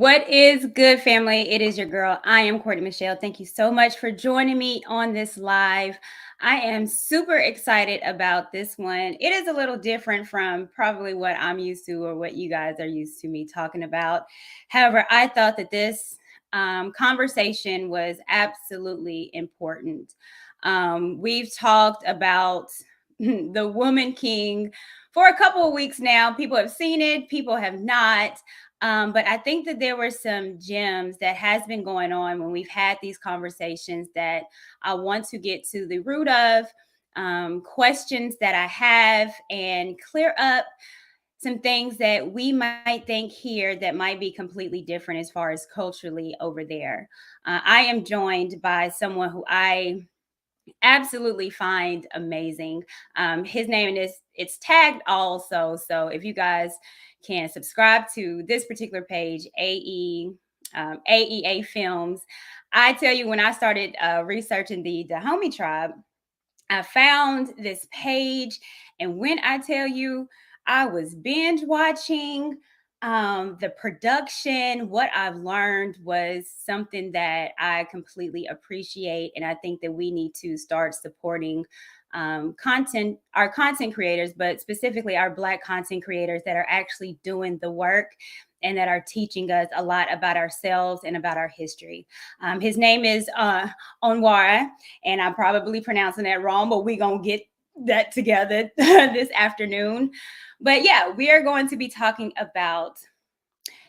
What is good, family? It is your girl. I am Courtney Michelle. Thank you so much for joining me on this live. I am super excited about this one. It is a little different from probably what I'm used to or what you guys are used to me talking about. However, I thought that this conversation was absolutely important. We've talked about the Woman King for a couple of weeks now. People have seen it, people have not. But I think that there were some gems that has been going on when we've had these conversations that I want to get to the root of, questions that I have, and clear up some things that we might think here that might be completely different as far as culturally over there. I am joined by someone who I absolutely find amazing. His name is it's tagged also. So if you guys can subscribe to this particular page, AEA Films. I tell you, when I started researching the Dahomey tribe, I found this page, and when I tell you, I was binge watching the production. What I've learned was something that I completely appreciate, and I think that we need to start supporting our content creators, but specifically our Black content creators that are actually doing the work and that are teaching us a lot about ourselves and about our history. His name is Onwara, and I'm probably pronouncing that wrong, but we're going to get that together this afternoon. But yeah, we are going to be talking about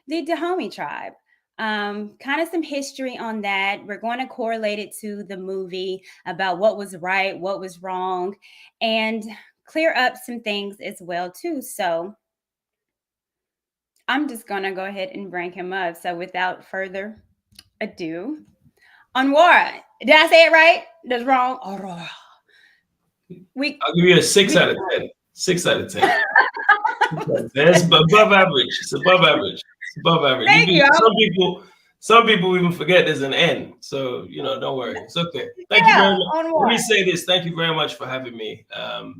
the Dahomey tribe. Kind of some history on that. We're going to correlate it to the movie about what was right, what was wrong, and clear up some things as well too. So I'm just going to go ahead and bring him up. So without further ado, Onwara, did I say it right? That's wrong. Aurora. I'll give you a 6 out of 10. 6 out of 10. That's above average. It's above average. It's above average. Thank you. Some people even forget there's an N. So, don't worry. It's okay. Thank you very much. Let me say this. Thank you very much for having me. I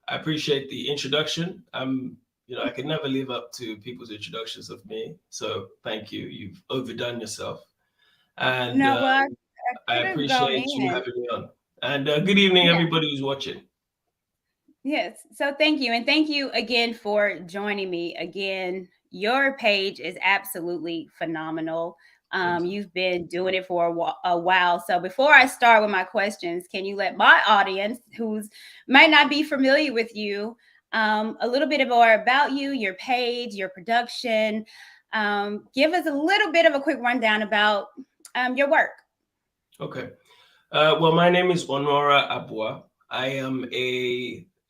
appreciate the introduction. I could never live up to people's introductions of me. So thank you. You've overdone yourself. And I appreciate you having me on. And good evening, everybody who's watching. Yes. So thank you. And thank you again for joining me. Again, your page is absolutely phenomenal. You've been doing it for a while. So before I start with my questions, can you let my audience, who's might not be familiar with you, a little bit more about you, your page, your production? Give us a little bit of a quick rundown about your work. Okay. Well, my name is Onwara Abua. I am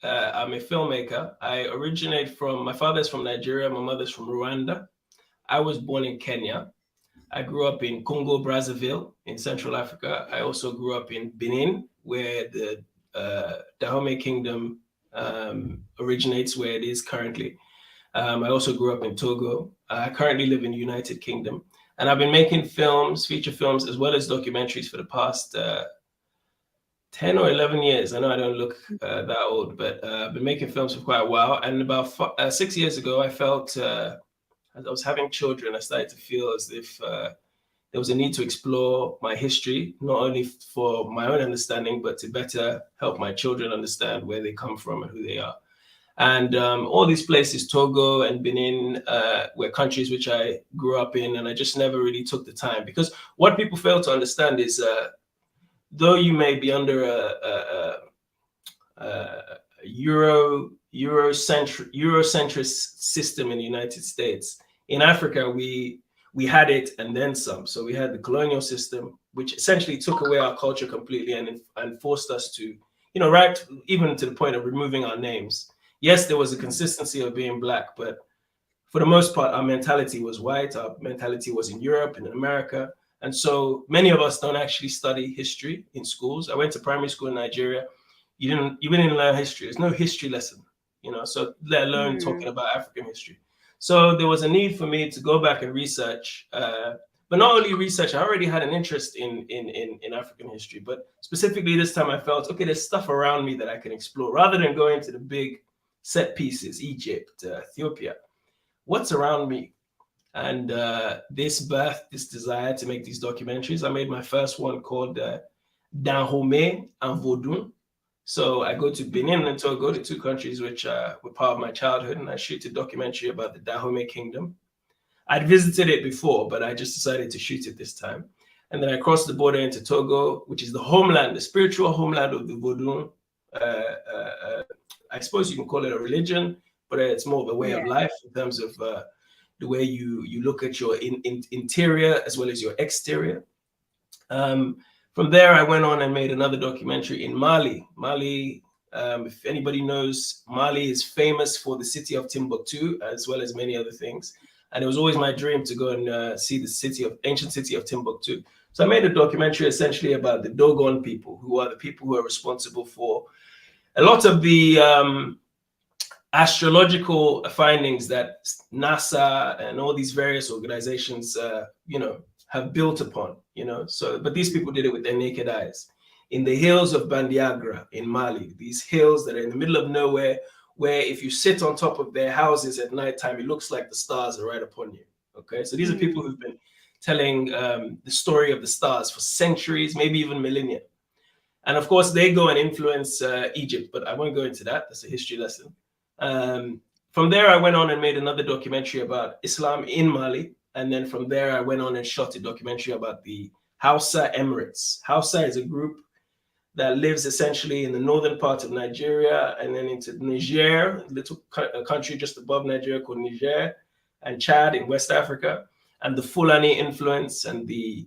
I'm a filmmaker. I originate from, my father's from Nigeria, my mother's from Rwanda. I was born in Kenya. I grew up in Congo, Brazzaville in Central Africa. I also grew up in Benin, where the Dahomey Kingdom originates, where it is currently. I also grew up in Togo. I currently live in the United Kingdom. And I've been making films, feature films, as well as documentaries for the past 10 or 11 years. I know I don't look that old, but I've been making films for quite a while. And about 6 years ago, I felt, as I was having children, I started to feel as if there was a need to explore my history, not only for my own understanding, but to better help my children understand where they come from and who they are. And all these places, Togo and Benin, were countries which I grew up in, and I just never really took the time. Because what people fail to understand is, though you may be under a Eurocentrist system in the United States, in Africa, we had it and then some. So we had the colonial system, which essentially took away our culture completely and forced us to, right, even to the point of removing our names. Yes, there was a consistency of being Black, but for the most part, our mentality was white. Our mentality was in Europe and in America. And so many of us don't actually study history in schools. I went to primary school in Nigeria. You didn't learn history. There's no history lesson, so let alone talking about African history. So there was a need for me to go back and research, but not only research, I already had an interest in African history, but specifically this time I felt, okay, there's stuff around me that I can explore rather than going to the big set pieces, Egypt, Ethiopia. What's around me? And this birthed this desire to make these documentaries. I made my first one called Dahomey and Haiti. So I go to Benin and Togo, the two countries which were part of my childhood, and I shoot a documentary about the Dahomey Kingdom. I'd visited it before, but I just decided to shoot it this time. And then I crossed the border into Togo, which is the homeland, the spiritual homeland of the Vodun. I suppose you can call it a religion, but it's more of a way of life in terms of the way you look at your interior as well as your exterior. From there, I went on and made another documentary in Mali. Mali, if anybody knows, Mali is famous for the city of Timbuktu, as well as many other things. And it was always my dream to go and see the ancient city of Timbuktu. So I made a documentary essentially about the Dogon people, who are the people who are responsible for a lot of the astrological findings that NASA and all these various organizations, have built upon, So, but these people did it with their naked eyes. In the hills of Bandiagra in Mali, these hills that are in the middle of nowhere, where if you sit on top of their houses at nighttime, it looks like the stars are right upon you. Okay, so these are people who've been telling the story of the stars for centuries, maybe even millennia. And of course, they go and influence Egypt, but I won't go into that. That's a history lesson. From there, I went on and made another documentary about Islam in Mali. And then from there, I went on and shot a documentary about the Hausa Emirates. Hausa is a group that lives essentially in the northern part of Nigeria and then into Niger, a little country just above Nigeria called Niger, and Chad in West Africa, and the Fulani influence and the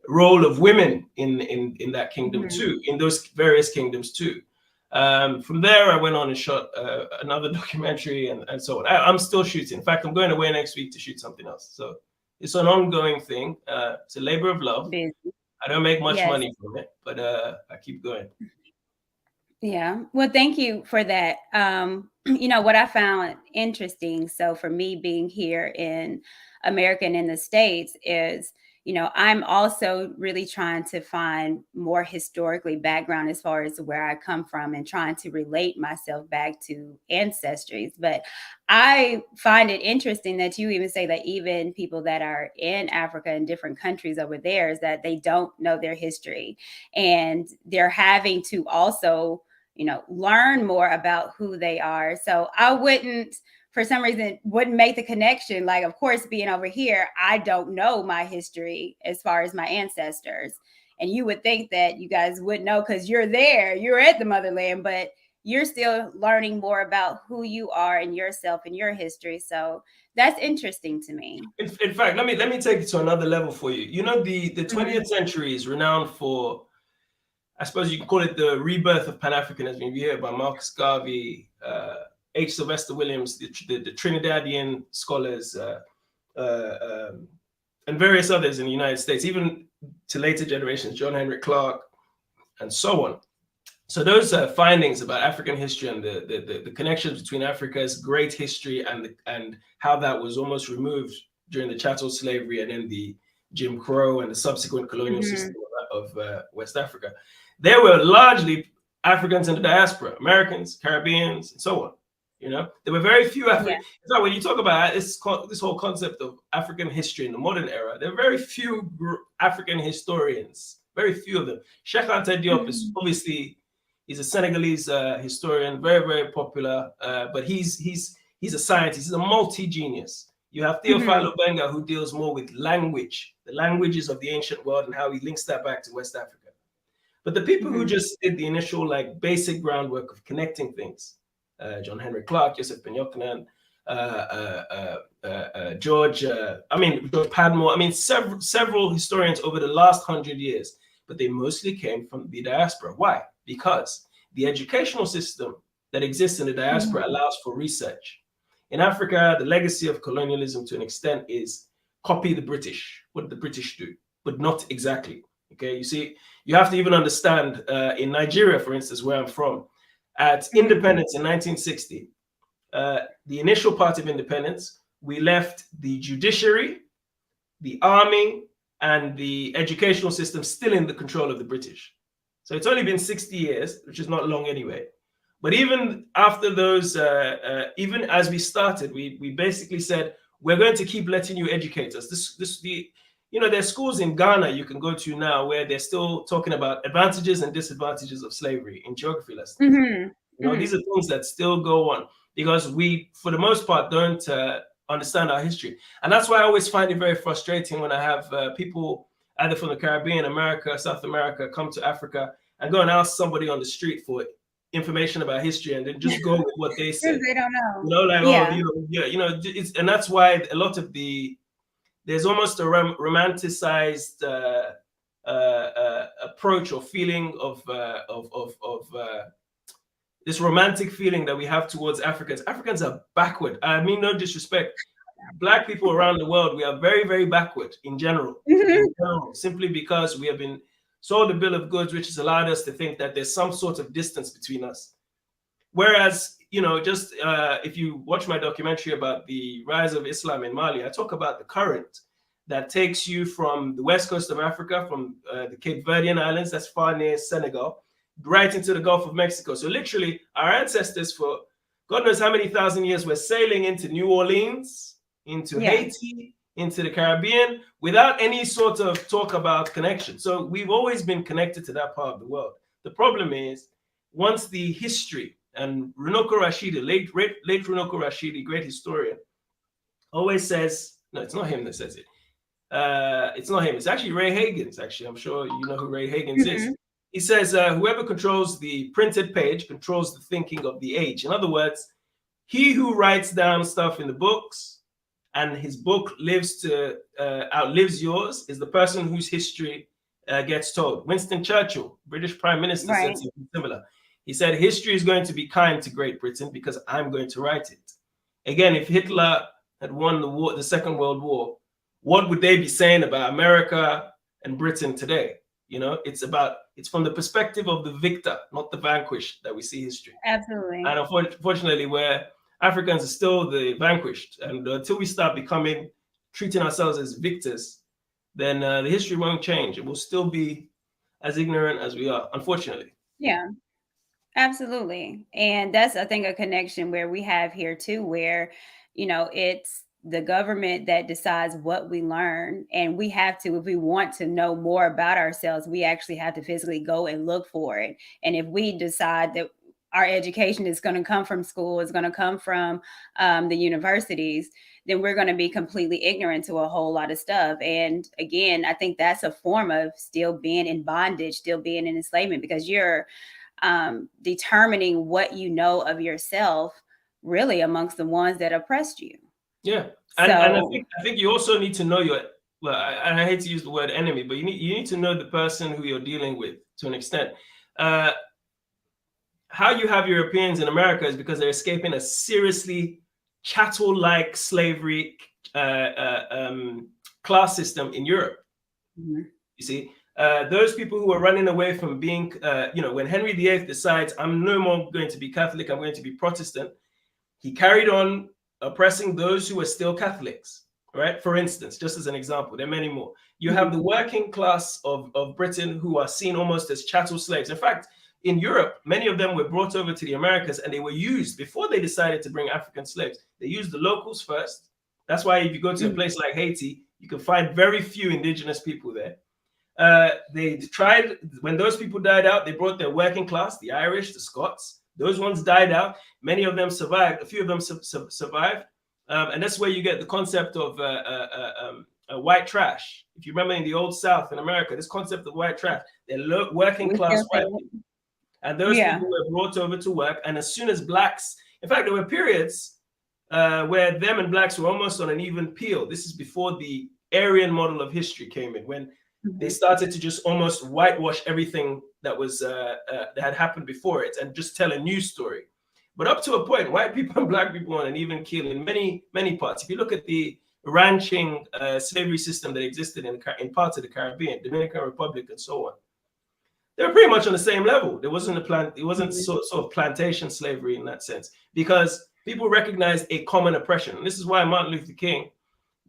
role of women in that kingdom too, in those various kingdoms too. From there, I went on and shot another documentary and so on. I'm still shooting. In fact, I'm going away next week to shoot something else. So it's an ongoing thing. It's a labor of love. I don't make much money from it, but I keep going. Yeah. Well, thank you for that. What I found interesting, so for me being here in America and in the States is, I'm also really trying to find more historically background as far as where I come from and trying to relate myself back to ancestries. But I find it interesting that you even say that even people that are in Africa and different countries over there is that they don't know their history and they're having to also learn more about who they are. So I wouldn't, for some reason, wouldn't make the connection. Like, of course, being over here, I don't know my history as far as my ancestors. And you would think that you guys would know because you're there, you're at the motherland, but you're still learning more about who you are and yourself and your history. So that's interesting to me. In fact, let me take it to another level for you. The 20th century is renowned for, I suppose you can call it the rebirth of Pan-Africanism. You hear about Marcus Garvey, H. Sylvester Williams, the Trinidadian scholars, and various others in the United States, even to later generations, John Henrik Clarke, and so on. So those findings about African history and the connections between Africa's great history and how that was almost removed during the chattel slavery and then the Jim Crow and the subsequent colonial system of West Africa. There were largely Africans in the diaspora, Americans, Caribbeans, and so on. There were very few Africans. So when you talk about this whole concept of African history in the modern era, there are very few African historians, very few of them. Cheikh Anta Diop is obviously, he's a Senegalese historian, very, very popular, but he's a scientist, he's a multi-genius. You have Theophile Obenga, who deals more with language, the languages of the ancient world and how he links that back to West Africa. But the people who just did the initial basic groundwork of connecting things, John Henrik Clarke, Joseph Benyoknan, George Padmore, several historians over the last 100 years, but they mostly came from the diaspora. Why? Because the educational system that exists in the diaspora allows for research. In Africa, the legacy of colonialism to an extent is copy the British, what the British do, but not exactly. Okay, you see, you have to even understand in Nigeria, for instance, where I'm from, at independence in 1960, the initial part of independence, we left the judiciary, the army, and the educational system still in the control of the British. So it's only been 60 years, which is not long anyway. But even after those, even as we started, we basically said, we're going to keep letting you educate us. There's schools in Ghana you can go to now where they're still talking about advantages and disadvantages of slavery in geography lessons. These are things that still go on because we, for the most part, don't understand our history. And that's why I always find it very frustrating when I have people either from the Caribbean, America, South America, come to Africa and go and ask somebody on the street for information about history and then just go with what they say. They don't know. And that's why a lot of there's almost a romanticized approach or feeling of this romantic feeling that we have towards Africans. Africans are backward. I mean, no disrespect. Black people around the world, we are very, very backward in general, simply because we have been sold a bill of goods, which has allowed us to think that there's some sort of distance between us. Whereas, if you watch my documentary about the rise of Islam in Mali, I talk about the current that takes you from the west coast of Africa, from the Cape Verdean Islands, that's far near Senegal, right into the Gulf of Mexico. So literally, our ancestors for God knows how many thousand years were sailing into New Orleans, into Haiti, into the Caribbean, without any sort of talk about connection. So we've always been connected to that part of the world. The problem is, once the history, and Runoko Rashidi, late Runoko Rashidi, great historian, always says, no, it's not him that says it. It's not him. It's actually Ray Hagins. Actually, I'm sure you know who Ray Hagins is. He says, whoever controls the printed page controls the thinking of the age. In other words, he who writes down stuff in the books and his book outlives yours is the person whose history gets told. Winston Churchill, British Prime Minister, said something similar. He said, history is going to be kind to Great Britain because I'm going to write it. Again, if Hitler had won the Second World War, what would they be saying about America and Britain today? It's from the perspective of the victor, not the vanquished, that we see history. Absolutely. And unfortunately, where Africans are still the vanquished, and until we start treating ourselves as victors, then the history won't change. It will still be as ignorant as we are, unfortunately. Yeah, absolutely. And that's, I think, a connection where we have here too, where, it's the government that decides what we learn. And we have to, if we want to know more about ourselves, we actually have to physically go and look for it. And if we decide that our education is going to come from school, is going to come from the universities, then we're going to be completely ignorant to a whole lot of stuff. And again, I think that's a form of still being in bondage, still being in enslavement, because you're determining what you know of yourself really amongst the ones that oppressed you. Yeah. And I think you also need to know and I hate to use the word enemy, but you need to know the person who you're dealing with to an extent. How you have Europeans in America is because they're escaping a seriously chattel-like slavery class system in Europe. You see, those people who are running away from being, when Henry VIII decides, I'm no more going to be Catholic, I'm going to be Protestant, he carried on oppressing those who were still Catholics, right? For instance, just as an example, there are many more. You have the working class of Britain who are seen almost as chattel slaves. In fact, in Europe, many of them were brought over to the Americas and they were used before they decided to bring African slaves. They used the locals first. That's why if you go to a place like Haiti, you can find very few indigenous people there. They tried, when those people died out, they brought their working class, the Irish, the Scots. Those ones died out. Many of them survived. A few of them survived. And that's where you get the concept of white trash. If you remember in the Old South in America, this concept of white trash, they're working class white people. And those people were brought over to work. And as soon as blacks, in fact, there were periods where them and blacks were almost on an even peel. This is before the Aryan model of history came in, when they started to just almost whitewash everything that was that had happened before it and just tell a new story. But up to a point, white people and black people on an even keel in many parts. If you look at the ranching slavery system that existed in parts of the Caribbean, Dominican Republic, and so on, they were pretty much on the same level. There wasn't it wasn't sort of plantation slavery in that sense, because people recognized a common oppression. And this is why Martin Luther King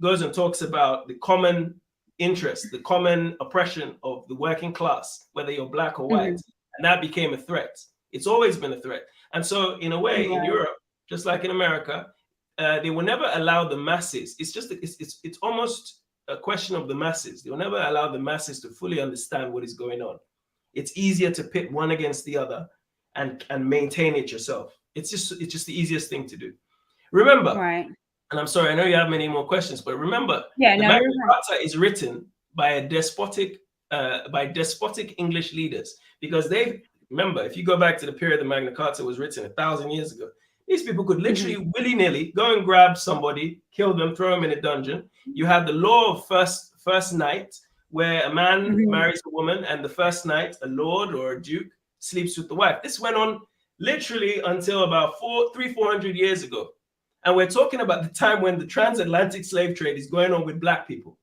goes and talks about the common interest, the common oppression of the working class, whether you're black or white. And that became a threat. It's always been a threat. And so in a way, in Europe, just like in America, they will never allow the masses. It's almost a question of the masses. They will never allow the masses to fully understand what is going on. It's easier to pit one against the other and maintain it yourself. It's just the easiest thing to do. Remember, Right. and I'm sorry, I know you have many more questions, but remember, Yeah, the no, Magna you're right. Carta is written by despotic English leaders, because they remember, if you go back to the period the Magna Carta was written 1,000 years ago, these people could literally willy-nilly go and grab somebody, kill them, throw them in a dungeon. You have the law of first night, where a man marries a woman, and the first night, a lord or a duke sleeps with the wife. This went on literally until about 400 years ago. And we're talking about the time when the transatlantic slave trade is going on with Black people.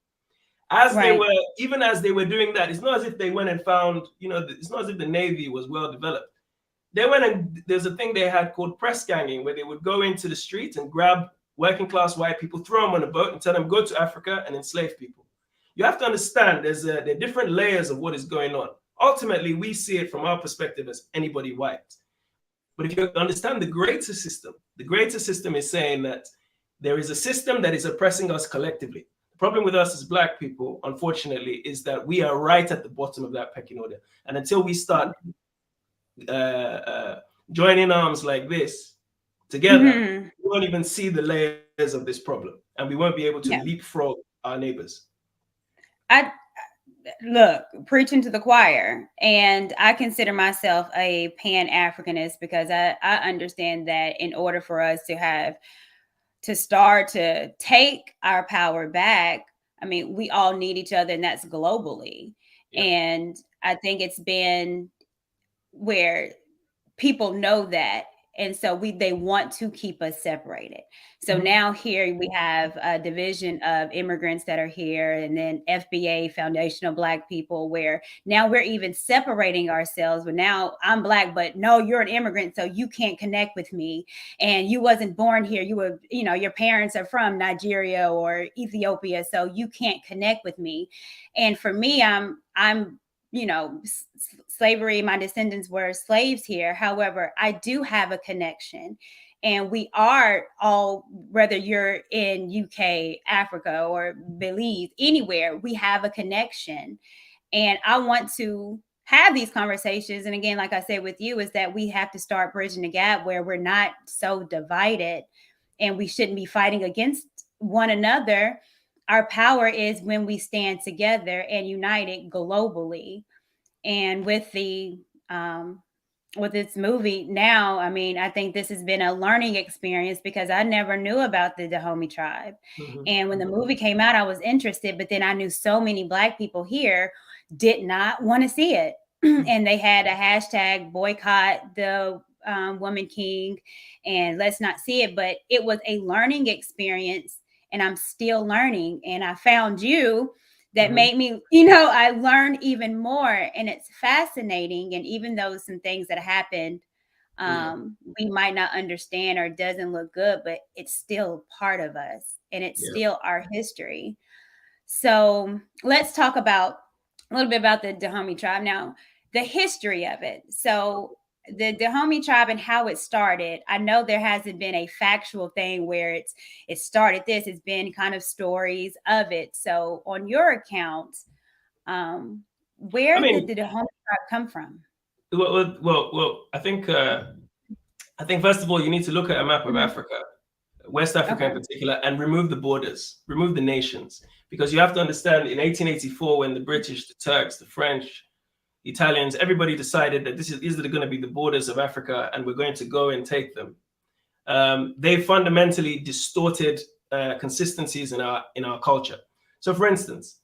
Right. Even as they were doing that, it's not as if they went and found, it's not as if the Navy was well developed. They went, and there's a thing they had called press ganging, where they would go into the streets and grab working class white people, throw them on a boat and tell them, go to Africa and enslave people. You have to understand there are different layers of what is going on. Ultimately, we see it from our perspective as anybody white. But if you understand the greater system is saying that there is a system that is oppressing us collectively. The problem with us as Black people, unfortunately, is that we are right at the bottom of that pecking order. And until we start joining arms like this together, we won't even see the layers of this problem, and we won't be able to leapfrog our neighbors. I look, preaching to the choir, and I consider myself a Pan-Africanist, because I understand that in order for us to start to take our power back, I mean, we all need each other, and that's globally. Yeah. And I think it's been where people know that, and so they want to keep us separated. So now here we have a division of immigrants that are here, and then FBA, Foundational Black People, where now we're even separating ourselves. But now I'm Black, but no, you're an immigrant, so you can't connect with me, and you wasn't born here. You were, your parents are from Nigeria or Ethiopia, so you can't connect with me. And for me, I'm slavery, my descendants were slaves here. However, I do have a connection, and we are all, whether you're in UK, Africa, or Belize, anywhere, we have a connection. And I want to have these conversations. And again, like I said with you, is that we have to start bridging the gap where we're not so divided, and we shouldn't be fighting against one another. Our power is when we stand together and united globally. And with this movie now, I mean, I think this has been a learning experience, because I never knew about the Dahomey tribe. And when the movie came out, I was interested, but then I knew so many Black people here did not want to see it. And they had a hashtag, boycott the woman king, and let's not see it. But it was a learning experience, and I'm still learning. And I found you that made me, I learned even more, and it's fascinating. And even though some things that happened, we might not understand or doesn't look good, but it's still part of us, and it's still our history. So let's talk about a little bit about the Dahomey tribe now, the history of it. So the Dahomey tribe and how it started. I know there hasn't been a factual thing where it started this. It's been kind of stories of it. So on your account, where did the Dahomey tribe come from? Well, I think first of all, you need to look at a map of Africa, West Africa in particular, and remove the borders, remove the nations, because you have to understand, in 1884, when the British, the Turks, the French, Italians, everybody decided that these are going to be the borders of Africa, and we're going to go and take them. They fundamentally distorted consistencies in our culture. So, for instance,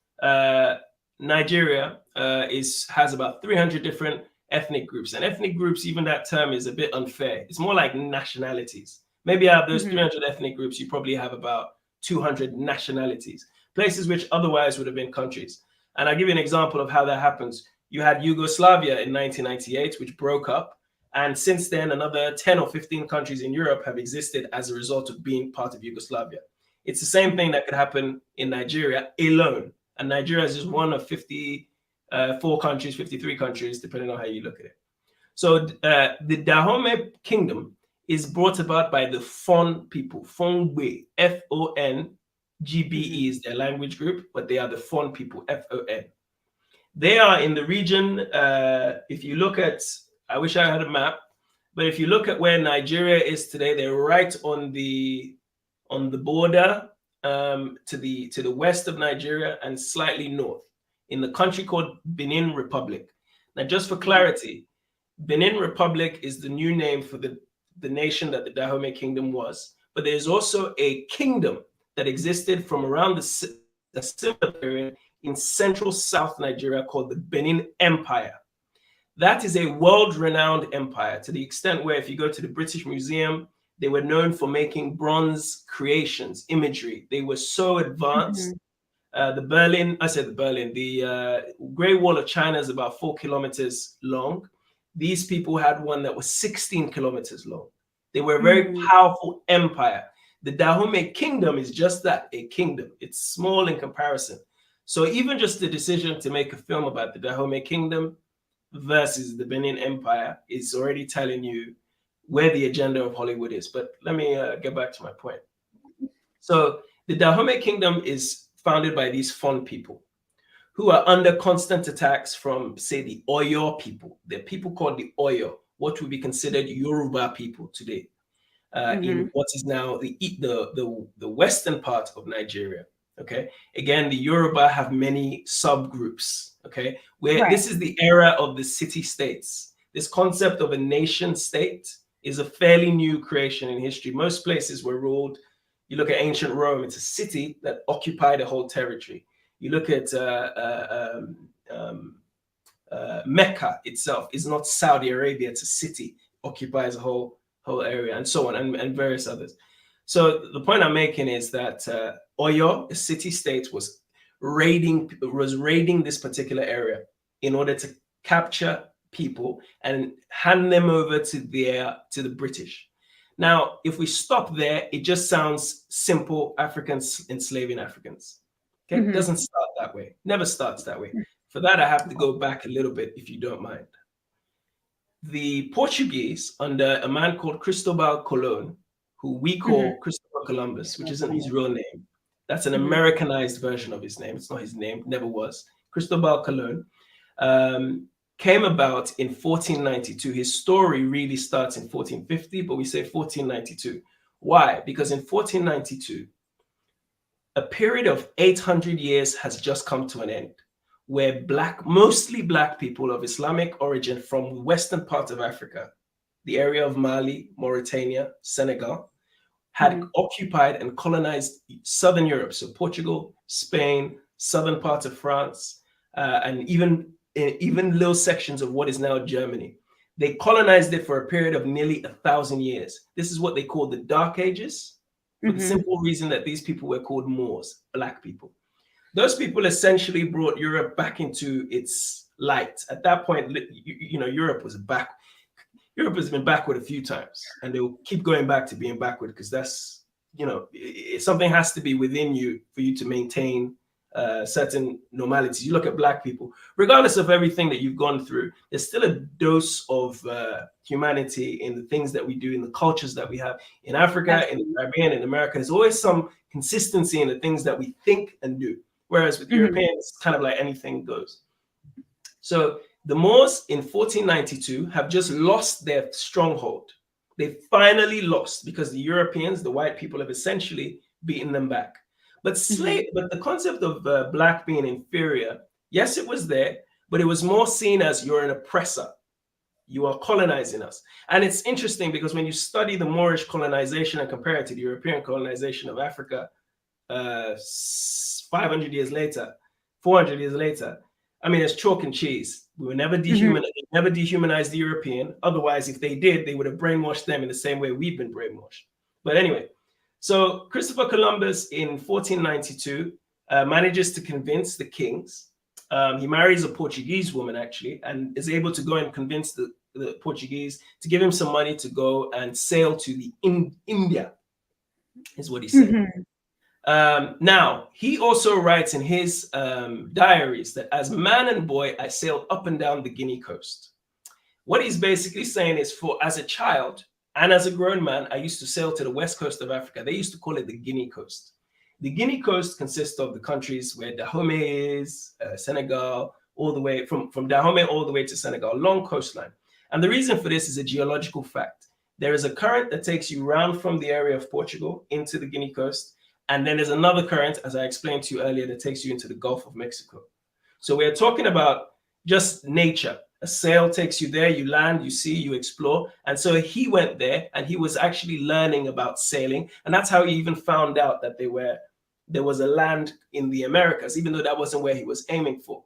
Nigeria has about 300 different ethnic groups, and ethnic groups, even that term is a bit unfair. It's more like nationalities. Maybe out of those 300 ethnic groups, you probably have about 200 nationalities, places which otherwise would have been countries. And I'll give you an example of how that happens. You had Yugoslavia in 1998, which broke up. And since then, another 10 or 15 countries in Europe have existed as a result of being part of Yugoslavia. It's the same thing that could happen in Nigeria alone. And Nigeria is just one of 54 countries, 53 countries, depending on how you look at it. So the Dahomey Kingdom is brought about by the Fon people. Fongbe, Fongbe is their language group, but they are the Fon people, Fon. They are in the region. If you look at, I wish I had a map, but if you look at where Nigeria is today, they're right on the border to the west of Nigeria and slightly north in the country called Benin Republic. Now, just for clarity, Benin Republic is the new name for the nation that the Dahomey Kingdom was, but there's also a kingdom that existed from around the similar period in central South Nigeria called the Benin Empire. That is a world-renowned empire to the extent where if you go to the British Museum, they were known for making bronze creations, imagery. They were so advanced. The Great Wall of China is about 4 kilometers long. These people had one that was 16 kilometers long. They were a very powerful empire. The Dahomey Kingdom is just that, a kingdom. It's small in comparison. So even just the decision to make a film about the Dahomey Kingdom versus the Benin Empire is already telling you where the agenda of Hollywood is. But let me get back to my point. So the Dahomey Kingdom is founded by these Fon people who are under constant attacks from, say, the Oyo people. They're people called the Oyo, what would be considered Yoruba people today, in what is now the western part of Nigeria. Okay. Again, the Yoruba have many subgroups. Okay. Where this is the era of the city-states. This concept of a nation state is a fairly new creation in history. Most places were ruled. You look at ancient Rome, it's a city that occupied a whole territory. You look at Mecca itself is not Saudi Arabia, it's a city, occupies a whole area, and so on, and various others. So the point I'm making is that Oyo, a city-state, was raiding this particular area in order to capture people and hand them over to the British. Now, if we stop there, it just sounds simple: Africans enslaving Africans. Okay, it doesn't start that way. Never starts that way. For that, I have to go back a little bit, if you don't mind. The Portuguese, under a man called Cristobal Colon, who we call Christopher Columbus, which isn't his real name. That's an Americanized version of his name. It's not his name, never was. Cristobal Colon came about in 1492. His story really starts in 1450, but we say 1492. Why? Because in 1492, a period of 800 years has just come to an end, where mostly black people of Islamic origin from the western part of Africa, the area of Mali, Mauritania, Senegal, had occupied and colonized southern Europe, so Portugal, Spain, southern parts of France, and even little sections of what is now Germany. They colonized it for a period of nearly 1,000 years. This is what they call the Dark Ages, for the simple reason that these people were called Moors, black people. Those people essentially brought Europe back into its light. At that point, Europe was back. Europe has been backward a few times, and they will keep going back to being backward because that's, something has to be within you for you to maintain certain normalities. You look at black people, regardless of everything that you've gone through, there's still a dose of humanity in the things that we do, in the cultures that we have in Africa, in the Caribbean, in America. There's always some consistency in the things that we think and do. Whereas with Europeans, it's kind of like anything goes. So the Moors in 1492 have just lost their stronghold. They finally lost because the Europeans, the white people, have essentially beaten them back. But the concept of black being inferior, yes, it was there, but it was more seen as you're an oppressor. You are colonizing us. And it's interesting because when you study the Moorish colonization and compare it to the European colonization of Africa 500 years later, 400 years later, I mean, it's chalk and cheese. We were never never dehumanized the European. Otherwise, if they did, they would have brainwashed them in the same way we've been brainwashed. But anyway, so Christopher Columbus in 1492 manages to convince the kings. He marries a Portuguese woman, actually, and is able to go and convince the Portuguese to give him some money to go and sail to the India, is what he said. Now, he also writes in his diaries that as man and boy, I sailed up and down the Guinea coast. What he's basically saying is, as a child, And as a grown man, I used to sail to the west coast of Africa. They used to call it the Guinea Coast. The Guinea Coast consists of the countries where Dahomey is, Senegal, all the way from Dahomey all the way to Senegal, long coastline. And the reason for this is a geological fact. There is a current that takes you round from the area of Portugal into the Guinea Coast. And then there's another current, as I explained to you earlier, that takes you into the Gulf of Mexico. So we're talking about just nature. A sail takes you there, you land, you see, you explore. And so he went there and he was actually learning about sailing. And that's how he even found out that there was a land in the Americas, even though that wasn't where he was aiming for.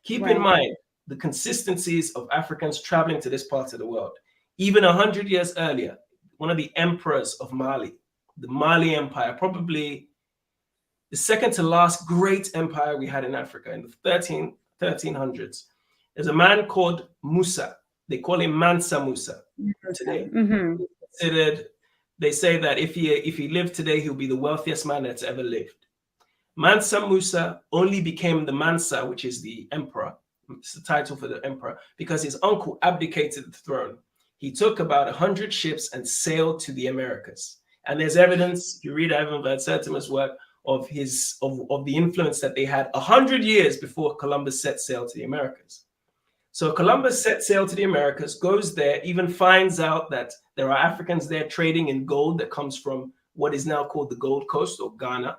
Keep in mind the consistencies of Africans traveling to this part of the world. Even 100 years earlier, one of the emperors of Mali, the Mali Empire, probably the second to last great empire we had in Africa in the 1300s. There's a man called Musa. They call him Mansa Musa today. They say that if he lived today, he'll be the wealthiest man that's ever lived. Mansa Musa only became the Mansa, which is the emperor. It's the title for the emperor, because his uncle abdicated the throne. He took about 100 ships and sailed to the Americas. And there's evidence, if you read Ivan van Sertima's work, of the influence that they had 100 years before Columbus set sail to the Americas. So Columbus set sail to the Americas, goes there, even finds out that there are Africans there trading in gold that comes from what is now called the Gold Coast or Ghana.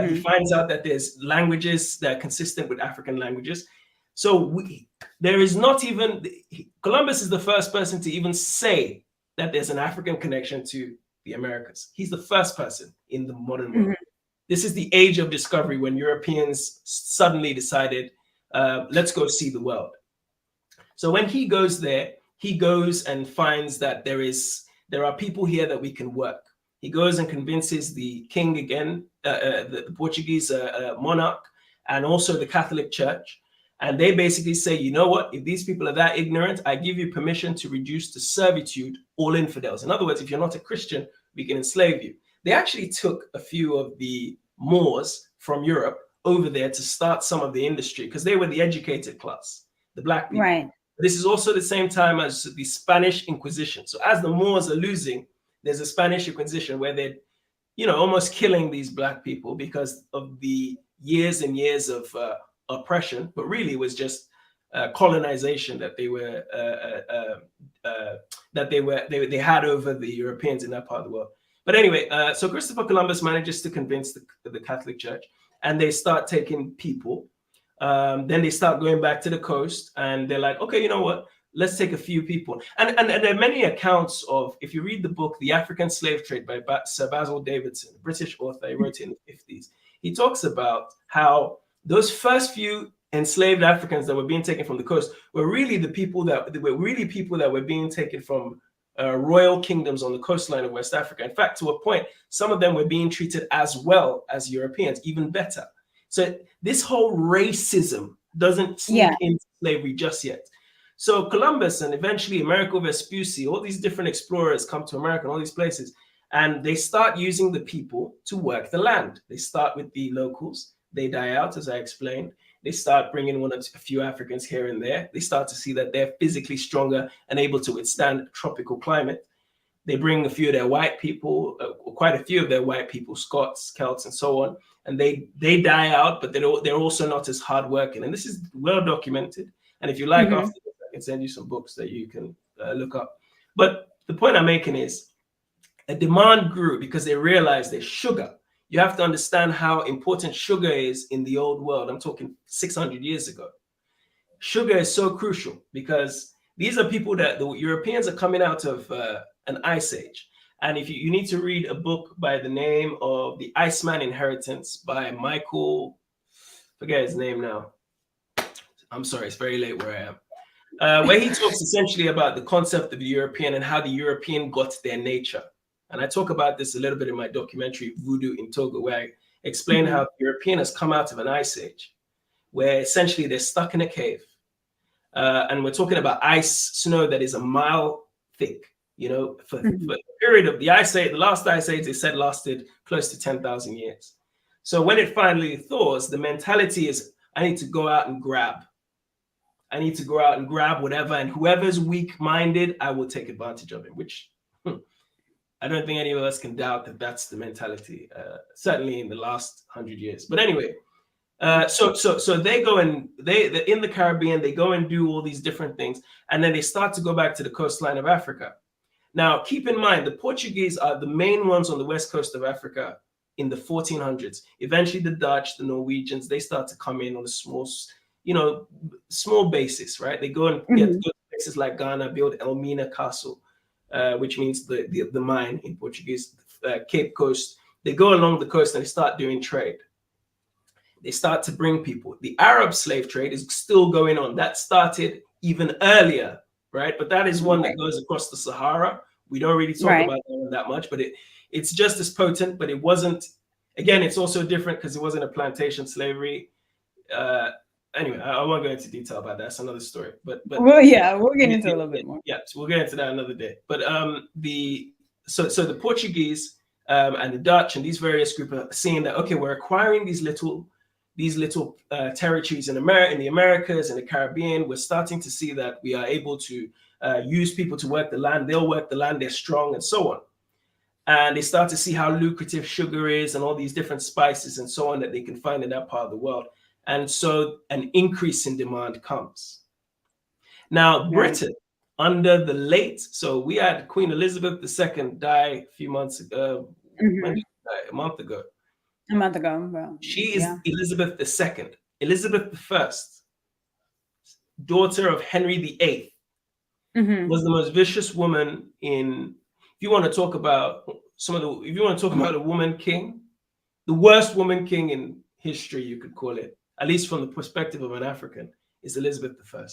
He finds out that there's languages that are consistent with African languages. So there is not even, Columbus is the first person to even say that there's an African connection to the Americas. He's the first person in the modern world. This is the age of discovery when Europeans suddenly decided, let's go see the world. So when he goes there, he goes and finds that there are people here that we can work. He goes and convinces the king again, the Portuguese monarch, and also the Catholic Church. And they basically say, you know what, if these people are that ignorant, I give you permission to reduce to servitude all infidels. In other words, if you're not a Christian, we can enslave you. They actually took a few of the Moors from Europe over there to start some of the industry because they were the educated class, the black people. Right. This is also the same time as the Spanish Inquisition. So as the Moors are losing, there's a Spanish Inquisition where they're, almost killing these black people because of the years and years of oppression, but really it was just colonization that they had over the Europeans in that part of the world. But anyway, so Christopher Columbus manages to convince the Catholic Church, and they start taking people. Then they start going back to the coast, and they're like, okay, you know what? Let's take a few people. And there are many accounts of, if you read the book, The African Slave Trade by Sir Basil Davidson, a British author, he wrote it in the 50s. He talks about how those first few enslaved Africans that were being taken from the coast were really people that were being taken from royal kingdoms on the coastline of West Africa. In fact, to a point, some of them were being treated as well as Europeans, even better. So this whole racism doesn't sneak into slavery just yet. So Columbus and eventually Amerigo Vespucci, all these different explorers come to America and all these places, and they start using the people to work the land. They start with the locals. They die out, as I explained. They start bringing a few Africans here and there. They start to see that they're physically stronger and able to withstand tropical climate. They bring a few of their white people, quite a few of their white people, Scots, Celts, and so on. And they die out, but they're also not as hardworking. And this is well documented. And if you like, after this, I can send you some books that you can look up. But the point I'm making is a demand grew because they realized there's sugar. You have to understand how important sugar is in the old world. I'm talking 600 years ago. Sugar is so crucial because these are people that the Europeans are coming out of an ice age. And if you need to read a book by the name of The Iceman Inheritance by Michael, forget his name now. I'm sorry, it's very late where I am. Where he talks essentially about the concept of the European and how the European got their nature. And I talk about this a little bit in my documentary, Voodoo in Togo, where I explain how the European has come out of an ice age, where essentially they're stuck in a cave. And we're talking about ice snow that is a mile thick, for the period of the ice age, the last ice age, they said lasted close to 10,000 years. So when it finally thaws, the mentality is, I need to go out and grab. I need to go out and grab whatever, and whoever's weak-minded, I will take advantage of him, which I don't think any of us can doubt that that's the mentality, certainly in the last 100 years. But anyway, so they go and they in the Caribbean, they go and do all these different things, and then they start to go back to the coastline of Africa. Now, keep in mind, the Portuguese are the main ones on the west coast of Africa in the 1400s. Eventually, the Dutch, the Norwegians, they start to come in on a small, small basis, right? They go and get to places like Ghana, build Elmina Castle, which means the mine in Portuguese, Cape Coast. They go along the coast and they start doing trade. They start to bring people. The Arab slave trade is still going on. That started even earlier, right? But that is one that goes across the Sahara. We don't really talk about that one that much, but it's just as potent, but it wasn't. Again, it's also different because it wasn't a plantation slavery. Anyway, I won't go into detail about that. That's another story. But well, yeah, we'll get into a little bit more. Yeah, so we'll get into that another day. But so the Portuguese and the Dutch and these various groups are seeing that, okay, we're acquiring these little territories in the Americas and the Caribbean. We're starting to see that we are able to use people to work the land. They'll work the land. They're strong, and so on. And they start to see how lucrative sugar is and all these different spices and so on that they can find in that part of the world. And so an increase in demand comes. Now, Britain, under the so we had Queen Elizabeth II die a few months ago. When did she die? A month ago. A month ago. Well, she is Elizabeth II. Elizabeth I, daughter of Henry VIII, was the most vicious woman in. If you want to talk about a woman king, the worst woman king in history, you could call it, at least from the perspective of an African, is Elizabeth I.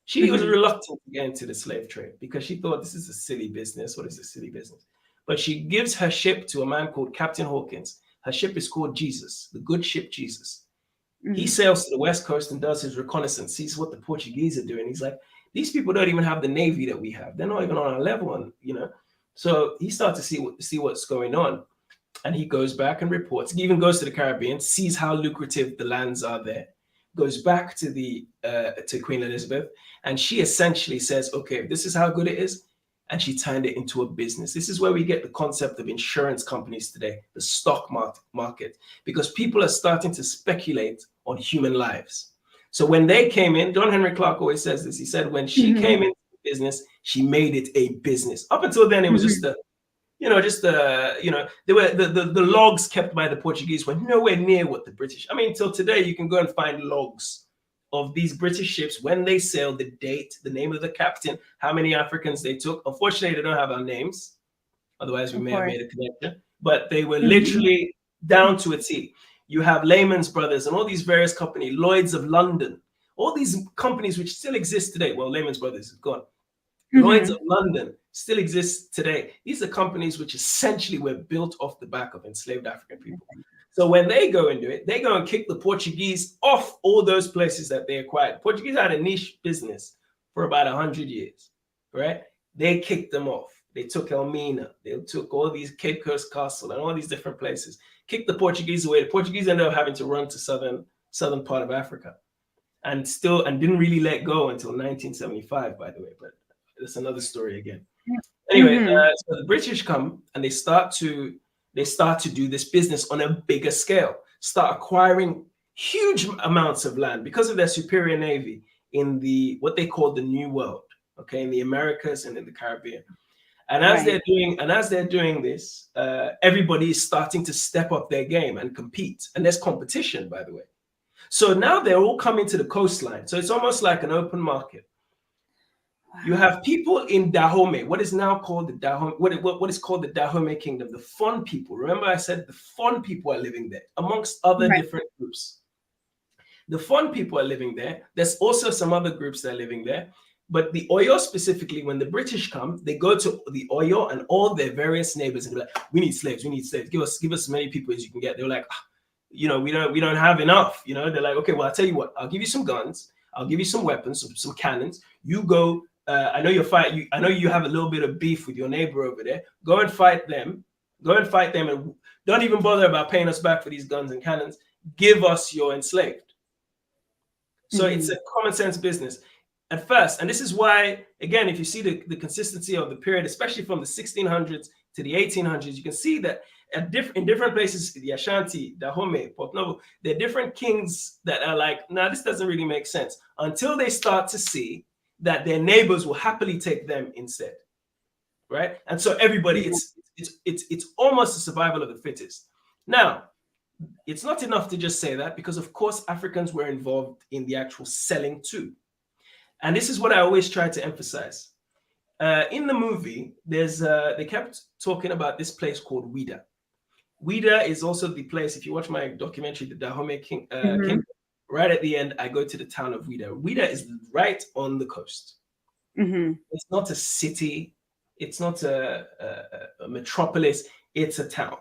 She was reluctant to get into the slave trade because she thought this is a silly business. What is a silly business? But she gives her ship to a man called Captain Hawkins. Her ship is called Jesus, the good ship Jesus. He sails to the west coast and does his reconnaissance, sees what the Portuguese are doing. He's like, these people don't even have the navy that we have. They're not even on our level, So he starts to see what's going on. And he goes back and reports. He even goes to the Caribbean, sees how lucrative the lands are there, goes back to to Queen Elizabeth, and she essentially says, okay, this is how good it is. And she turned it into a business. This is where we get the concept of insurance companies today, the stock market, because people are starting to speculate on human lives. So when they came in, John Henry Clark always says this. He said, when she came into the business, she made it a business. Up until then, it was just they were the logs kept by the Portuguese were nowhere near what the British. I mean, till today, you can go and find logs of these British ships when they sailed, the date, the name of the captain, how many Africans they took. Unfortunately, they don't have our names. Otherwise, we may have made a connection. But they were literally down to a T. You have Lehman's Brothers and all these various companies, Lloyd's of London, all these companies which still exist today. Well, Lehman's Brothers is gone. Lloyd's of London still exists today. These are companies which essentially were built off the back of enslaved African people. So when they go and do it, they go and kick the Portuguese off all those places that they acquired. Portuguese had a niche business for about 100 years, right? They kicked them off. They took Elmina. They took all these Cape Coast Castle and all these different places, kicked the Portuguese away. The Portuguese ended up having to run to southern part of Africa and didn't really let go until 1975, by the way, but that's another story again. Anyway, so the British come and they start to do this business on a bigger scale, start acquiring huge amounts of land because of their superior navy in what they call the New World, okay, in the Americas and in the Caribbean. And as they're doing this, everybody is starting to step up their game and compete. And there's competition, by the way. So now they're all coming to the coastline. So it's almost like an open market. You have people in Dahomey, what is now called the Dahomey, what is called the Dahomey Kingdom, the Fon people. Remember I said the Fon people are living there, amongst other different groups. The Fon people are living there. There's also some other groups that are living there. But the Oyo specifically, when the British come, they go to the Oyo and all their various neighbors and be like, we need slaves. Give us as many people as you can get. They're like, we don't have enough. They're like, okay, well, I'll tell you what, I'll give you some guns. I'll give you some weapons, some cannons. You go. I know I know you have a little bit of beef with your neighbor over there. Go and fight them. And don't even bother about paying us back for these guns and cannons. Give us your enslaved. So it's a common sense business at first. And this is why, again, if you see the consistency of the period, especially from the 1600s to the 1800s, you can see that in different places, the Ashanti, Dahomey, Port Novo, there are different kings that are like, nah, this doesn't really make sense, until they start to see that their neighbors will happily take them instead, right? And so everybody, it's almost a survival of the fittest. Now, it's not enough to just say that, because of course Africans were involved in the actual selling too. And this is what I always try to emphasize. In the movie, they kept talking about this place called Ouida. Ouida is also the place, if you watch my documentary, The Dahomey Kingdom, right at the end, I go to the town of Ouida. Ouida is right on the coast. It's not a city. It's not a metropolis. It's a town.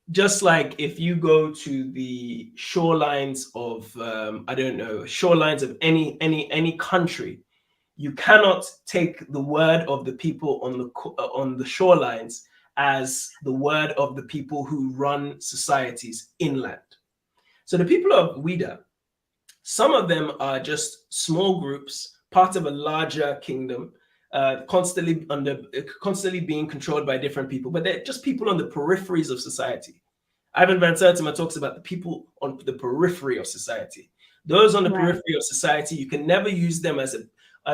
Just like if you go to the shorelines of, I don't know, shorelines of any country, you cannot take the word of the people on the shorelines as the word of the people who run societies inland. So the people of Ouida, some of them are just small groups, part of a larger kingdom, constantly being controlled by different people, but they're just people on the peripheries of society. Ivan Van Sertima talks about the people on the periphery of society. Those on the periphery of society, you can never use them as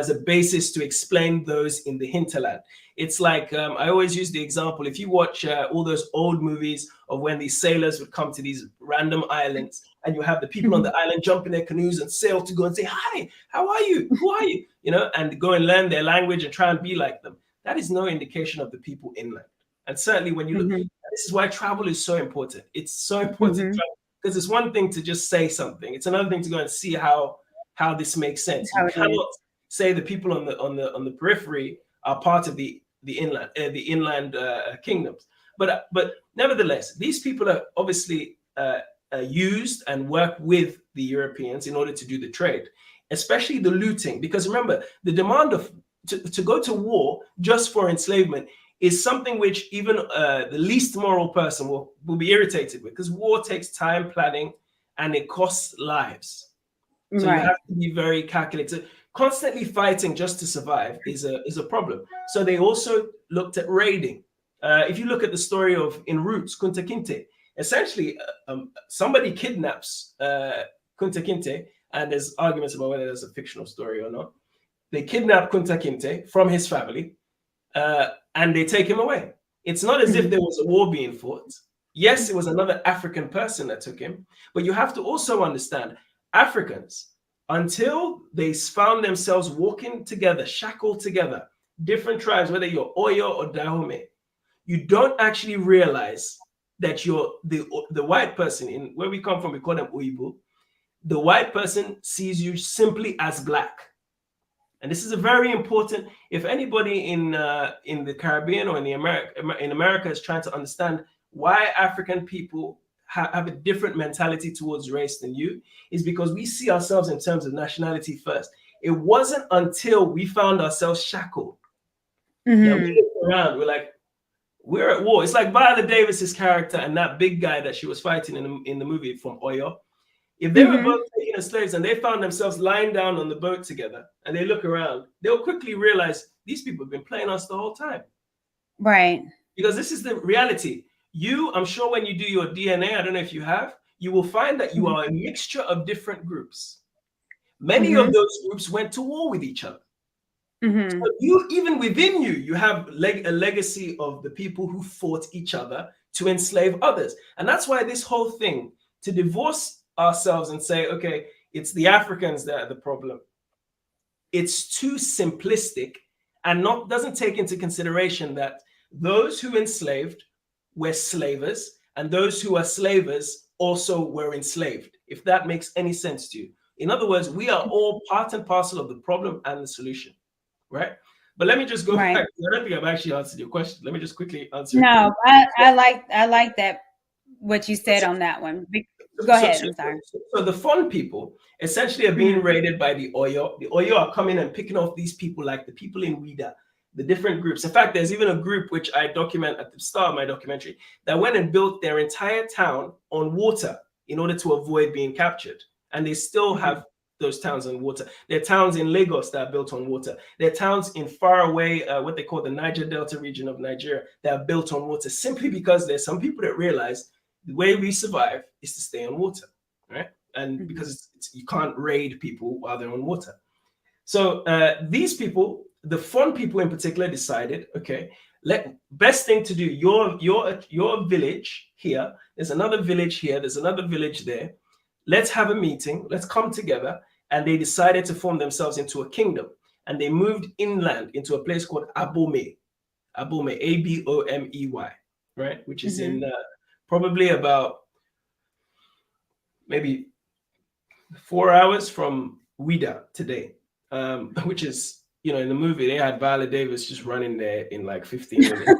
a basis to explain those in the hinterland. It's like, I always use the example, if you watch all those old movies of when these sailors would come to these random islands, and you have the people on the island jump in their canoes and sail to go and say, hi, how are you? Who are you? You know, and go and learn their language and try and be like them. That is no indication of the people inland. And certainly when you look, this is why travel is so important. It's so important because it's one thing to just say something. It's another thing to go and see how this makes sense. You cannot say the people on the periphery are part of the inland kingdoms. But nevertheless, these people are obviously used and work with the Europeans in order to do the trade, especially the looting. Because remember, the demand to go to war just for enslavement is something which even the least moral person will be irritated with, because war takes time, planning, and it costs lives. So you have to be very calculated. Constantly fighting just to survive is a problem. So they also looked at raiding. If you look at the story of in Roots, Kunta Kinte, essentially somebody kidnaps Kunta Kinte, and there's arguments about whether that's a fictional story or not. They kidnap Kunta Kinte from his family, and they take him away. It's not as if there was a war being fought. Yes, it was another African person that took him, but you have to also understand, Africans, until they found themselves walking together, shackled together, different tribes, whether you're Oyo or Dahomey, you don't actually realize that you're the white person. In where we come from, we call them Uibu. The white person sees you simply as black. And this is a very important, if anybody in the Caribbean or in America is trying to understand why African people have a different mentality towards race than you, is because we see ourselves in terms of nationality first. It wasn't until we found ourselves shackled that we look around, we're like, we're at war. It's like Viola Davis's character and that big guy that she was fighting in the movie from Oyo. If they were both taking as slaves and they found themselves lying down on the boat together and they look around, they'll quickly realize these people have been playing us the whole time. Right. Because this is the reality. I'm sure when you do your DNA, I don't know if you have, you will find that you are a mixture of different groups. Many of those groups went to war with each other. So even within you have a legacy of the people who fought each other to enslave others. And that's why this whole thing, to divorce ourselves and say, okay, it's the Africans that are the problem, it's too simplistic and doesn't take into consideration that those who enslaved were slavers, and those who are slavers also were enslaved, if that makes any sense to you. In other words, we are all part and parcel of the problem and the solution, right? But let me just go back. I don't think I've actually answered your question. Let me just quickly answer. No, I like that, what you said on that one. Go ahead. I'm sorry. So the fun people essentially are being raided by the Oyo. The Oyo are coming and picking off these people, like the people in Ouida, the different groups. In fact, there's even a group which I document at the start of my documentary that went and built their entire town on water in order to avoid being captured. And they still have those towns on water. There are towns in Lagos that are built on water. There are towns in far away, what they call the Niger Delta region of Nigeria, that are built on water, simply because there's some people that realize the way we survive is to stay on water, right? And because you can't raid people while they're on water. So these people, the fun people in particular, decided, okay, best thing to do, your village here, there's another village here, there's another village there. Let's have a meeting, let's come together. And they decided to form themselves into a kingdom. And they moved inland into a place called Abomey, Abomey, right? Which is in probably about maybe 4 hours from Ouida today, which is, in the movie, they had Viola Davis just running there in like 15 minutes.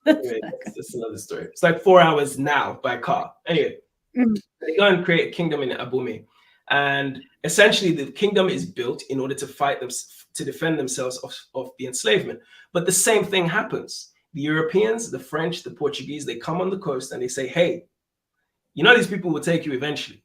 Anyway, that's another story. It's like 4 hours now by car. Anyway, they go and create a kingdom in Abomey. And essentially, the kingdom is built in order to fight them, to defend themselves of the enslavement. But the same thing happens. The Europeans, the French, the Portuguese, they come on the coast and they say, hey, these people will take you eventually.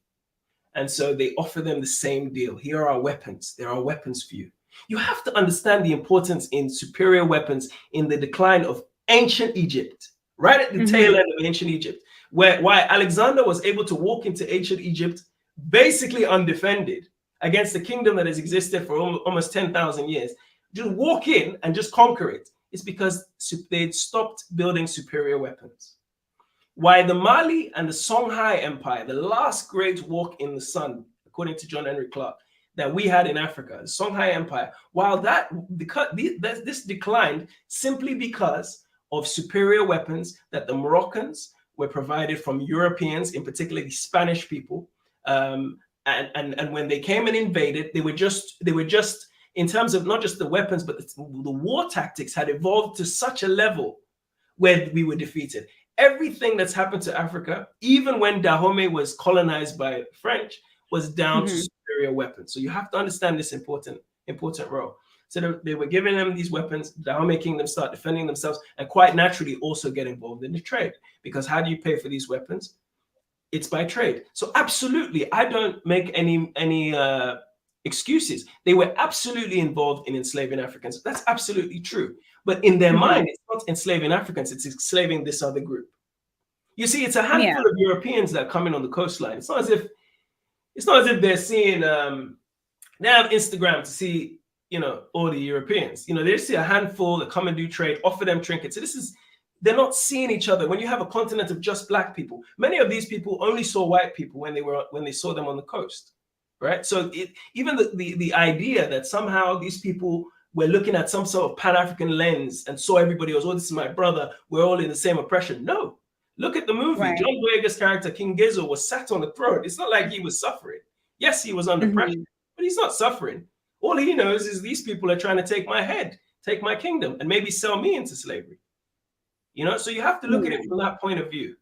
And so they offer them the same deal. Here are our weapons. There are weapons for you. You have to understand the importance in superior weapons in the decline of ancient Egypt, right at the tail end of ancient Egypt, why Alexander was able to walk into ancient Egypt basically undefended against a kingdom that has existed for almost 10,000 years. Just walk in and just conquer it. It's because they'd stopped building superior weapons. Why the Mali and the Songhai Empire, the last great walk in the sun, according to John Henry Clark, that we had in Africa, the Songhai Empire, while this declined simply because of superior weapons that the Moroccans were provided from Europeans, in particular the Spanish people. And when they came and invaded, they were just in terms of not just the weapons, but the war tactics had evolved to such a level where we were defeated. Everything that's happened to Africa, even when Dahomey was colonized by French, was down to superior weapons. So you have to understand this important role. So they were giving them these weapons. The Dahomey kingdom start defending themselves, and quite naturally also get involved in the trade. Because how do you pay for these weapons? It's by trade. So absolutely, I don't make any excuses. They were absolutely involved in enslaving Africans. That's absolutely true. But in their mind, it's not enslaving Africans, it's enslaving this other group. You see, it's a handful of Europeans that are coming on the coastline. It's not as if they're seeing they have Instagram to see, all the Europeans. They see a handful that come and do trade, offer them trinkets. So they're not seeing each other. When you have a continent of just black people, many of these people only saw white people when they saw them on the coast, right? So even the idea that somehow these people were looking at some sort of Pan-African lens and saw everybody else, this is my brother, we're all in the same oppression. No, look at the movie. Right. John Boyega's character, King Gezo, was sat on the throne. It's not like he was suffering. Yes, he was under pressure, but he's not suffering. All he knows is these people are trying to take my head, take my kingdom, and maybe sell me into slavery. So you have to look at it from that point of view.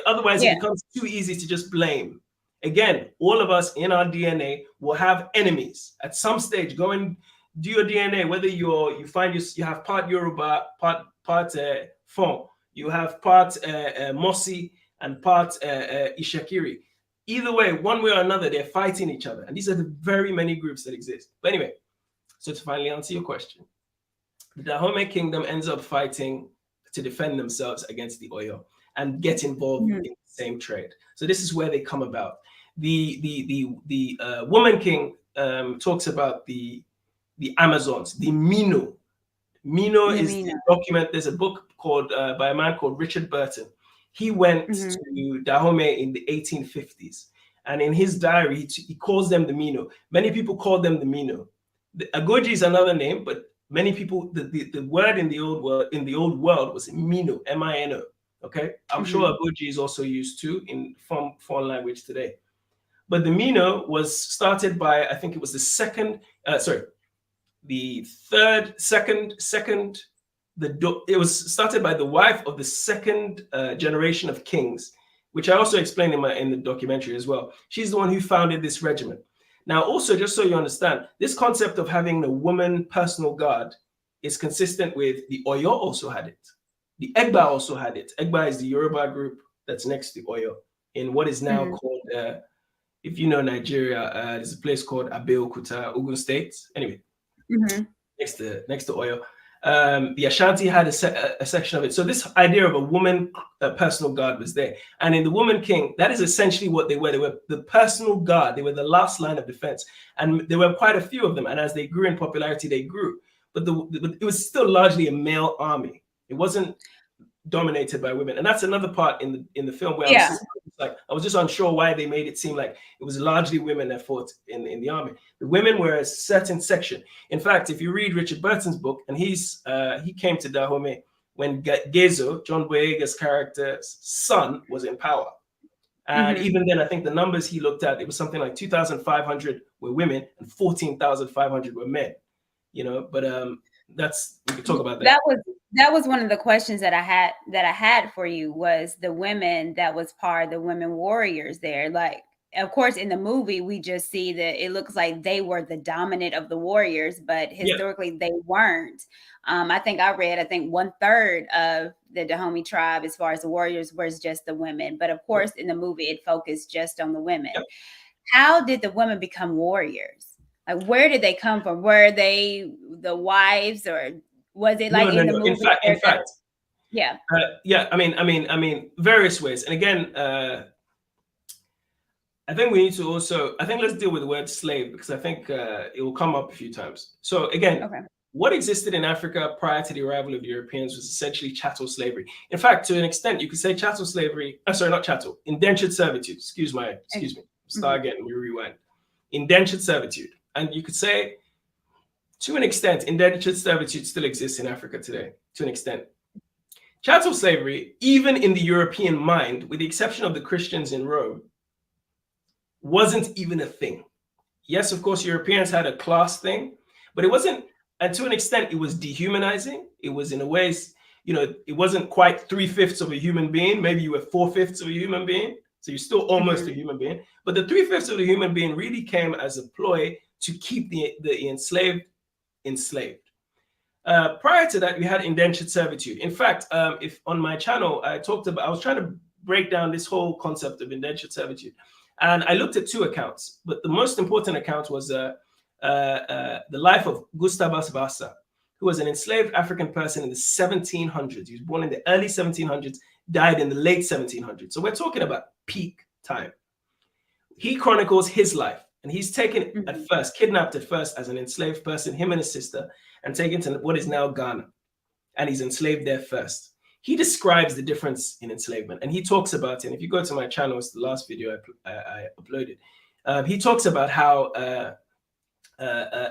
Otherwise it becomes too easy to just blame. Again, all of us in our DNA will have enemies at some stage. Go and do your DNA, whether you have part Yoruba, part Fon, you have part Mosi and part Ishakiri. Either way, one way or another, they're fighting each other. And these are the very many groups that exist. But anyway, so to finally answer your question, the Dahomey kingdom ends up fighting to defend themselves against the Oyo and get involved in the same trade. So this is where they come about. The woman king talks about the Amazons, the Mino. Mino is the document. There's a book called by a man called Richard Burton. He went to Dahomey in the 1850s, and in his diary he calls them the Mino. Many people call them the Mino. The Agoji is another name, but many people, the word in the old world was Mino, M-I-N-O. Okay, I'm sure Agoji is also used too in foreign language today. But the Mino was started by, I think it was it was started by the wife of the second generation of kings, which I also explained in the documentary as well. She's the one who founded this regiment. Now, also, just so you understand, this concept of having a woman personal guard is consistent with the Oyo also had it. The Egba also had it. Egba is the Yoruba group that's next to Oyo in what is now called if you know Nigeria, there's a place called Abeokuta, Ogun State. Anyway, next to Oyo. The Ashanti had a section of it. So this idea of a woman personal guard was there. And in the Woman King, that is essentially what they were. They were the personal guard. They were the last line of defense. And there were quite a few of them. And as they grew in popularity, they grew. But it was still largely a male army. It wasn't dominated by women. And that's another part in the film where I was just unsure why they made it seem like it was largely women that fought in the army. The women were a certain section. In fact, if you read Richard Burton's book, and he came to Dahomey when Gezo, John Boyega's character's son, was in power. And even then, I think the numbers he looked at, it was something like 2,500 were women and 14,500 were men. You know, but we could talk about that. That was one of the questions that I had for you, was the women that was part of the women warriors there. Like, of course, in the movie, we just see that it looks like they were the dominant of the warriors, but historically they weren't. I think 1/3 of the Dahomey tribe, as far as the warriors, was just the women. But of course, in the movie, it focused just on the women. How did the women become warriors? Like, where did they come from? Were they the wives, or was it like in the movie? In fact, I mean, various ways. And again, I think we need to also, let's deal with the word slave, because I think it will come up a few times. So again, what existed in Africa prior to the arrival of the Europeans was essentially chattel slavery. In fact, to an extent, you could say chattel slavery, not chattel, indentured servitude. Excuse me. Start again, we rewind. Indentured servitude. And you could say, to an extent, indentured servitude still exists in Africa today, to an extent. Chattel slavery, even in the European mind, with the exception of the Christians in Rome, wasn't even a thing. Yes, of course, Europeans had a class thing, but it wasn't, and to an extent, it was dehumanizing. It was, in a way, it wasn't quite 3/5 of a human being. Maybe you were 4/5 of a human being. So you're still almost a human being. But the 3/5 of the human being really came as a ploy to keep the enslaved. Prior to that, we had indentured servitude. In fact, if on my channel, I was trying to break down this whole concept of indentured servitude. And I looked at 2 accounts, but the most important account was the life of Gustavus Vasa, who was an enslaved African person in the 1700s. He was born in the early 1700s, died in the late 1700s. So we're talking about peak time. He chronicles his life, and he's taken kidnapped at first as an enslaved person, him and his sister, and taken to what is now Ghana. And he's enslaved there first. He describes the difference in enslavement, and he talks about it. And if you go to my channel, it's the last video I uploaded. He talks about how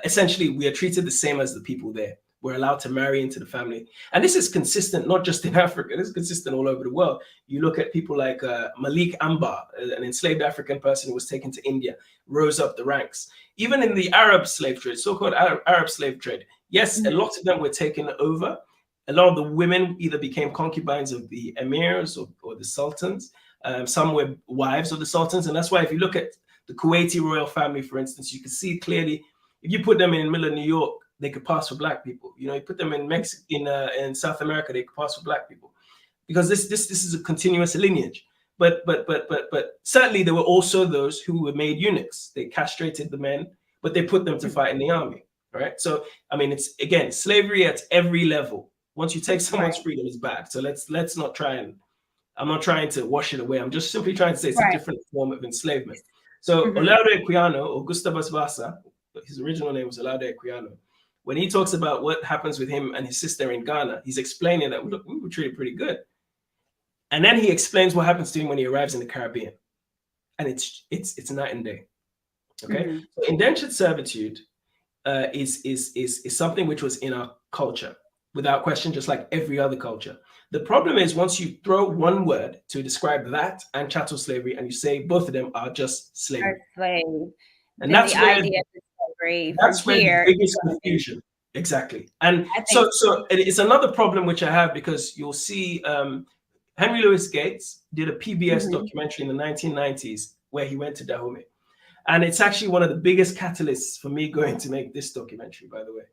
essentially we are treated the same as the people there. We're allowed to marry into the family. And this is consistent, not just in Africa, this is consistent all over the world. You look at people like Malik Ambar, an enslaved African person who was taken to India, rose up the ranks. Even in the Arab slave trade, so-called Arab slave trade, yes, a lot of them were taken over. A lot of the women either became concubines of the emirs or the sultans. Some were wives of the sultans. And that's why if you look at the Kuwaiti royal family, for instance, you can see clearly, if you put them in the middle of New York, they could pass for black people. You put them in Mexico, in South America, they could pass for black people, because this is a continuous lineage. But certainly there were also those who were made eunuchs. They castrated the men, but they put them to fight in the army. Right. So I mean, it's again slavery at every level. Once you take someone's freedom, it's bad. So let's not try and. I'm not trying to wash it away. I'm just simply trying to say it's a different form of enslavement. So Olaudah Equiano, or Gustavus Vasa, his original name was Olaudah Equiano. When he talks about what happens with him and his sister in Ghana, he's explaining that, look, we were treated pretty good. And then he explains what happens to him when he arrives in the Caribbean. And it's night and day. Okay. So indentured servitude is something which was in our culture, without question, just like every other culture. The problem is once you throw one word to describe that and chattel slavery, and you say both of them are just slavery. And that's the idea of slavery. That's where the biggest confusion. Exactly. And so it's another problem which I have, because you'll see Henry Louis Gates did a PBS documentary in the 1990s where he went to Dahomey. And it's actually one of the biggest catalysts for me going to make this documentary, by the way,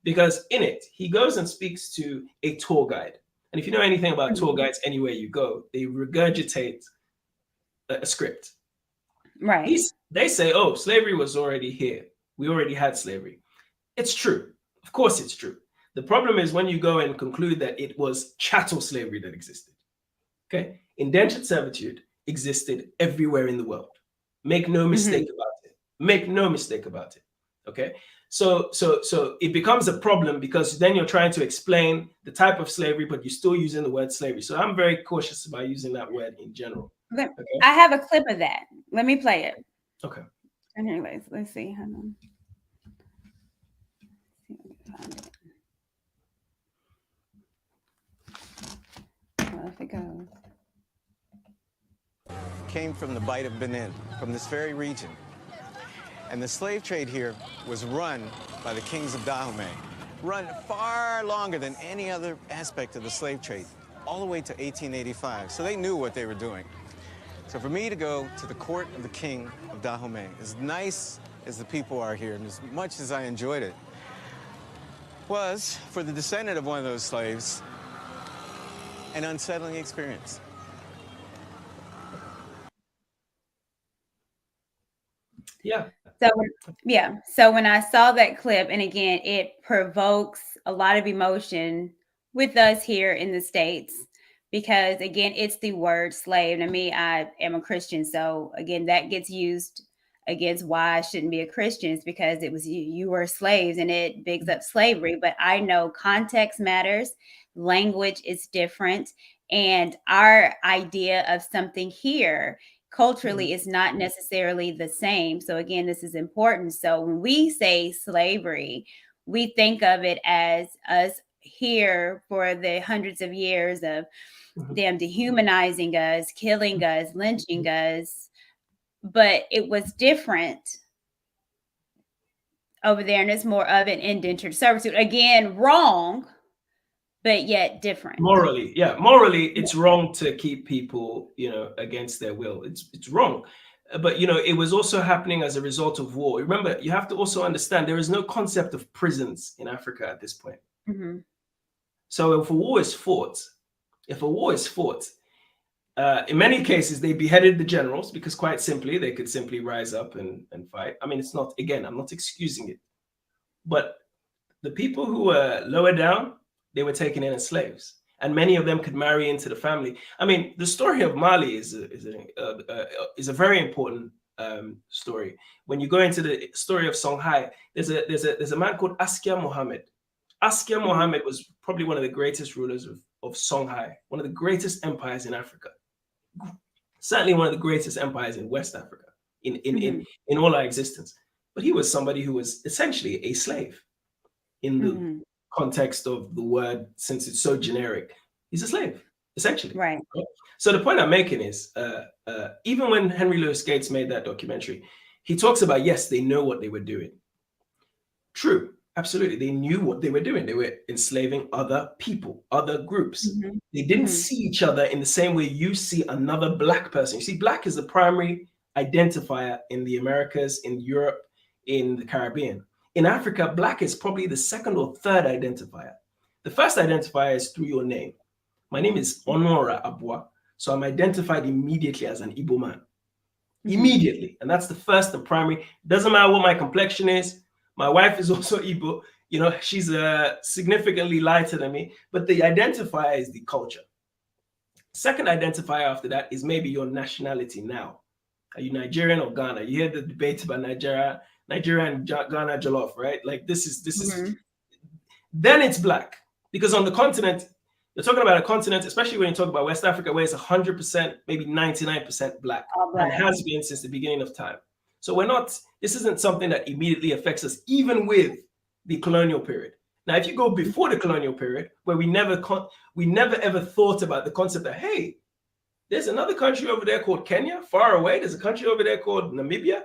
because in it, he goes and speaks to a tour guide. And if you know anything about tour guides, anywhere you go, they regurgitate a script. Right. They say, oh, slavery was already here. We already had slavery. It's true. Of course, it's true. The problem is when you go and conclude that it was chattel slavery that existed. Okay? Indentured servitude existed everywhere in the world. Make no mistake about it. Make no mistake about it. Okay? So it becomes a problem because then you're trying to explain the type of slavery, but you're still using the word slavery. So I'm very cautious about using that word in general. Okay? I have a clip of that. Let me play it. Okay. Anyways, let's see. Hold on. Well, if it goes. Came from the Bight of Benin, from this very region. And the slave trade here was run by the kings of Dahomey, run far longer than any other aspect of the slave trade, all the way to 1885. So they knew what they were doing. So for me to go to the court of the king of Dahomey, as nice as the people are here, and as much as I enjoyed it, was, for the descendant of one of those slaves, an unsettling experience. Yeah. So when I saw that clip, and again, it provokes a lot of emotion with us here in the States, because again, it's the word slave. And me, I am a Christian. So again, that gets used against why I shouldn't be a Christian, is because it was you were slaves, and it bigs up slavery. But I know context matters, language is different, and our idea of something here culturally is not necessarily the same. So again, this is important. So when we say slavery, we think of it as us here for the hundreds of years of them dehumanizing us, killing us, lynching us. But it was different over there, and it's more of an indentured servitude. Again, wrong, but yet different. Morally, it's wrong to keep people, against their will. It's wrong. But it was also happening as a result of war. Remember, you have to also understand there is no concept of prisons in Africa at this point. So if a war is fought, in many cases they beheaded the generals, because quite simply they could simply rise up and fight. I mean, it's not, again, I'm not excusing it, but the people who were lower down, they were taken in as slaves, and many of them could marry into the family. I mean, the story of Mali is a very important story. When you go into the story of Songhai, there's a man called Askia Mohammed. Askia Mohammed was probably one of the greatest rulers of Songhai, one of the greatest empires in Africa, certainly one of the greatest empires in West Africa in all our existence. But he was somebody who was essentially a slave in the context of the word, since it's so generic. He's a slave, essentially. Right. So the point I'm making is, even when Henry Louis Gates made that documentary, he talks about, yes, they know what they were doing. True, absolutely. They knew what they were doing. They were enslaving other people, other groups. They didn't see each other in the same way you see another Black person. You see, Black is the primary identifier in the Americas, in Europe, in the Caribbean. In Africa, Black is probably the second or third identifier. The first identifier is through your name. My name is Onora Abua, so I'm identified immediately as an Igbo man. Immediately. And that's the first and primary. Doesn't matter what my complexion is. My wife is also Igbo. She's significantly lighter than me, but the identifier is the culture. Second identifier after that is maybe your nationality now. Are you Nigerian or Ghana? You hear the debate about Nigeria and Ghana jollof, right? Like this is then it's Black, because on the continent, you're talking about a continent, especially when you talk about West Africa, where it's 100%, maybe 99% Black, and has been since the beginning of time. So this isn't something that immediately affects us, even with the colonial period. Now, if you go before the colonial period, where we never ever thought about the concept that, hey, there's another country over there called Kenya, far away. There's a country over there called Namibia.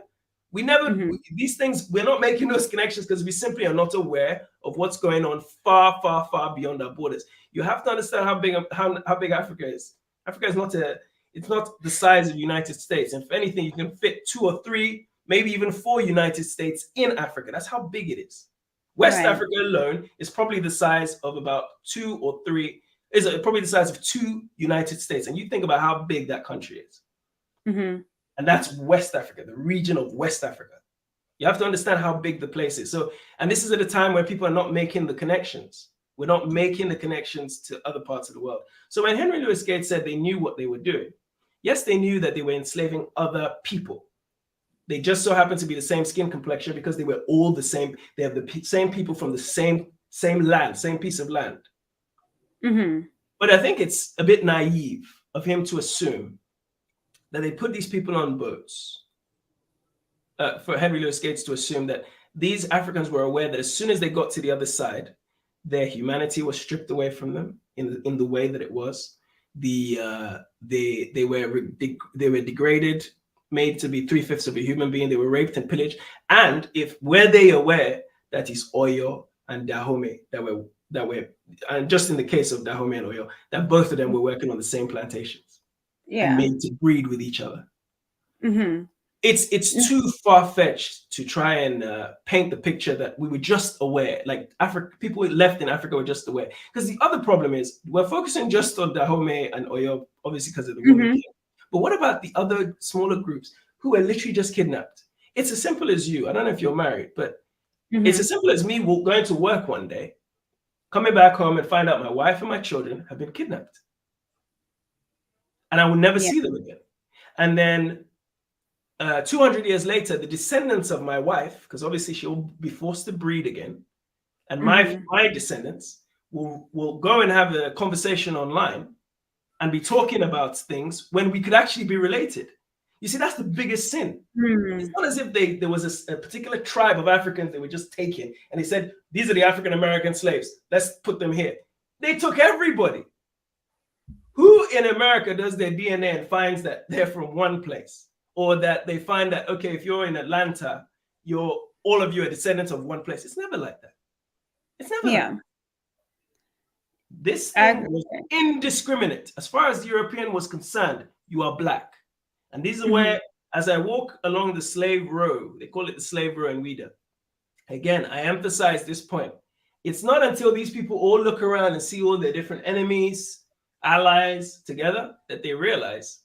We never, these things, we're not making those connections because we simply are not aware of what's going on far, far, far beyond our borders. You have to understand how big Africa is. Africa is it's not the size of the United States. And if anything, you can fit 2 or 3, maybe even 4 United States in Africa. That's how big it is. West Africa alone is probably the size of about 2 or 3, is probably the size of 2 United States. And you think about how big that country is. And that's West Africa, the region of West Africa. You have to understand how big the place is. So, and this is at a time where people are not making the connections. We're not making the connections to other parts of the world. So when Henry Louis Gates said they knew what they were doing, yes, they knew that they were enslaving other people. They just so happened to be the same skin complexion because they were all the same. They have the same people from the same land, same piece of land. Mm-hmm. But I think it's a bit naive of him to assume that they put these people on boats, for Henry Louis Gates to assume that these Africans were aware that as soon as they got to the other side, their humanity was stripped away from them in the way that it was. They were degraded, made to be 3/5 of a human being. They were raped and pillaged. And were they aware that is Oyo and Dahomey that were, and just in the case of Dahomey and Oyo, that both of them were working on the same plantations, and made to breed with each other. Mm-hmm. It's too far-fetched to try and paint the picture that we were just aware, like people left in Africa were just aware. Because the other problem is we're focusing just on Dahomey and Oyo, obviously because of the woman king. But what about the other smaller groups who were literally just kidnapped? It's as simple as you. I don't know if you're married, but it's as simple as me going to work one day, coming back home and find out my wife and my children have been kidnapped. And I will never see them again. And then 200 years later, the descendants of my wife, because obviously she will be forced to breed again, and my descendants will go and have a conversation online and be talking about things when we could actually be related. You see, that's the biggest sin. It's not as if there was a particular tribe of Africans they were just taking and they said, these are the African-American slaves, let's put them here. They took everybody. Who in America does their DNA and finds that they're from one place? Or that they find that, okay, if you're in Atlanta, all of you are descendants of one place. It's never like that. It's never like that. This thing was indiscriminate. As far as the European was concerned, you are black. And these are where, as I walk along the slave row, they call it the slave row in Ouida. Again, I emphasize this point. It's not until these people all look around and see all their different enemies, allies together that they realize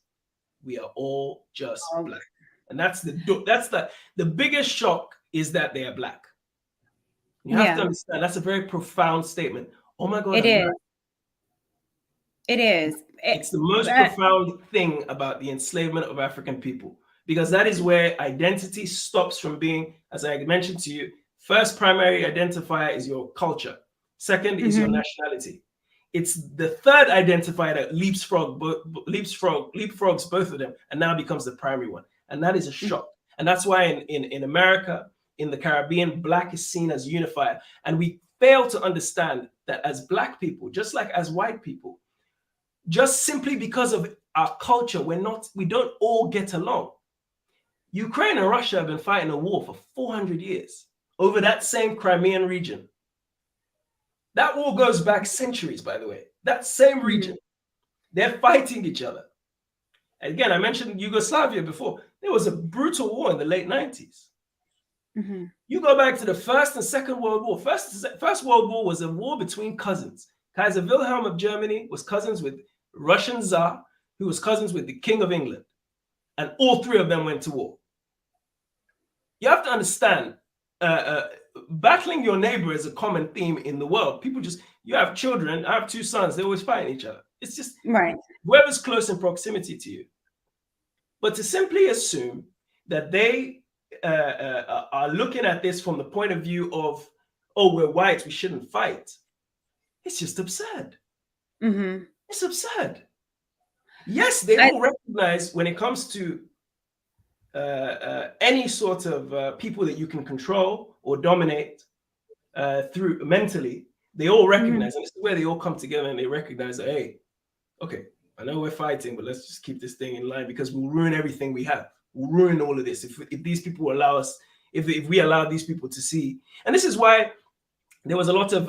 we are all just black. And that's the biggest shock, is that they are black. You have to understand, that's a very profound statement. Oh my God. It is. It is. It's the most profound thing about the enslavement of African people, because that is where identity stops from being, as I mentioned to you, first primary identifier is your culture. Second is your nationality. It's the third identifier that leapfrogs both of them and now becomes the primary one. And that is a shock. And that's why in America, in the Caribbean, black is seen as unifier. And we fail to understand that as black people, just like as white people, just simply because of our culture, we don't all get along. Ukraine and Russia have been fighting a war for 400 years over that same Crimean region. That war goes back centuries, by the way. That same region, they're fighting each other. Again, I mentioned Yugoslavia before. There was a brutal war in the late 90s. You go back to the First and Second World War. First World War was a war between cousins. Kaiser Wilhelm of Germany was cousins with Russian Tsar, who was cousins with the King of England. And all three of them went to war. You have to understand, battling your neighbor is a common theme in the world. People you have children, I have two sons, they always fighting each other. It's just whoever's close in proximity to you. But to simply assume that they are looking at this from the point of view of, oh, we're whites, we shouldn't fight. It's just absurd. It's absurd. Yes, they all recognize when it comes to any sort of people that you can control or dominate through mentally, they all recognize, and this is where they all come together and they recognize that, hey, okay, I know we're fighting, but let's just keep this thing in line, because we'll ruin everything we have. We'll ruin all of this if these people allow us, if we allow these people to see. And this is why there was a lot of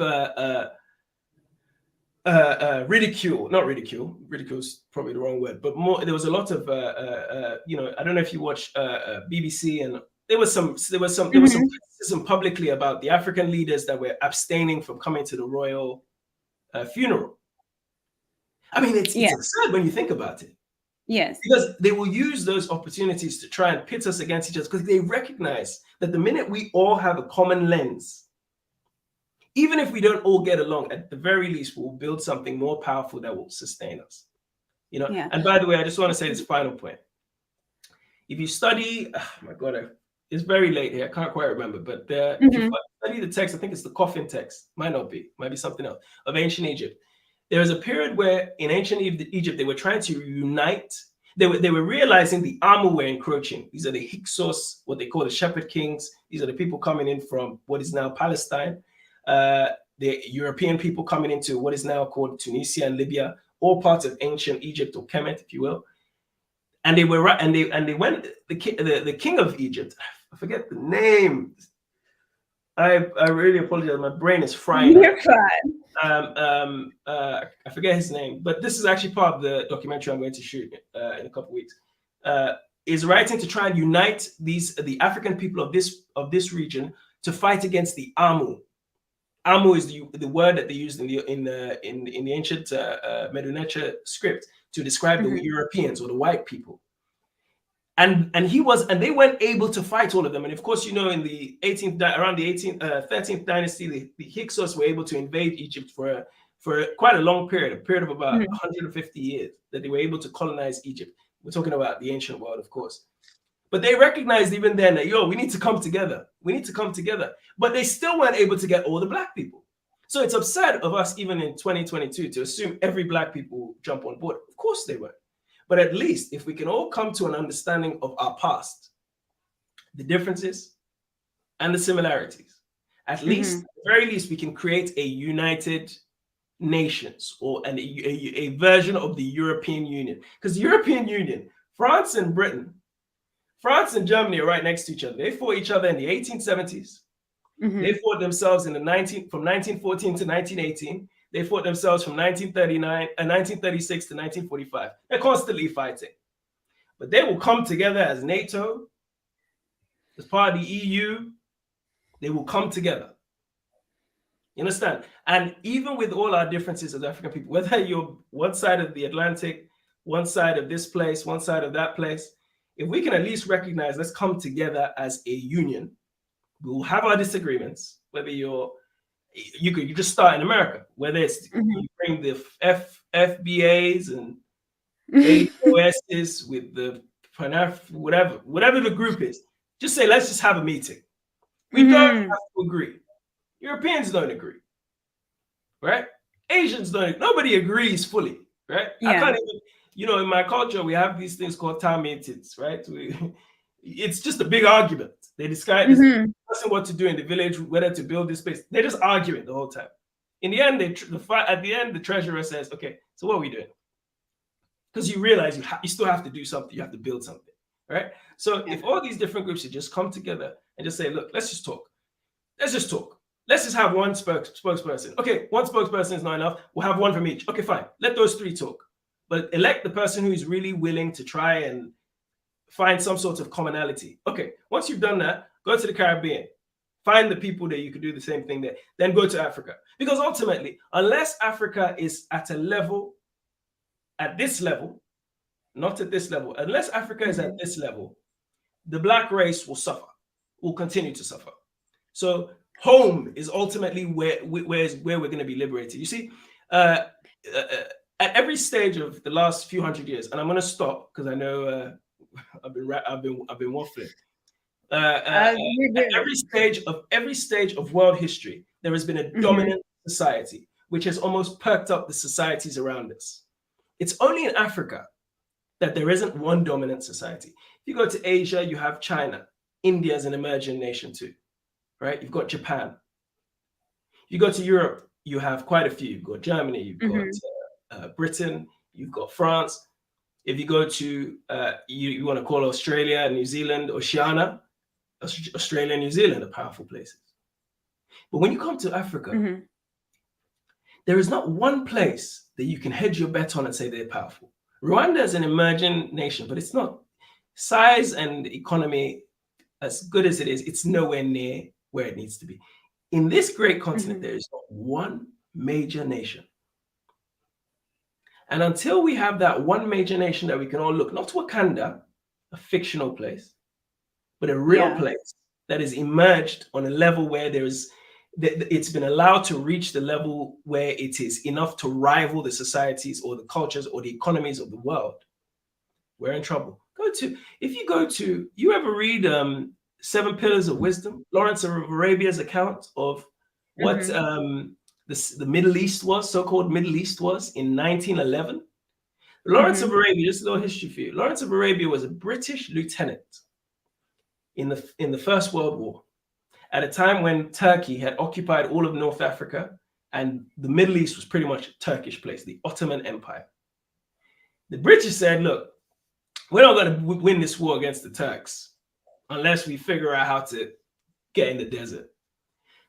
ridicule is probably the wrong word, but there was a lot of I don't know if you watch BBC, and there was some criticism publicly about the African leaders that were abstaining from coming to the royal funeral. I mean, it's absurd when you think about it. Yes. Because they will use those opportunities to try and pit us against each other, because they recognize that the minute we all have a common lens, even if we don't all get along, at the very least, we'll build something more powerful that will sustain us. Yeah. And by the way, I just want to say this final point. If you study, oh my God, it's very late here. I can't quite remember, but if you study the text, I think it's the coffin text. Might not be, might be something else, of ancient Egypt. There was a period where in ancient Egypt, they were trying to unite. They were realizing the armor were encroaching. These are the Hyksos, what they call the shepherd kings. These are the people coming in from what is now Palestine. The European people coming into what is now called Tunisia and Libya, all parts of ancient Egypt, or Kemet, if you will. And they were and they went, the king of Egypt, I forget the name. I really apologize. My brain is frying. You're fine. I forget his name, but this is actually part of the documentary I'm going to shoot in a couple of weeks. Is writing to try and unite the African people of this region to fight against the Amu. Amu is the word that they used in the ancient Medu-Neter script to describe the Europeans or the white people. And they weren't able to fight all of them. And of course, in the 13th dynasty, the Hyksos were able to invade Egypt for quite a long period, a period of about 150 years, that they were able to colonize Egypt. We're talking about the ancient world, of course. But they recognized even then that, we need to come together. We need to come together. But they still weren't able to get all the Black people. So it's absurd of us, even in 2022, to assume every Black people will jump on board. Of course they weren't. But at least if we can all come to an understanding of our past, the differences and the similarities, at least, at the very least, we can create a united nations, or a version of the European Union. Because the European Union, France and Germany are right next to each other. They fought each other in the 1870s. They fought themselves from 1914 to 1918. They fought themselves from 1936 to 1945. They're constantly fighting. But they will come together as NATO, as part of the EU. They will come together. You understand? And even with all our differences as African people, whether you're one side of the Atlantic, one side of this place, one side of that place, if we can at least recognize, let's come together as a union. We will have our disagreements, whether you just start in America, whether it's you bring the FBAs and AOSs with the whatever the group is, just say, let's just have a meeting. We don't have to agree. Europeans don't agree, right? Asians don't. Nobody agrees fully, right? Yeah. I can't even, in my culture, we have these things called town meetings, right? It's just a big argument. They describe discussing what to do in the village, whether to build this place. They're just arguing the whole time. In the end, the treasurer says, "Okay, so what are we doing?" Because you realize you still have to do something. You have to build something, right? So if all these different groups should just come together and just say, "Look, let's just talk. Let's just talk. Let's just have one spokesperson. Okay, one spokesperson is not enough. We'll have one from each. Okay, fine. Let those three talk. But elect the person who is really willing to try and find some sort of commonality. Okay, once you've done that, go to the Caribbean. Find the people that you could do the same thing there. Then go to Africa. Because ultimately, unless Africa is at this level, not at this level, unless Africa is at this level, the Black race will suffer, will continue to suffer. So home is ultimately where we're going to be liberated. You see, at every stage of the last few hundred years, and I'm going to stop because I know I've been waffling. At every stage of world history, there has been a dominant society which has almost perked up the societies around us. It's only in Africa that there isn't one dominant society. If you go to Asia, you have China. India is an emerging nation too, right? You've got Japan. You go to Europe, you have quite a few. You've got Germany, you've got Britain, you've got France. If you go to, you want to call Australia, New Zealand, Oceania, Australia and New Zealand are powerful places. But when you come to Africa, there is not one place that you can hedge your bet on and say they're powerful. Rwanda is an emerging nation, but it's not. Size and economy, as good as it is, it's nowhere near where it needs to be. In this great continent, there is not one major nation. And until we have that one major nation that we can all look, not Wakanda, a fictional place, but a real place that is emerged on a level where it's been allowed to reach the level where it is enough to rival the societies or the cultures or the economies of the world, we're in trouble. You ever read Seven Pillars of Wisdom, Lawrence of Arabia's account of what the Middle East was, so-called Middle East was in 1911? Lawrence of Arabia, just a little history for you. Lawrence of Arabia was a British lieutenant in the First World War, at a time when Turkey had occupied all of North Africa and the Middle East was pretty much a Turkish place, the Ottoman Empire. The British said, look, we're not going to win this war against the Turks unless we figure out how to get in the desert.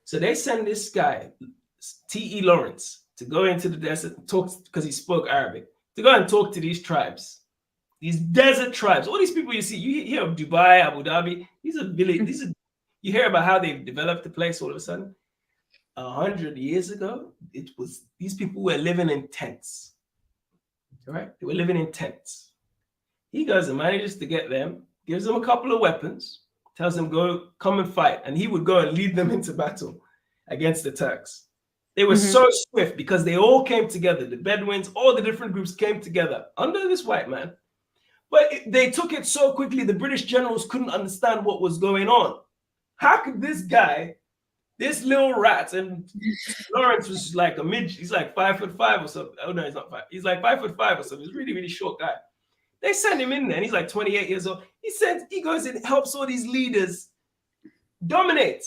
So they send this guy, T.E. Lawrence, to go into the desert and talk, because he spoke Arabic, to go and talk to these tribes, these desert tribes. All these people you see, you hear of Dubai, Abu Dhabi, these are villages. You hear about how they've developed the place all of a sudden. 100 years ago, these people were living in tents. All right? They were living in tents. He goes and manages to get them, gives them a couple of weapons, tells them, come and fight. And he would go and lead them into battle against the Turks. They were so swift because they all came together. The Bedouins, all the different groups came together under this white man. But they took it so quickly, the British generals couldn't understand what was going on. How could this guy, this little rat, and Lawrence was like a midget, he's like 5'5" or something. Oh no, he's not 5. He's like 5'5" or something. He's a really, really short guy. They send him in there and he's like 28 years old. He goes and helps all these leaders dominate.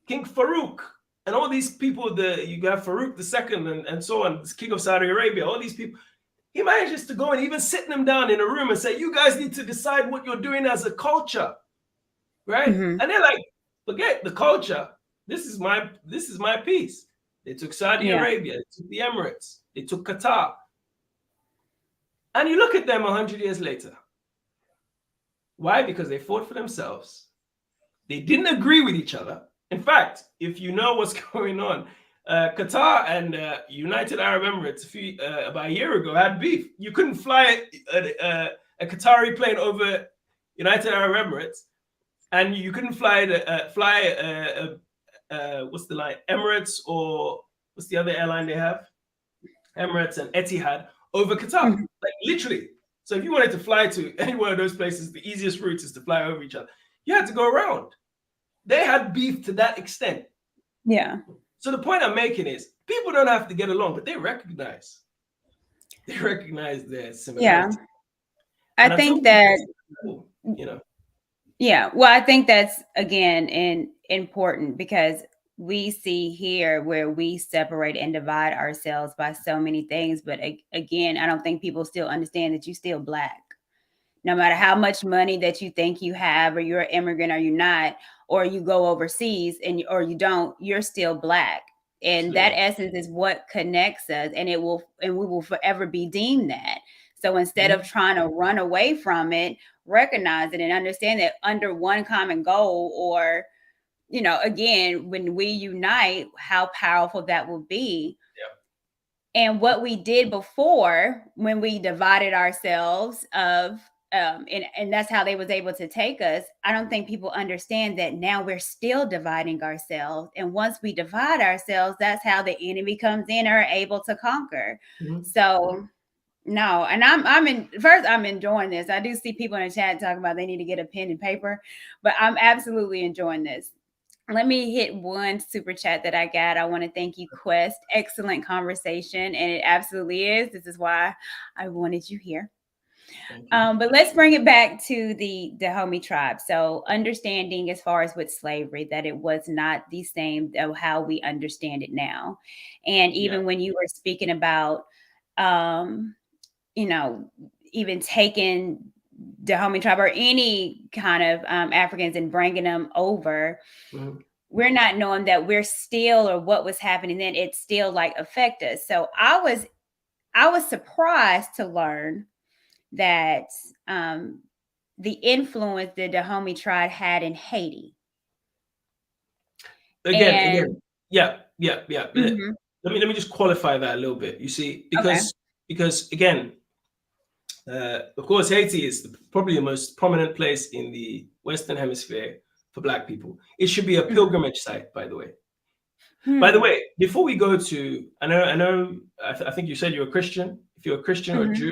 King Farouk and all these people, you got Farouk II and so on, this king of Saudi Arabia, all these people. He manages to go and even sit them down in a room and say, you guys need to decide what you're doing as a culture. Right? And they're like, forget the culture. This is my piece. They took Saudi Arabia, they took the Emirates, they took Qatar. And you look at them 100 years later. Why? Because they fought for themselves. They didn't agree with each other. In fact, if you know what's going on, Qatar and United Arab Emirates about a year ago had beef. You couldn't fly a Qatari plane over United Arab Emirates, and you couldn't fly what's the line? Emirates, or what's the other airline they have? Emirates and Etihad over Qatar, like literally. So if you wanted to fly to any one of those places, the easiest route is to fly over each other. You had to go around. They had beef to that extent. Yeah. So the point I'm making is people don't have to get along, but they recognize their similarities. Yeah. I think that, Yeah. Well, I think that's, again, important, because we see here where we separate and divide ourselves by so many things. But again, I don't think people still understand that you're still Black. No matter how much money that you think you have, or you're an immigrant or you're not, or you go overseas or you don't, you're still Black. And that essence is what connects us, and we will forever be deemed that. So instead of trying to run away from it, recognize it and understand that under one common goal, or, again, when we unite, how powerful that will be. Yeah. And what we did before, when we divided ourselves and that's how they was able to take us. I don't think people understand that now we're still dividing ourselves. And once we divide ourselves, that's how the enemy comes in or are able to conquer. So no, and I'm enjoying this. I do see people in the chat talking about they need to get a pen and paper, but I'm absolutely enjoying this. Let me hit one super chat that I got. I want to thank you, Quest. Excellent conversation. And it absolutely is. This is why I wanted you here. But let's bring it back to the Dahomey tribe. So understanding, as far as with slavery, that it was not the same of how we understand it now. And even when you were speaking about, even taking Dahomey tribe or any kind of Africans and bringing them over, we're not knowing that we're still, or what was happening then, it still like affect us. So I was surprised to learn that the influence the Dahomey tribe had in Haiti. Again. Yeah. No, let me just qualify that a little bit. You see, Okay. because again, of course, Haiti is probably the most prominent place in the Western Hemisphere for Black people. It should be a pilgrimage site, by the way. By the way, before we go to, I think you said you're a Christian. If you're a Christian or a Jew,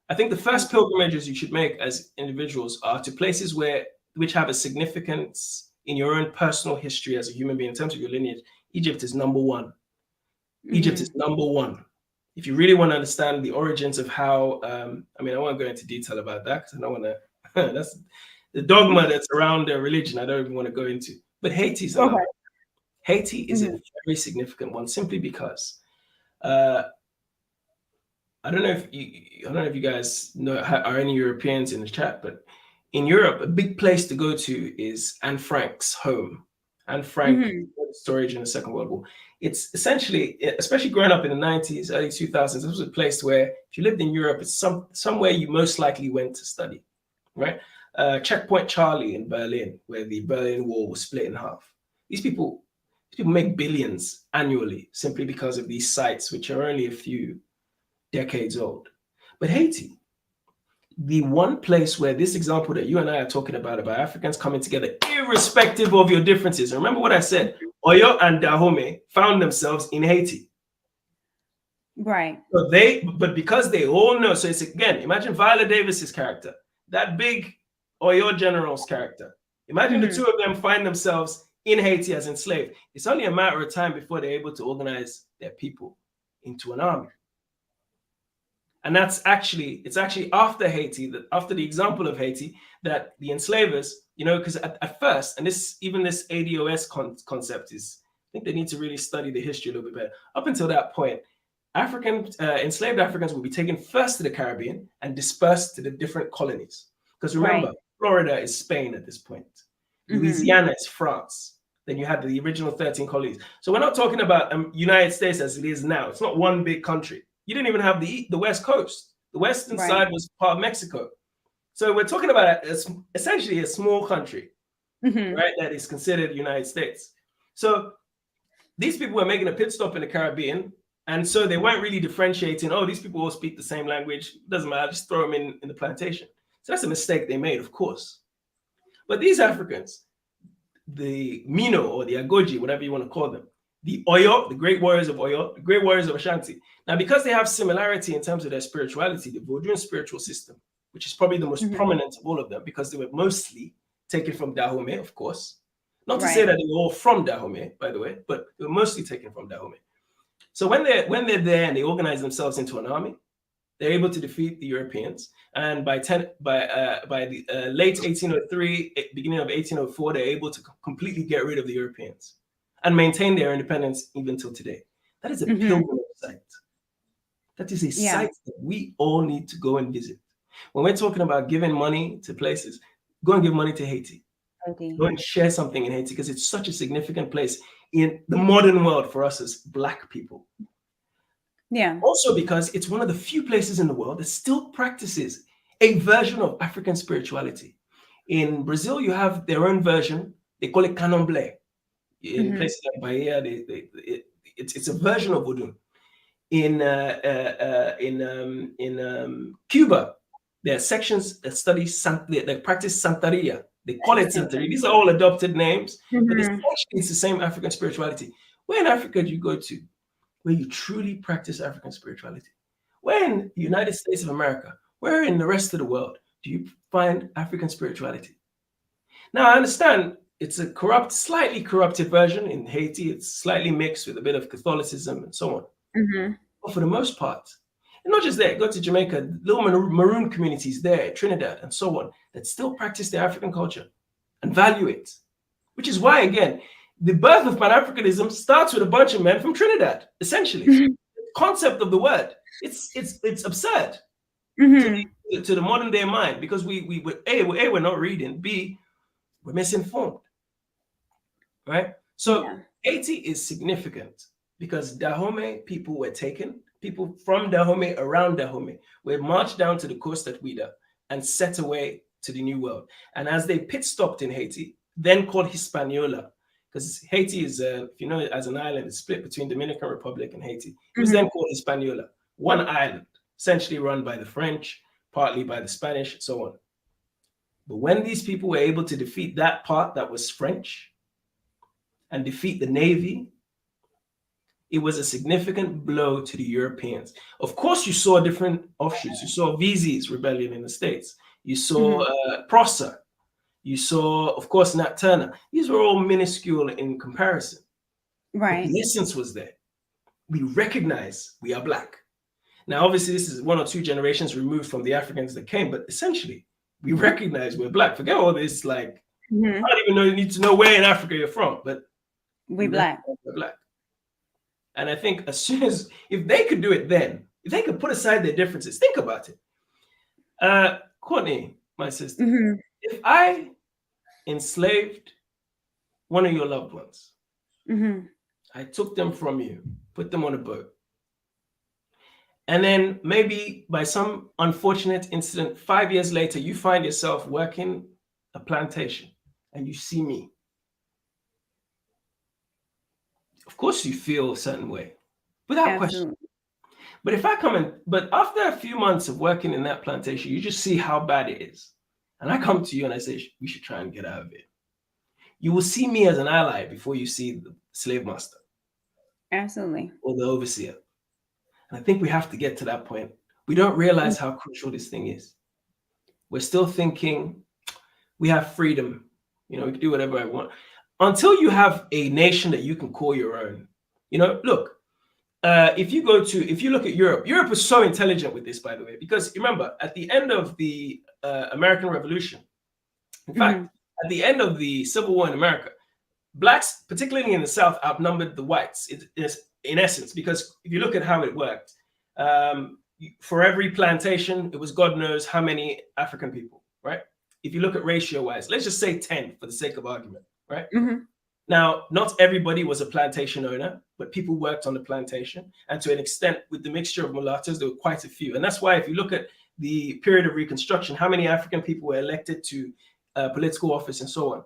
I think the first pilgrimages you should make as individuals are to places which have a significance in your own personal history as a human being in terms of your lineage. Egypt is number one. Egypt is number one. If you really want to understand the origins of how, I won't go into detail about that because I don't want to. That's the dogma that's around their religion. I don't even want to go into. But Haiti's another. Okay. Haiti is a very significant one simply because I don't know if you guys know are any Europeans in the chat, but in Europe, a big place to go to is Anne Frank's home. Anne Frank storage in the Second World War. It's essentially, especially growing up in the 90s, early 2000s, this was a place where if you lived in Europe, it's somewhere you most likely went to study, right? Checkpoint Charlie in Berlin, where the Berlin Wall was split in half. These people make billions annually simply because of these sites, which are only a few decades old. But Haiti, the one place where this example that you and I are talking about Africans coming together, irrespective of your differences. Remember what I said, Oyo and Dahomey found themselves in Haiti. Right. So but because they all know, so it's again, imagine Viola Davis's character, that big Oyo general's character. Imagine the two of them find themselves in Haiti as enslaved. It's only a matter of time before they're able to organize their people into an army. And it's actually after Haiti, after the example of Haiti, that the enslavers, because at first, and this ADOS concept is, I think they need to really study the history a little bit better. Up until that point, enslaved Africans will be taken first to the Caribbean and dispersed to the different colonies. Because remember, Florida is Spain at this point. Louisiana is France. Then you had the original 13 colonies. So we're not talking about United States as it is now. It's not one big country. You didn't even have the West Coast. The western side was part of Mexico. So we're talking about essentially a small country, right, that is considered the United States. So these people were making a pit stop in the Caribbean, and so they weren't really differentiating, these people all speak the same language. Doesn't matter, just throw them in the plantation. So that's a mistake they made, of course. But these Africans, the Mino or the Agoji, whatever you want to call them, the Oyo, the Great Warriors of Oyo, the Great Warriors of Ashanti. Now, because they have similarity in terms of their spirituality, the Vodouan spiritual system, which is probably the most prominent of all of them, because they were mostly taken from Dahomey, of course. Not to say that they were all from Dahomey, by the way, but they were mostly taken from Dahomey. So when they're there and they organize themselves into an army, they're able to defeat the Europeans. And by the late 1803, beginning of 1804, they're able to completely get rid of the Europeans and maintain their independence even till today. That is a pilgrimage site. That is a site that we all need to go and visit. When we're talking about giving money to places, go and give money to Haiti. Go and share something in Haiti because it's such a significant place in the modern world for us as Black people. Yeah. Also because it's one of the few places in the world that still practices a version of African spirituality. In Brazil, you have their own version. They call it Candomblé. In places like Bahia, it's a version of Voodoo. In Cuba, there are sections that study that practice Santeria. They call it Santeria. These are all adopted names, but it's the same African spirituality. Where in Africa do you go to where you truly practice African spirituality? Where in the United States of America, where in the rest of the world do you find African spirituality? Now, I understand it's a slightly corrupted version. In Haiti, it's slightly mixed with a bit of Catholicism and so on. But for the most part, and not just there, go to Jamaica, little maroon communities there, Trinidad, and so on, that still practice their African culture and value it. Which is why, again, the birth of Pan-Africanism starts with a bunch of men from Trinidad, essentially. The concept of the word, it's absurd to the modern day mind, because we're not reading, B, we're misinformed, right? So Haiti is significant because Dahomey people were taken, people from Dahomey, around Dahomey, were marched down to the coast at Ouida and set away to the New World. And as they pit stopped in Haiti, then called Hispaniola, because Haiti is, if you know it as an island, it's split between Dominican Republic and Haiti. It was Mhm. then called Hispaniola, one island, essentially run by the French, partly by the Spanish, and so on. But when these people were able to defeat that part that was French and defeat the Navy, it was a significant blow to the Europeans. Of course, you saw different offshoots. You saw VZ's rebellion in the States. You saw Prosser. You saw, of course, Nat Turner. These were all minuscule in comparison. Right. But the essence was there. We recognize we are Black. Now, obviously, this is 1 or 2 generations removed from the Africans that came, but essentially, we recognize we're Black. Forget all this, like, I don't even know you need to know where in Africa you're from, but we Black. We're Black. And I think as soon as, if they could do it then, if they could put aside their differences, think about it. Courtney, my sister, if I enslaved one of your loved ones, I took them from you, put them on a boat, and then maybe by some unfortunate incident, 5 years later, you find yourself working a plantation and you see me. Of course, you feel a certain way, without question. But if I come in, but after a few months of working in that plantation, you just see how bad it is. And I come to you and I say, we should try and get out of it. You will see me as an ally before you see the slave master. Absolutely. Or the overseer. And I think we have to get to that point. We don't realize how crucial this thing is. We're still thinking we have freedom. You know, we can do whatever I want. Until you have a nation that you can call your own. You know, look, if you look at Europe was so intelligent with this, by the way, because remember, at the end of the American Revolution, in fact, at the end of the Civil War in America, Blacks, particularly in the South, outnumbered the whites in essence, because if you look at how it worked, for every plantation, it was God knows how many African people, right? If you look at ratio-wise, let's just say 10 for the sake of argument, right? Now, not everybody was a plantation owner, but people worked on the plantation. And to an extent, with the mixture of mulattoes, there were quite a few. And that's why if you look at the period of Reconstruction, how many African people were elected to political office and so on.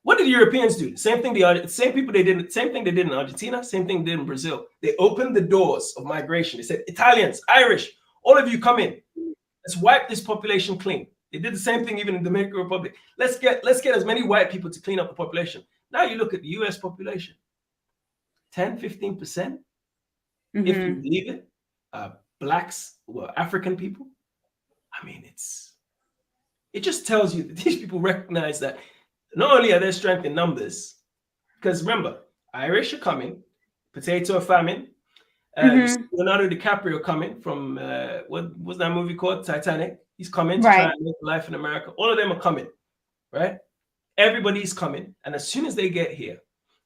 What did the Europeans do? Same thing they did in Argentina, same thing they did in Brazil. They opened the doors of migration. They said, Italians, Irish, all of you come in. Let's wipe this population clean. They did the same thing even in the Dominican Republic. Let's get as many white people to clean up the population. Now you look at the US population, 10, 15%, if you believe it, Blacks, African people. I mean, it just tells you that these people recognize that not only are there strength in numbers, because remember, Irish are coming, potato famine, Leonardo DiCaprio coming from, what was that movie called? Titanic. He's coming to try and make life in America. All of them are coming, right? Everybody's coming. And as soon as they get here,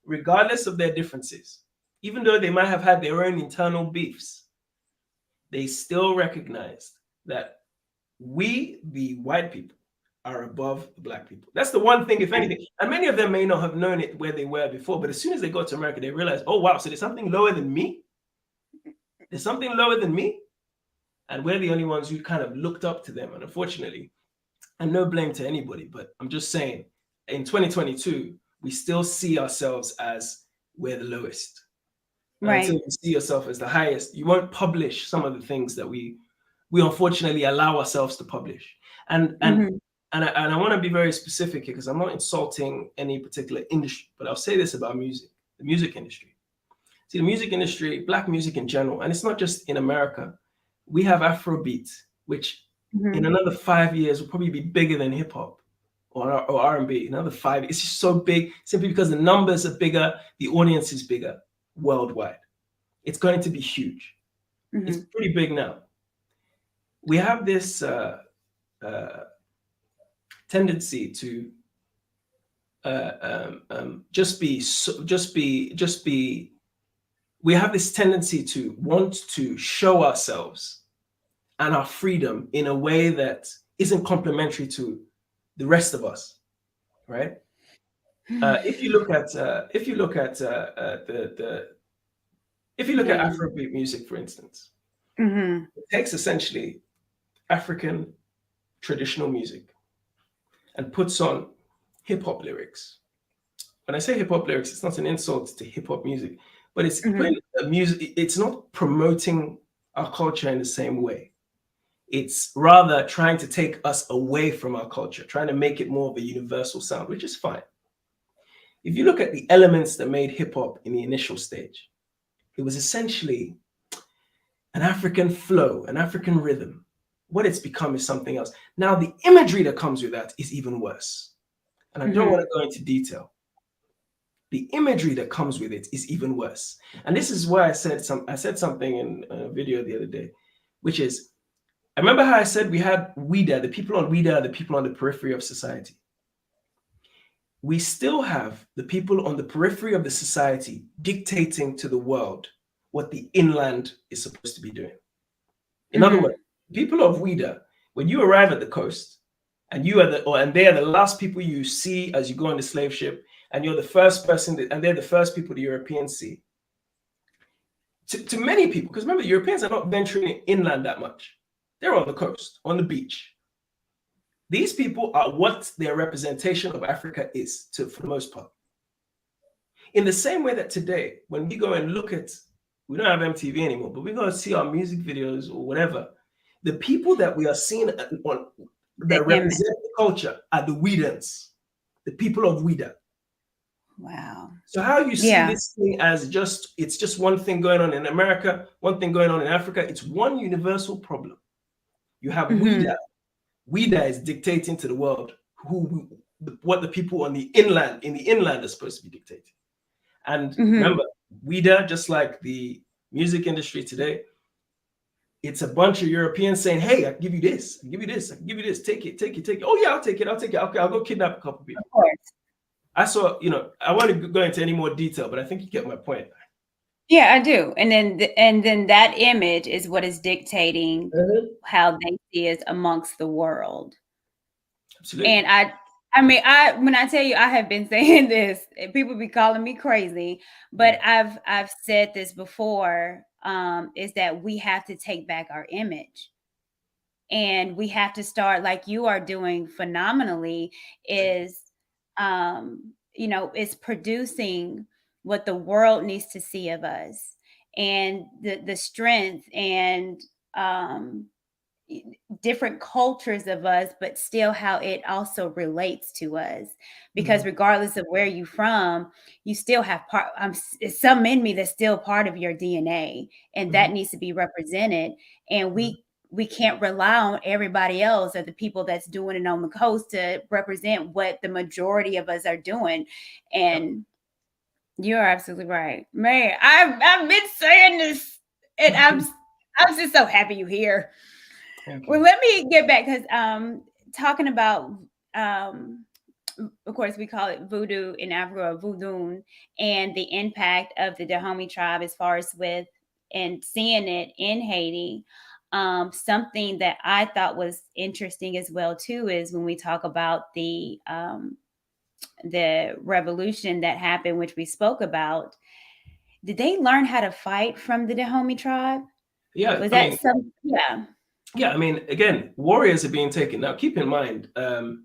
regardless of their differences, even though they might have had their own internal beefs, they still recognize that we, the white people, are above the Black people. That's the one thing, if anything. And many of them may not have known it where they were before, but as soon as they got to America, they realized, oh, wow, so there's something lower than me? There's something lower than me? And we're the only ones who kind of looked up to them. And unfortunately, and no blame to anybody, but I'm just saying, in 2022, we still see ourselves as we're the lowest. Right. Until you see yourself as the highest, you won't publish some of the things that we unfortunately allow ourselves to publish. And I want to be very specific here because I'm not insulting any particular industry, but I'll say this about music, the music industry. See, the music industry, Black music in general, and it's not just in America. We have Afrobeat, which in another 5 years will probably be bigger than hip hop or R&B. Another 5 years, it's just so big simply because the numbers are bigger, the audience is bigger worldwide. It's going to be huge. It's pretty big now. We have this tendency to we have this tendency to want to show ourselves and our freedom in a way that isn't complementary to the rest of us, right? If you look at Afrobeat music, for instance, it takes essentially African traditional music and puts on hip hop lyrics, when I say hip hop lyrics, it's not an insult to hip hop music, but it's Mhm. putting music. It's not promoting our culture in the same way. It's rather trying to take us away from our culture, trying to make it more of a universal sound, which is fine. If you look at the elements that made hip hop in the initial stage, it was essentially an African flow, an African rhythm. What it's become is something else. Now, the imagery that comes with that is even worse. And I don't want to go into detail. The imagery that comes with it is even worse. And this is where I said something in a video the other day, which is, I remember how I said we had WIDA, the people on WIDA, the people on the periphery of society. We still have the people on the periphery of the society dictating to the world what the inland is supposed to be doing. In other words, people of WIDA, when you arrive at the coast, and they are the last people you see as you go on the slave ship, and you're the first person, and they're the first people the Europeans see. To many people, because remember, the Europeans are not venturing inland that much. They're on the coast, on the beach. These people are what their representation of Africa is, for the most part. In the same way that today, when we go and look at, we don't have MTV anymore, but we go and see our music videos or whatever, the people that we are seeing that represent the culture are the Widans, the people of WIDA. Wow. So how you see this thing as it's just one thing going on in America, one thing going on in Africa, it's one universal problem. You have WIDA. WIDA is dictating to the world what the people in the inland are supposed to be dictating. And remember, WIDA, just like the music industry today, it's a bunch of Europeans saying, hey, I can give you this, I can give you this, I can give you this, take it. Oh yeah, I'll take it. Okay, I'll go kidnap a couple people. Of course. I saw, I want to go into any more detail, but I think you get my point. Yeah, I do. And then that image is what is dictating how they see us amongst the world. Absolutely. And when I tell you I have been saying this, people be calling me crazy, but I've said this before, is that we have to take back our image. And we have to start, like you are doing phenomenally, is is producing what the world needs to see of us, and the strength and different cultures of us, but still how it also relates to us. Because regardless of where you're from, you still have some in me that's still part of your DNA, and that needs to be represented. And we can't rely on everybody else or the people that's doing it on the coast to represent what the majority of us are doing. And you're absolutely right, man. I've been saying this, and I'm just so happy you're here. Okay. Well, let me get back, because talking about of course we call it voodoo in Africa, voodoo, and the impact of the Dahomey tribe as far as with and seeing it in Haiti. Something that I thought was interesting as well too is when we talk about the revolution that happened, which we spoke about. Did they learn how to fight from the Dahomey tribe? Yeah, was that some? Yeah, I mean, again, warriors are being taken. Now, keep in mind, the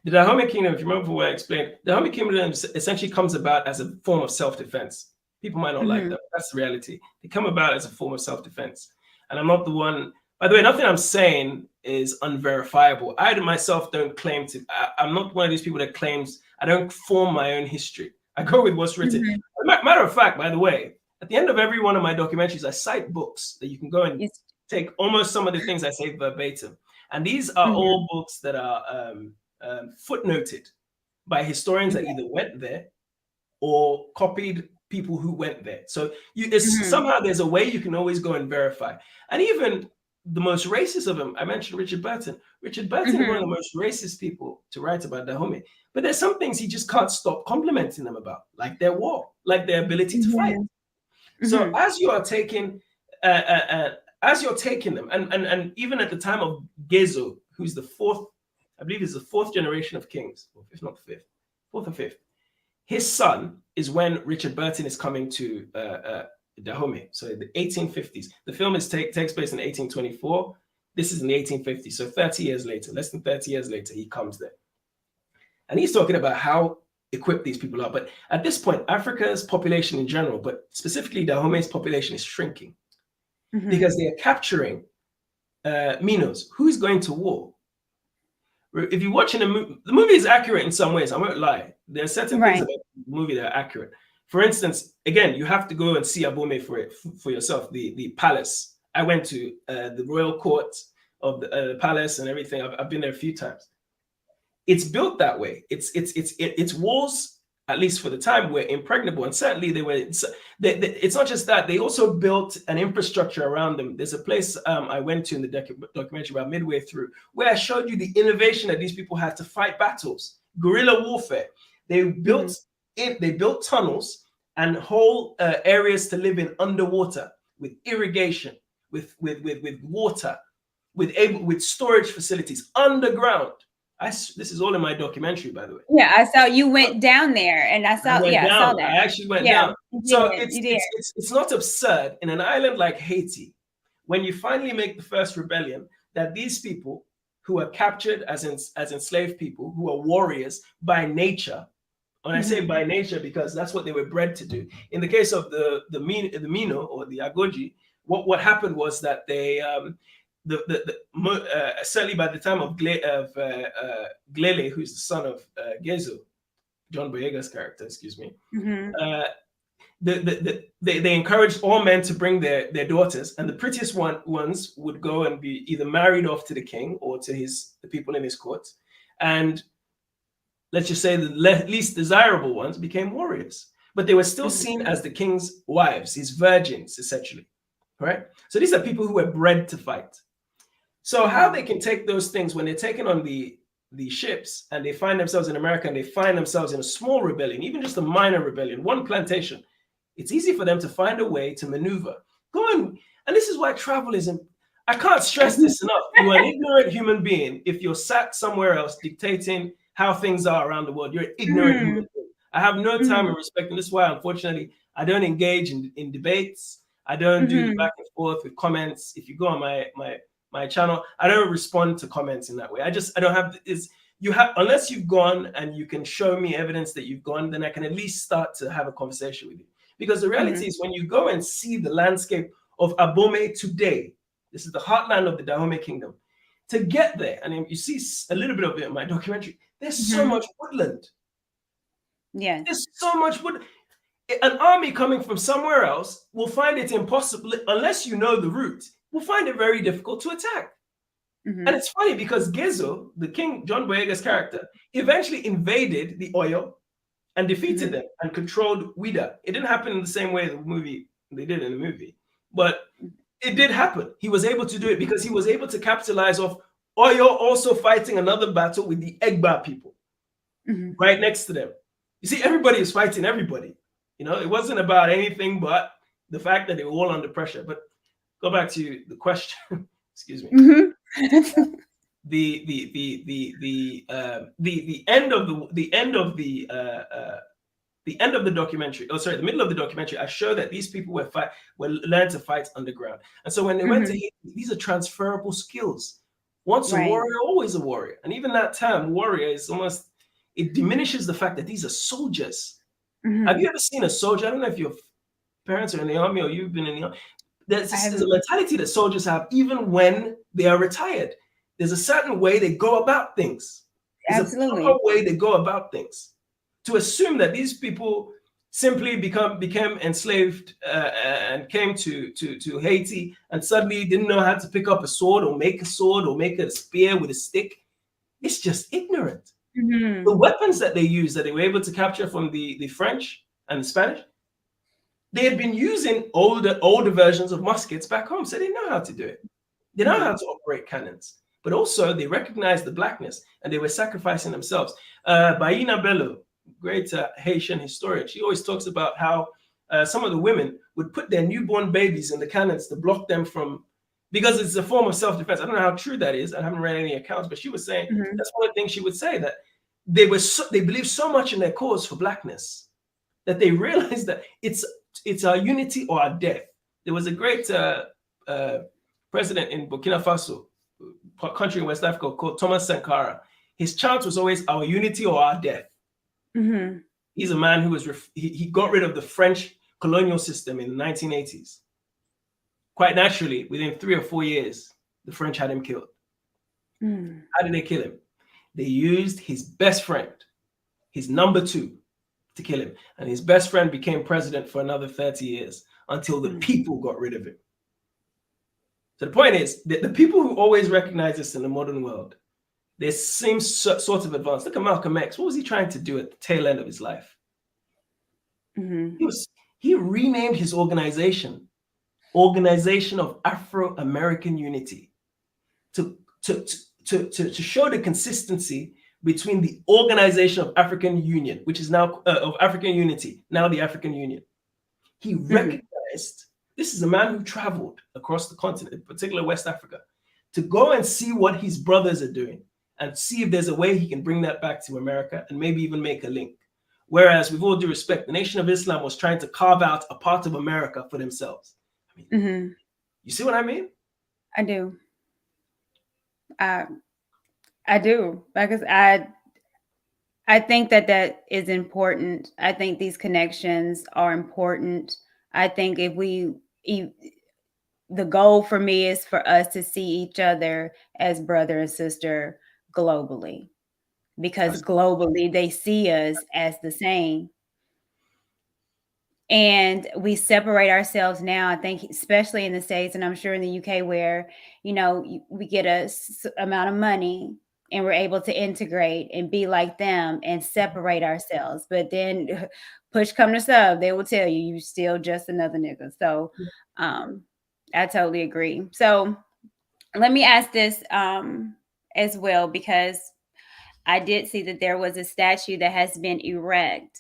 Dahomey Kingdom, if you remember what I explained, the Dahomey Kingdom essentially comes about as a form of self-defense. People might not like that, but that's the reality. They come about as a form of self-defense. And I'm not the one, by the way, nothing I'm saying is unverifiable. I myself don't claim to, I'm not one of these people that claims, I don't form my own history. I go with what's written. Matter of fact, by the way, at the end of every one of my documentaries, I cite books that you can go and take almost some of the things I say verbatim. And these are all books that are footnoted by historians that either went there or copied people who went there. So somehow there's a way you can always go and verify. And even the most racist of them, I mentioned Richard Burton. Richard Burton is one of the most racist people to write about Dahomey. But there's some things he just can't stop complimenting them about, like their war, like their ability to fight. So as you are taking them, and even at the time of Gezo, who's the fourth, I believe is the fourth generation of kings, if not the fifth, fourth or fifth. His son is when Richard Burton is coming to Dahomey. So in the 1850s, the film takes place in 1824. This is in the 1850s. So 30 years later, less than 30 years later, he comes there. And he's talking about how equip these people out. But at this point, Africa's population in general, but specifically Dahomey's population, is shrinking because they are capturing Minos. Who's going to war? If you're watching the movie is accurate in some ways. I won't lie. There are certain things about the movie that are accurate. For instance, again, you have to go and see Abome for yourself. The palace. I went to the royal court of the palace and everything. I've been there a few times. It's built that way. Its walls, at least for the time, were impregnable, and certainly they were. It's not just that; they also built an infrastructure around them. There's a place I went to in the documentary about midway through where I showed you the innovation that these people had to fight battles, guerrilla warfare. They built they built tunnels and whole areas to live in underwater with irrigation, with water, with storage facilities underground. This is all in my documentary, by the way. Yeah, I saw you went down there, and I saw. I saw that. I actually went down. So it's not absurd in an island like Haiti, when you finally make the first rebellion, that these people who are captured as enslaved people, who are warriors by nature. And I say by nature because that's what they were bred to do. In the case of the Mino or the Agoji, what happened was that they certainly by the time of Glele, who's the son of Gezo, John Boyega's character, excuse me, they encouraged all men to bring their daughters, and the prettiest ones would go and be either married off to the king or to the people in his court, and let's just say the least desirable ones became warriors, but they were still seen as the king's wives, his virgins, essentially, right? So these are people who were bred to fight. So how they can take those things when they're taken on the ships and they find themselves in America and they find themselves in a small rebellion, even just a minor rebellion, one plantation, it's easy for them to find a way to maneuver. And this is why travel isn't, I can't stress this enough. You're an ignorant human being if you're sat somewhere else dictating how things are around the world. You're an ignorant human being. I have no time and respect, and this is why, unfortunately, I don't engage in debates. I don't do back and forth with comments. If you go on my channel, I don't respond to comments in that way. I don't have this. Unless you've gone and you can show me evidence that you've gone, then I can at least start to have a conversation with you. Because the reality is, when you go and see the landscape of Abome today, this is the heartland of the Dahomey Kingdom. To get there, and you see a little bit of it in my documentary, there's so much woodland. Yeah. There's so much wood. An army coming from somewhere else will find it impossible, unless you know the route, will find it very difficult to attack. And it's funny because Gezo, the king, John Boyega's character, eventually invaded the Oyo and defeated them and controlled Ouida. It didn't happen in the same way they did in the movie, but it did happen. He was able to do it because he was able to capitalize off Oyo also fighting another battle with the Egba people right next to them. You see, everybody is fighting everybody. You know, it wasn't about anything but the fact that they were all under pressure. But go back to the question. Excuse me. The end of the documentary. Oh, sorry, the middle of the documentary. I show that these people were learned to fight underground, and so when they went to Haiti, these are transferable skills. Once a warrior, always a warrior. And even that term, warrior, is almost, it diminishes the fact that these are soldiers. Have you ever seen a soldier? I don't know if your parents are in the army or you've been in the army. There's a mentality that soldiers have even when they are retired. There's a certain way they go about things. There's a way they go about things. To assume that these people simply became enslaved and came to Haiti and suddenly didn't know how to pick up a sword or make a spear with a stick, it's just ignorant. The weapons that they used, that they were able to capture from the French and the Spanish, they had been using older versions of muskets back home, so they know how to do it. They know how to operate cannons, but also they recognized the blackness and they were sacrificing themselves. Baina Bello, great Haitian historian, she always talks about how some of the women would put their newborn babies in the cannons to block them from, because it's a form of self-defense. I don't know how true that is. I haven't read any accounts, but she was saying that's one of the things she would say, that they believed so much in their cause for blackness that they realized that it's our unity or our death. There was a great president in Burkina Faso, a country in West Africa, called Thomas Sankara. His chant was always our unity or our death. He's a man who was he got rid of the French colonial system in the 1980s. Quite naturally, within 3 or 4 years, the French had him killed. How did they kill him? They used his best friend, his number 2, to kill him. And his best friend became president for another 30 years until the people got rid of him. So the point is that the people who always recognize this in the modern world, there seems sort of advanced. Look at Malcolm X. What was he trying to do at the tail end of his life? He renamed his organization of Afro-American Unity to show the consistency between the Organization of African Union, which is now of African Unity, now the African Union. He recognized this is a man who traveled across the continent, in particular West Africa, to go and see what his brothers are doing and see if there's a way he can bring that back to America and maybe even make a link. Whereas, with all due respect, the Nation of Islam was trying to carve out a part of America for themselves. I mean, you see what I mean? I do. I do, because I think that is important. I think these connections are important. I think the goal for me is for us to see each other as brother and sister globally, because globally they see us as the same. And we separate ourselves now, I think, especially in the States, and I'm sure in the UK, where, we get a amount of money and we're able to integrate and be like them and separate ourselves. But then push come to shove, they will tell you still just another nigga. So I totally agree. So let me ask this as well, because I did see that there was a statue that has been erected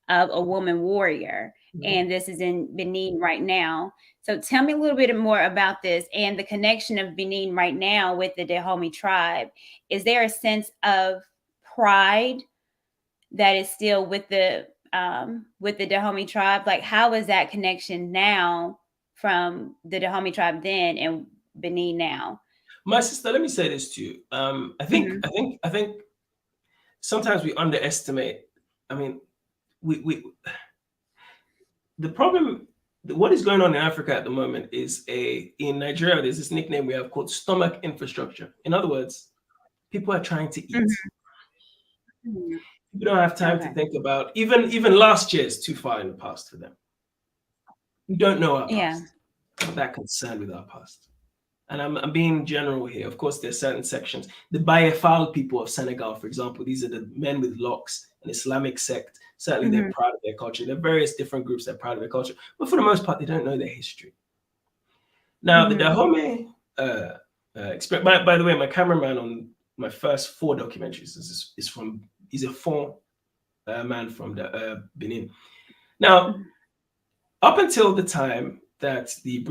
of a woman warrior. And this is in Benin right now. So tell me a little bit more about this and the connection of Benin right now with the Dahomey tribe. Is there a sense of pride that is still with the Dahomey tribe? Like, how is that connection now from the Dahomey tribe then and Benin now? My sister, let me say this to you. I think sometimes we underestimate. I mean, the problem, what is going on in Africa at the moment is in Nigeria, there's this nickname we have called stomach infrastructure. In other words, people are trying to eat. People don't have time to think about, even last year is too far in the past for them. We don't know our past. We're not that concerned with our past. And I'm being general here. Of course, there's certain sections. The Bayefal people of Senegal, for example, these are the men with locks, an Islamic sect. Certainly, they're proud of their culture. There are various different groups that are proud of their culture. But for the most part, they don't know their history. Now, the Dahomey experience, by the way, my cameraman on my first 4 documentaries he's a Fon man from Benin. Now, up until the time that the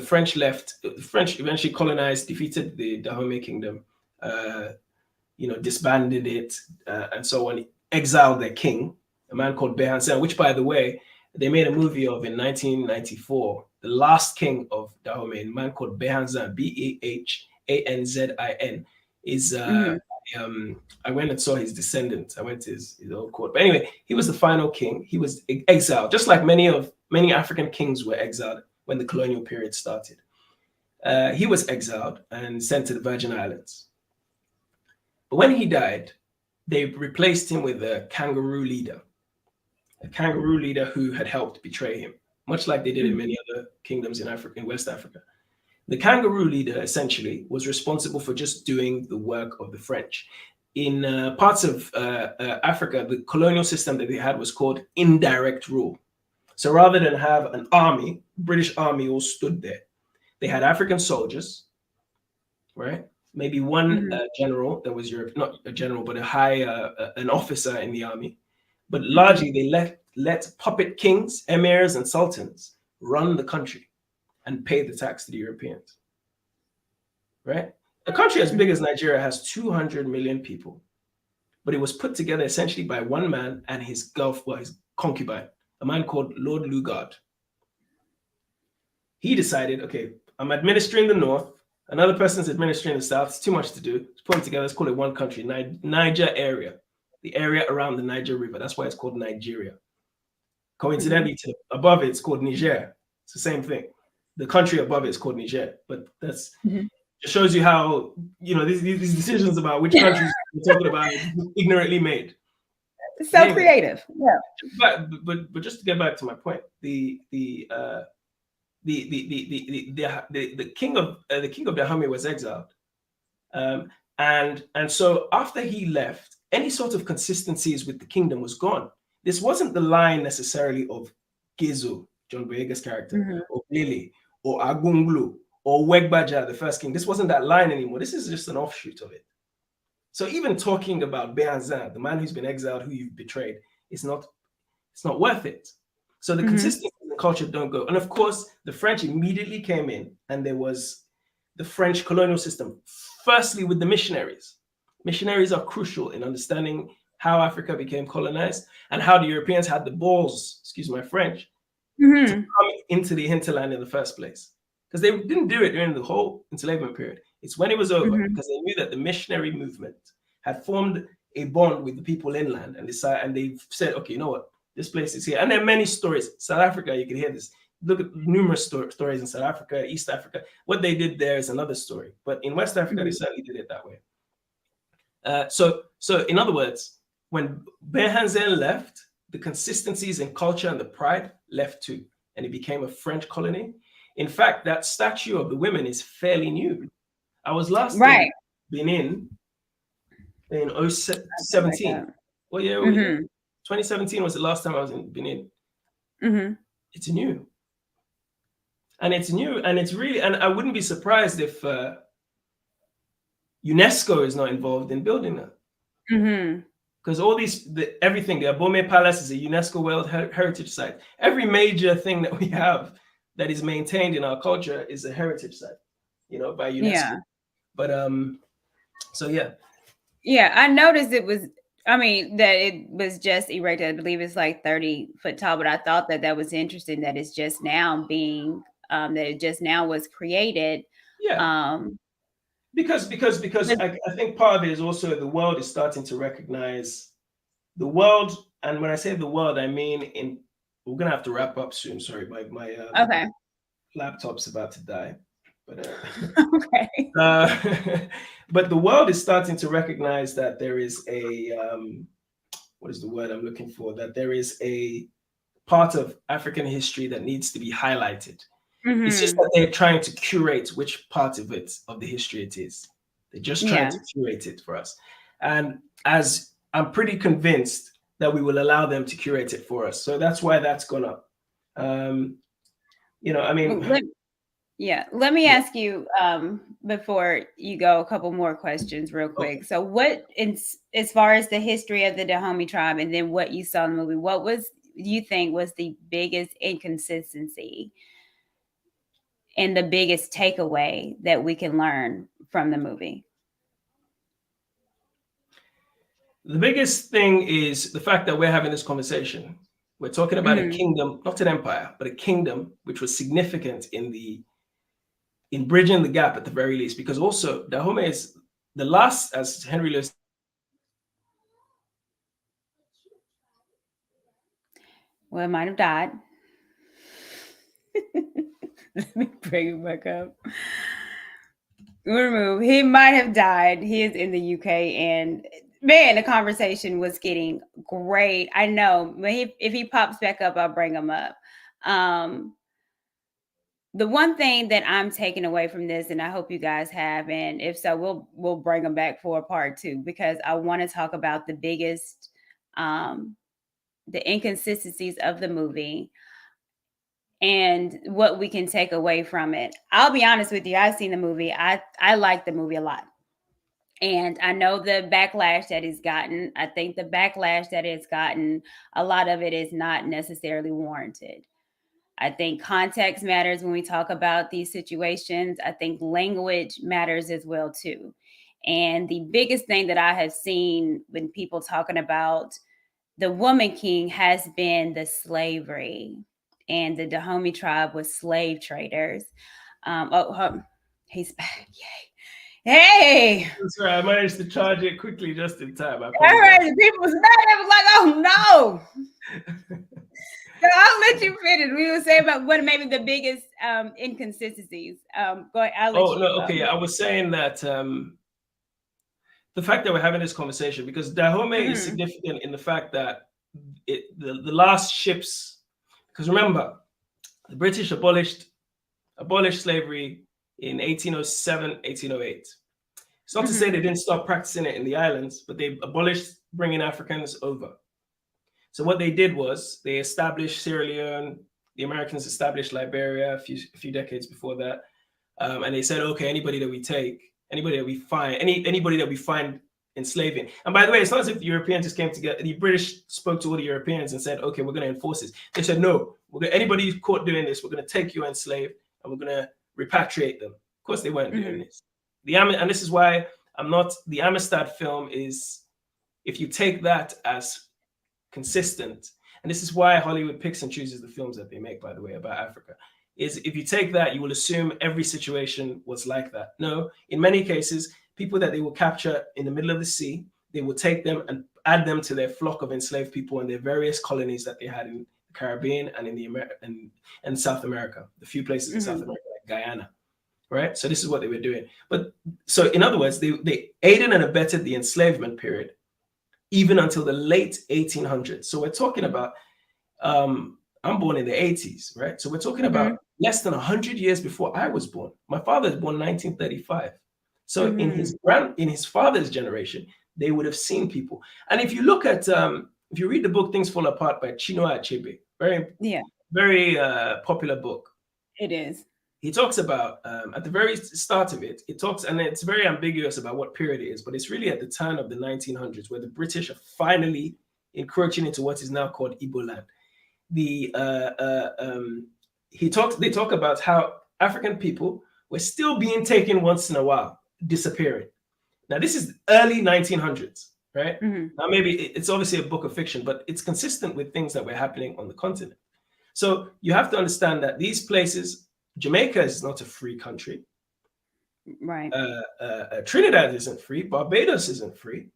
French left, the French eventually colonized, defeated the Dahomey kingdom, disbanded it, and so on, exiled their king, a man called Behanzin, which, by the way, they made a movie of in 1994, the last king of Dahomey, a man called Behanzin, Behanzin, is I went and saw his descendants. I went to his old court. But anyway, he was the final king. He was exiled, just like many African kings were exiled when the colonial period started. He was exiled and sent to the Virgin Islands. But when he died, they replaced him with a kangaroo leader who had helped betray him, much like they did in many other kingdoms in Africa, in West Africa. The kangaroo leader essentially was responsible for just doing the work of the French. In parts of Africa, the colonial system that they had was called indirect rule. So rather than have an army, British army all stood there. They had African soldiers, right? Maybe one general that was not a general, but an officer in the army. But largely they let puppet kings, emirs, and sultans run the country and pay the tax to the Europeans, right? A country as big as Nigeria has 200 million people, but it was put together essentially by one man and his concubine, a man called Lord Lugard. He decided, okay, I'm administering the north, another person's administering the south, it's too much to do, let's put them together, let's call it one country, Niger area. the area around the Niger River. That's why it's called Nigeria. Coincidentally, above it, it's called Niger. It's the same thing. The country above it is called Niger. But that's it shows you how, these decisions about which countries we're talking about are ignorantly made. So anyway, creative. Yeah. But just to get back to my point, the king of Dahomey was exiled, and so after he left, any sort of consistencies with the kingdom was gone. This wasn't the line necessarily of Gezo, John Boyega's character, or Lily, or Agunglu, or Wegbaja, the first king. This wasn't that line anymore. This is just an offshoot of it. So even talking about Behanzin, the man who's been exiled, who you've betrayed, it's not worth it. So the consistency in the culture don't go. And of course, the French immediately came in, and there was the French colonial system. Firstly, with the missionaries. Missionaries are crucial in understanding how Africa became colonized and how the Europeans had the balls, excuse my French, to come into the hinterland in the first place. Because they didn't do it during the whole enslavement period. It's when it was over, because they knew that the missionary movement had formed a bond with the people inland, and they've said, okay, you know what, this place is here. And there are many stories. South Africa, you can hear this. Look at numerous stories in South Africa, East Africa. What they did there is another story. But in West Africa, they certainly did it that way. So in other words, when Behanzin left, the consistencies in culture and the pride left too, and it became a French colony. In fact, that statue of the women is fairly new. I was last in Benin in 2017. What year were we there? 2017 was the last time I was in Benin. It's new. And it's new, and it's really, and I wouldn't be surprised if UNESCO is not involved in building that. Because all everything, the Abome Palace is a UNESCO World Heritage Site. Every major thing that we have that is maintained in our culture is a heritage site, by UNESCO. Yeah. But so yeah. Yeah, I noticed that it was just erected. I believe it's like 30 foot tall, but I thought that was interesting that it's just now being that it just now was created. Yeah. Because I think part of it is also the world is starting to recognize the world, and when I say the world, I mean we're gonna have to wrap up soon. Sorry, my laptop's about to die. But okay. But the world is starting to recognize that there is a what is the word I'm looking for? That there is a part of African history that needs to be highlighted. It's just that they're trying to curate which part of the history it is. They're just trying to curate it for us. And as I'm pretty convinced that we will allow them to curate it for us. So that's why that's gone up. Let me ask you before you go a couple more questions real quick. Okay. So what, as far as the history of the Dahomey tribe and then what you saw in the movie, what do you think was the biggest inconsistency and the biggest takeaway that we can learn from the movie? The biggest thing is the fact that we're having this conversation. We're talking about a kingdom, not an empire, but a kingdom which was significant in bridging the gap at the very least, because also Dahomey is the last, as Henry Lewis. Well, it might have died. Let me bring it back up. Remove. He might have died. He is in the UK, and man, the conversation was getting great. I know. If he pops back up, I'll bring him up. The one thing that I'm taking away from this, and I hope you guys have, and if so, we'll bring them back for a part 2, because I want to talk about the biggest, the inconsistencies of the movie and what we can take away from it. I'll be honest with you. I've seen the movie. I like the movie a lot. And I know the backlash that it's gotten. I think the backlash that it's gotten, a lot of it is not necessarily warranted. I think context matters when we talk about these situations. I think language matters as well, too. And the biggest thing that I have seen when people talking about the woman king has been the slavery. And the Dahomey tribe was slave traders. He's back. Yay. Hey, That's right. I managed to charge it quickly just in time. I all right. apologize. The people was mad. I was like, oh no. So I'll let you finish. We were saying about what maybe the biggest inconsistencies. I'll let Oh you. no, okay. Yeah, I was saying that the fact that we're having this conversation because Dahomey is Mhm, significant in the fact that the last ships. Because remember, the British abolished slavery in 1807, 1808. It's not to say mhm, they didn't stop practicing it in the islands, but they abolished bringing Africans over. So what they did was they established Sierra Leone. The Americans established Liberia a few decades before that, and they said, okay, anybody that we take, anybody that we find enslaving. And by the way, it's not as if the Europeans just came together. The British spoke to all the Europeans and said, okay, we're going to enforce this. They said, no, anybody who's caught doing this, we're going to take you enslaved and we're going to repatriate them. Of course, they weren't doing mhm, this. And this is why I'm not. The Amistad film is, if you take that as consistent. And this is why Hollywood picks and chooses the films that they make, by the way, about Africa. Is if you take that, you will assume every situation was like that. No, in many cases, people that they will capture in the middle of the sea, they will take them and add them to their flock of enslaved people and their various colonies that they had in the Caribbean and in and South America, the few places in South mhm, America, like Guyana. Right. So this is what they were doing. But so in other words, they aided and abetted the enslavement period even until the late 1800s. So we're talking about, I'm born in the 80s, right? So we're talking about mhm, less than 100 years before I was born. My father was born 1935. So mhm. in his father's generation, they would have seen people. And if you look at, if you read the book Things Fall Apart by Chinua Achebe, Yeah, very popular book, it is. he talks about at the very start of it, it talks, and it's very ambiguous about what period it is, but it's really at the turn of the 1900s where the British are finally encroaching into what is now called Igbo land. The they talk about how African people were still being taken once in a while, disappearing. Now this is early 1900s, right? Mhm, Now maybe it's obviously a book of fiction, but it's consistent with things that were happening on the continent. So you have to understand that these places, Jamaica is not a free country. right. Trinidad isn't free. Barbados isn't free.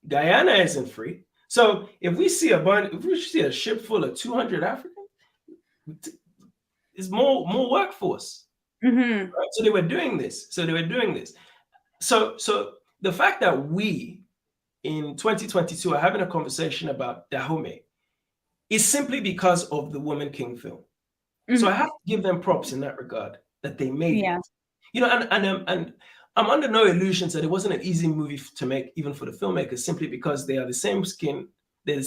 Guyana isn't free. So if we see a ship full of 200 Africans, it's more workforce. Mhm, Right? So they were doing this. So the fact that we in 2022 are having a conversation about Dahomey is simply because of the Woman King film. So I mhm. have to give them props in that regard that they made Yeah. it. And I'm under no illusions that it wasn't an easy movie to make, even for the filmmakers, simply because they are the same skin, they're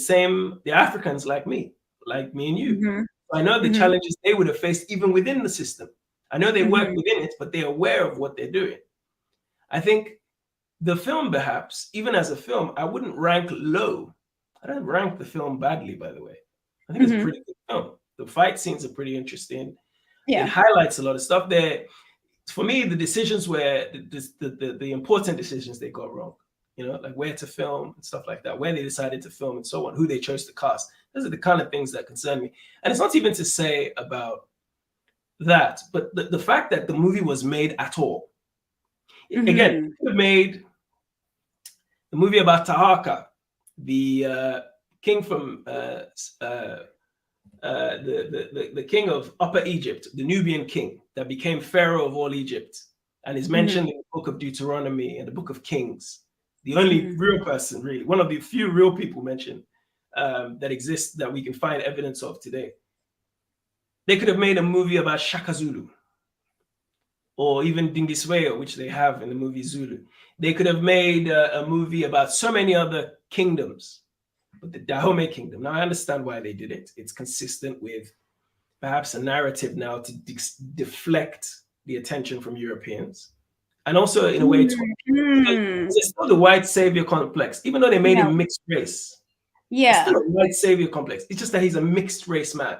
Africans like me and you. Mhm, I know the mhm, challenges they would have faced even within the system. I know they work mhm, within it, but they're aware of what they're doing. I think the film, perhaps, even as a film, I wouldn't rank low. I don't rank the film badly, by the way. I think it's a mhm. pretty good film. The fight scenes are pretty interesting. It Yeah. highlights a lot of stuff there. For me, the decisions were the important decisions they got wrong. Like where to film and stuff like that, where they decided to film and so on, who they chose to cast. Those are the kind of things that concern me. And it's not even to say about that, but the fact that the movie was made at all. Again, Mhm, could have made the movie about Tahaka, the king from the king of Upper Egypt, the Nubian king that became pharaoh of all Egypt, and is mhm, mentioned in the book of Deuteronomy and the book of Kings. The only mhm, real person, really, one of the few real people mentioned that exists that we can find evidence of today. They could have made a movie about Shaka Zulu or even Dingiswayo, which they have in the movie Zulu. They could have made a movie about so many other kingdoms, but the Dahomey kingdom. Now I understand why they did it. It's consistent with perhaps a narrative now to deflect the attention from Europeans. And also, in a way, because mhm. there's still the white savior complex, even though they made Yeah. him mixed race. It's still Yeah. a white savior complex. It's just that he's a mixed race man.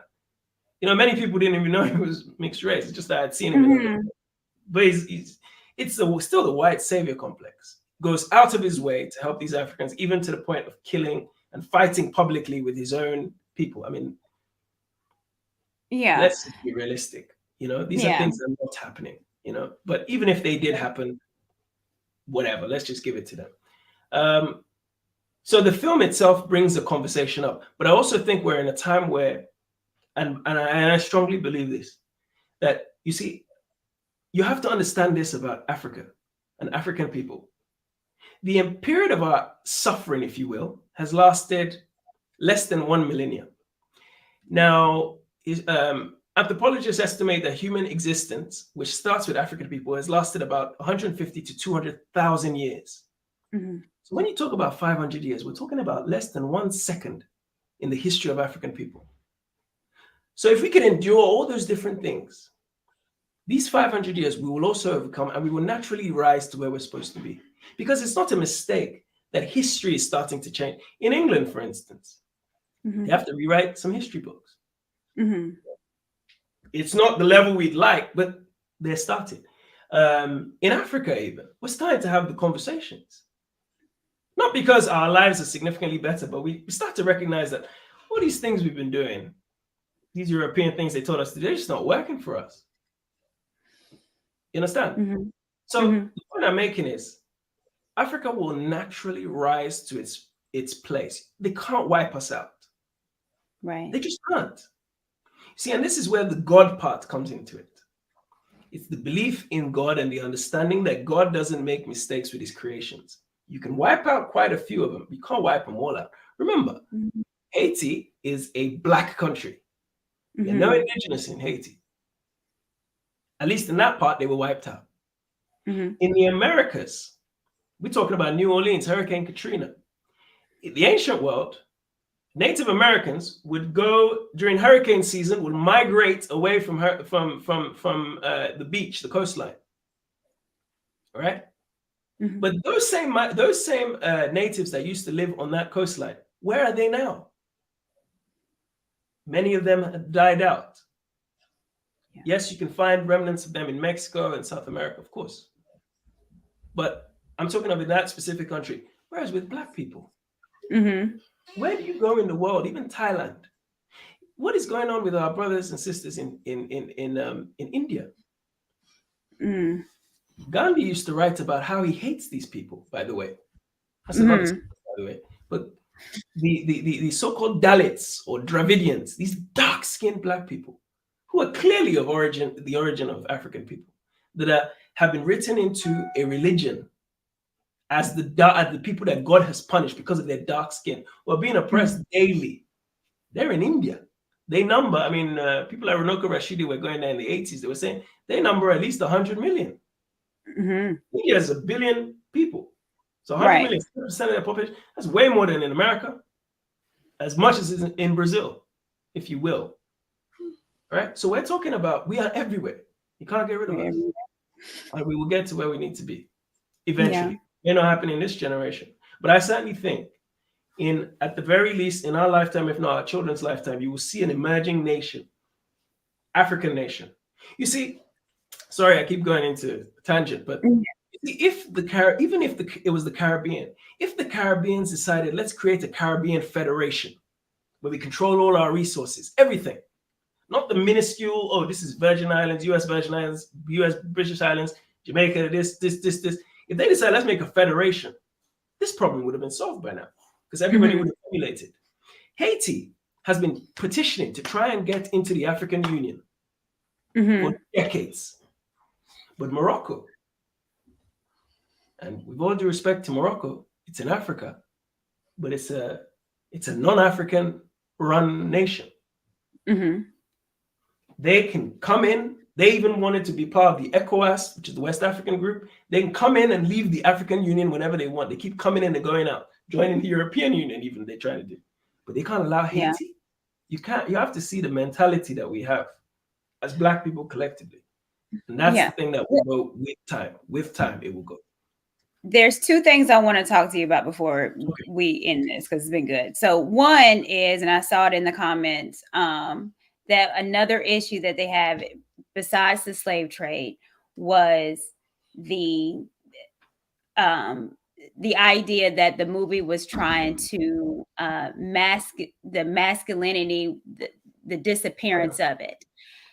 Many people didn't even know he was mixed race. It's just that I'd seen him in other. Mhm. But still the white savior complex. Goes out of his way to help these Africans, even to the point of killing and fighting publicly with his own people. I mean, Yeah. let's just be realistic. These are Yeah. things that are not happening. But even if they did happen, whatever. Let's just give it to them. So the film itself brings the conversation up, but I also think we're in a time where, and I strongly believe this, that you see, you have to understand this about Africa and African people. The period of our suffering, if you will, has lasted less than 1 millennium. Now, anthropologists estimate that human existence, which starts with African people, has lasted about 150 to 200,000 years. Mm-hmm. So when you talk about 500 years, we're talking about less than 1 second in the history of African people. So if we can endure all those different things, these 500 years, we will also overcome, and we will naturally rise to where we're supposed to be. Because it's not a mistake that history is starting to change. In England, for instance, Mm-hmm. they have to rewrite some history books. Mm-hmm. It's not the level we'd like, but they're starting. In Africa, even, we're starting to have the conversations. Not because our lives are significantly better, but we start to recognize that all these things we've been doing, these European things they told us to do, they're just not working for us. You understand? Mm-hmm. So Mm-hmm. the point I'm making is Africa will naturally rise to its place. They can't wipe us out. Right. They just can't. See, and this is where the God part comes into it. It's the belief in God and the understanding that God doesn't make mistakes with his creations. You can wipe out quite a few of them. You can't wipe them all out. Remember, Mm-hmm. Haiti is a black country. There are no indigenous in Haiti. At least in that part, they were wiped out. Mm-hmm. In the Americas, we're talking about New Orleans, Hurricane Katrina. In the ancient world, Native Americans would go during hurricane season, would migrate away from the beach, the coastline. All right. Mm-hmm. But those same natives that used to live on that coastline, where are they now? Many of them have died out. Yeah. Yes, you can find remnants of them in Mexico and South America, of course. But I'm talking about that specific country. Whereas with black people, Mm-hmm. where do you go in the world, even Thailand? What is going on with our brothers and sisters in India? Mm-hmm. Gandhi used to write about how he hates these people, by the way. That's another story, by the way. But the so-called Dalits or Dravidians, these dark-skinned black people, who are clearly the origin of African people, that have been written into a religion as the people that God has punished because of their dark skin, who are being oppressed daily. They're in India. They number, people like Runoko Rashidi were going there in the 80s. They were saying they number at least 100 million. Mm-hmm. India has 1 billion people. So 100 million, 7% of their population, that's way more than in America, as much as in Brazil, if you will. Right? So we're talking about, we are everywhere. You can't get rid of us. And we will get to where we need to be eventually. It may not happen in this generation. But I certainly think at the very least, in our lifetime, if not our children's lifetime, you will see an emerging nation, African nation. You see, sorry, I keep going into a tangent, but if it was the Caribbean, if the Caribbeans decided, let's create a Caribbean federation where we control all our resources, everything, not the minuscule, this is Virgin Islands, US Virgin Islands, US British Islands, Jamaica, this. If they decide, let's make a federation, this problem would have been solved by now because everybody would have emulated. Haiti has been petitioning to try and get into the African Union for decades. But Morocco, and with all due respect to Morocco, it's in Africa, but it's a non-African run nation. Mm-hmm. They can come in. They even wanted to be part of the ECOWAS, which is the West African group. They can come in and leave the African Union whenever they want. They keep coming in and going out, joining the European Union, even they're trying to do. But they can't allow Haiti. You have to see the mentality that we have as Black people collectively. And that's the thing that will go with time. With time, it will go. There's two things I want to talk to you about before we end this, because it's been good. So one is, and I saw it in the comments, that another issue that they have besides the slave trade was the idea that the movie was trying to mask the masculinity, the disappearance of it.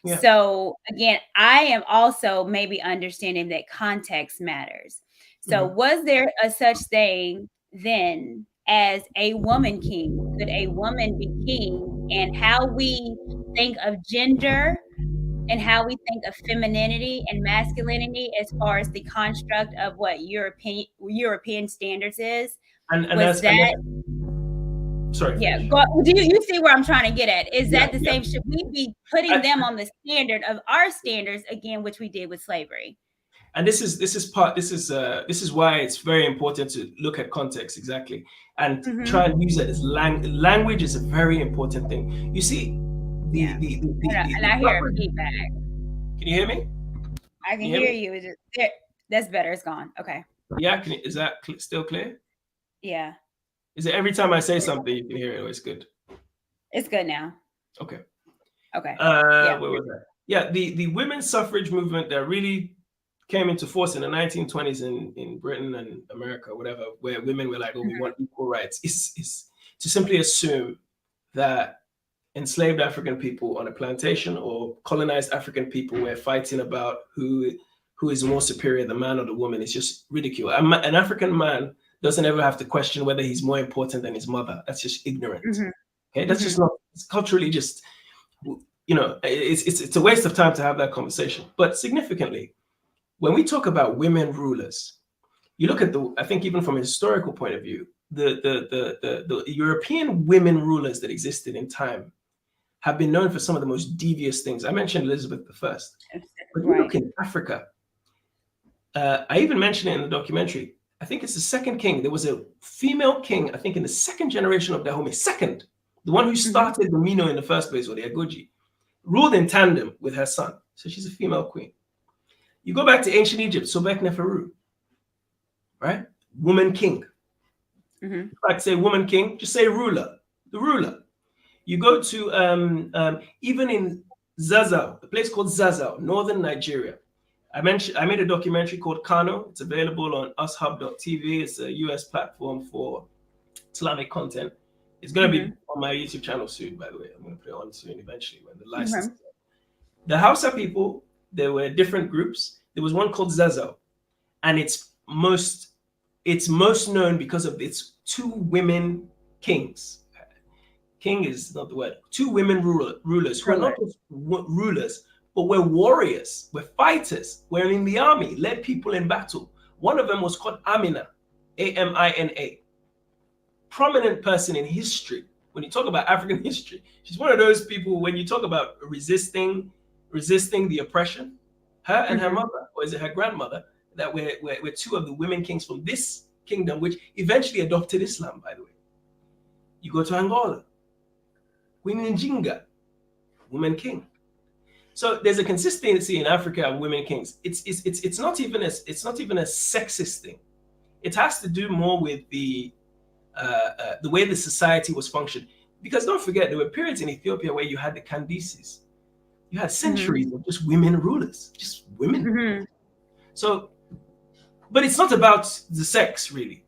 Yeah. So again, I am also maybe understanding that context matters. So was there a such thing then as a woman king? Could a woman be king? And how we think of gender and how we think of femininity and masculinity as far as the construct of what European standards is, And was that sorry, yeah, finish. do you see where I'm trying to get at? Is that the Yeah. same? Should we be putting them on the standard of our standards again, which we did with slavery? And this is why it's very important to look at context exactly and try and use it as language is a very important thing. You see, and I hear feedback. Can you hear me? I can hear you. Is it there? That's better. It's gone. Okay. Yeah. Is that still clear? Yeah. Is it every time I say something you can hear it? Or it's good. It's good now. Okay. Okay. Where was that? Yeah. The women's suffrage movement that really came into force in the 1920s in Britain and America, whatever, where women were like, oh, we want equal rights, is to simply assume that enslaved African people on a plantation or colonized African people were fighting about who is more superior, the man or the woman. It's just ridicule. An African man doesn't ever have to question whether he's more important than his mother. That's just ignorant. Okay, that's just not, it's culturally just, it's a waste of time to have that conversation. But significantly, when we talk about women rulers, you look at I think even from a historical point of view, the European women rulers that existed in time have been known for some of the most devious things. I mentioned Elizabeth I. But you look in Africa, I even mentioned it in the documentary. I think it's the second king. There was a female king, I think in the second generation of Dahomey, the one who started the Mino in the first place, or the Agoji, ruled in tandem with her son. So she's a female queen. You go back to ancient Egypt, Sobek Neferu, right? Woman king. If I say woman king, just say ruler, the ruler. You go to even in Zazzau, a place called Zazzau, northern Nigeria. I made a documentary called Kano. It's available on ushub.tv. It's a US platform for Islamic content. It's going to be on my YouTube channel soon, by the way. I'm going to put it on soon eventually when the license. The Hausa people, there were different groups. There was one called Zazzau, and it's most known because of its two women kings. King is not the word. Two women rulers who are not just rulers, but were warriors, were fighters, were in the army, led people in battle. One of them was called Amina, Amina. Prominent person in history. When you talk about African history, she's one of those people, when you talk about resisting the oppression, her and her mother, or is it her grandmother, that were two of the women kings from this kingdom, which eventually adopted Islam, by the way. You go to Angola, Queen Njinga, woman king. So there's a consistency in Africa of women kings. It's not even a sexist thing. It has to do more with the way the society was functioned. Because don't forget, there were periods in Ethiopia where you had the Candaces. You had centuries of just women rulers, just women. So, but it's not about the sex, really.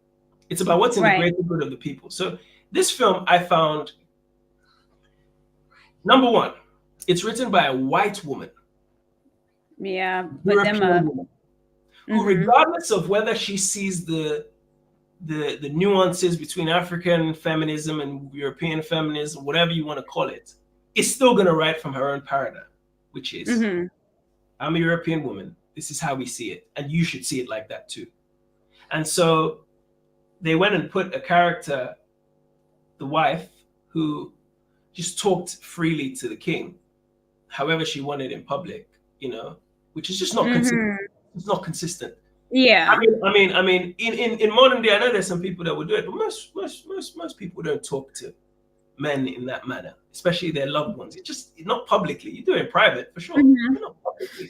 It's about what's in the greater good of the people. So this film, I found, number one, it's written by a white woman. Yeah, but them who, regardless of whether she sees the nuances between African feminism and European feminism, whatever you want to call it, is still going to write from her own paradigm, which is, I'm a European woman. This is how we see it. And you should see it like that too. And so they went and put a character, the wife, who just talked freely to the king, however she wanted in public, which is just not consistent. It's not consistent. Yeah. I mean, in modern day, I know there's some people that would do it, but most people don't talk to men in that manner, especially their loved ones. It's just not publicly. You do it in private for sure, but not publicly.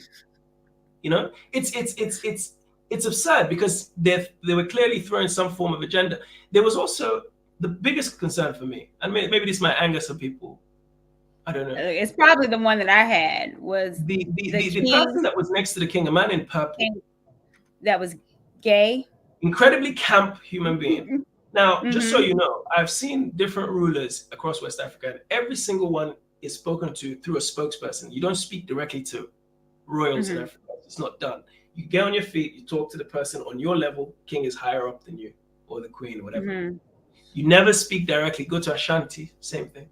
It's absurd because they were clearly throwing some form of agenda. There was also the biggest concern for me, and maybe this might anger some people. I don't know. It's probably the one that I had was the person that was next to the king, a man in purple. That was gay. Incredibly camp human being. Now, just so you know, I've seen different rulers across West Africa, and every single one is spoken to through a spokesperson. You don't speak directly to royals in Africa. It's not done. You get on your feet, you talk to the person on your level. King is higher up than you, or the queen, or whatever. Mm-hmm. You never speak directly. Go to Ashanti, same thing.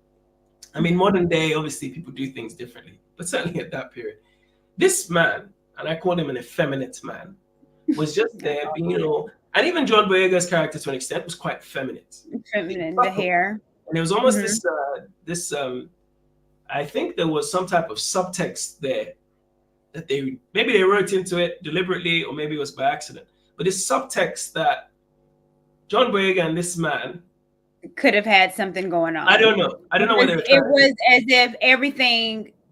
I mean, modern day, obviously, people do things differently, but certainly at that period, this man, and I call him an effeminate man, was just there being, and even John Boyega's character to an extent was quite effeminate. Feminine, the hair. And there was almost this I think there was some type of subtext there that maybe they wrote into it deliberately, or maybe it was by accident. But this subtext that John Boyega and this man could have had something going on. I don't know what they were trying it was as if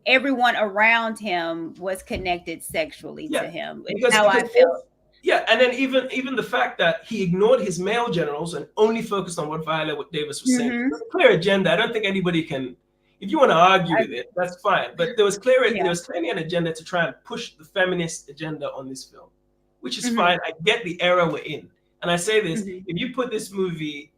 everyone around him was connected sexually to him. It's how I felt. Yeah, and then even the fact that he ignored his male generals and only focused on what Viola Davis was saying. There's a clear agenda. I don't think anybody can. If you want to argue with it, that's fine. But there was clearly an agenda to try and push the feminist agenda on this film, which is fine. I get the era we're in, and I say this: if you put this movie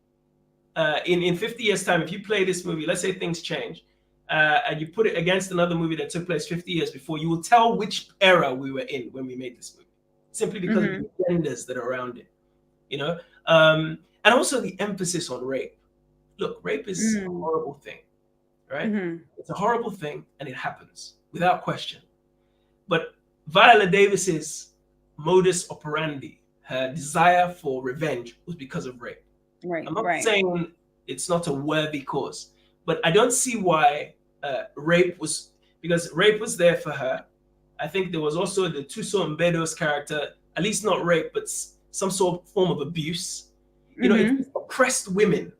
in 50 years' time, if you play this movie, let's say things change, and you put it against another movie that took place 50 years before, you will tell which era we were in when we made this movie, simply because of the agendas that are around it, and also the emphasis on rape. Look, rape is a horrible thing, right? It's a horrible thing, and it happens without question. But Viola Davis's modus operandi, her desire for revenge, was because of rape. Right. I'm not saying it's not a worthy cause, but I don't see why rape was there for her. I think there was also the Tuso Mbedo's character, at least not rape, but some sort of form of abuse. It's oppressed women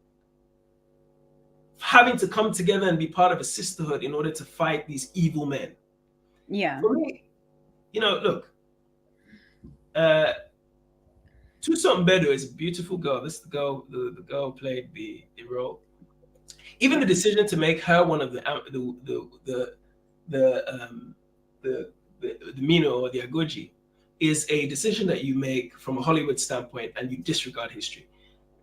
having to come together and be part of a sisterhood in order to fight these evil men. Yeah. For me, look, Tuso Mbedo is a beautiful girl. This is the girl who played the role. Even the decision to make her one of the Mino or the Agoji is a decision that you make from a Hollywood standpoint, and you disregard history.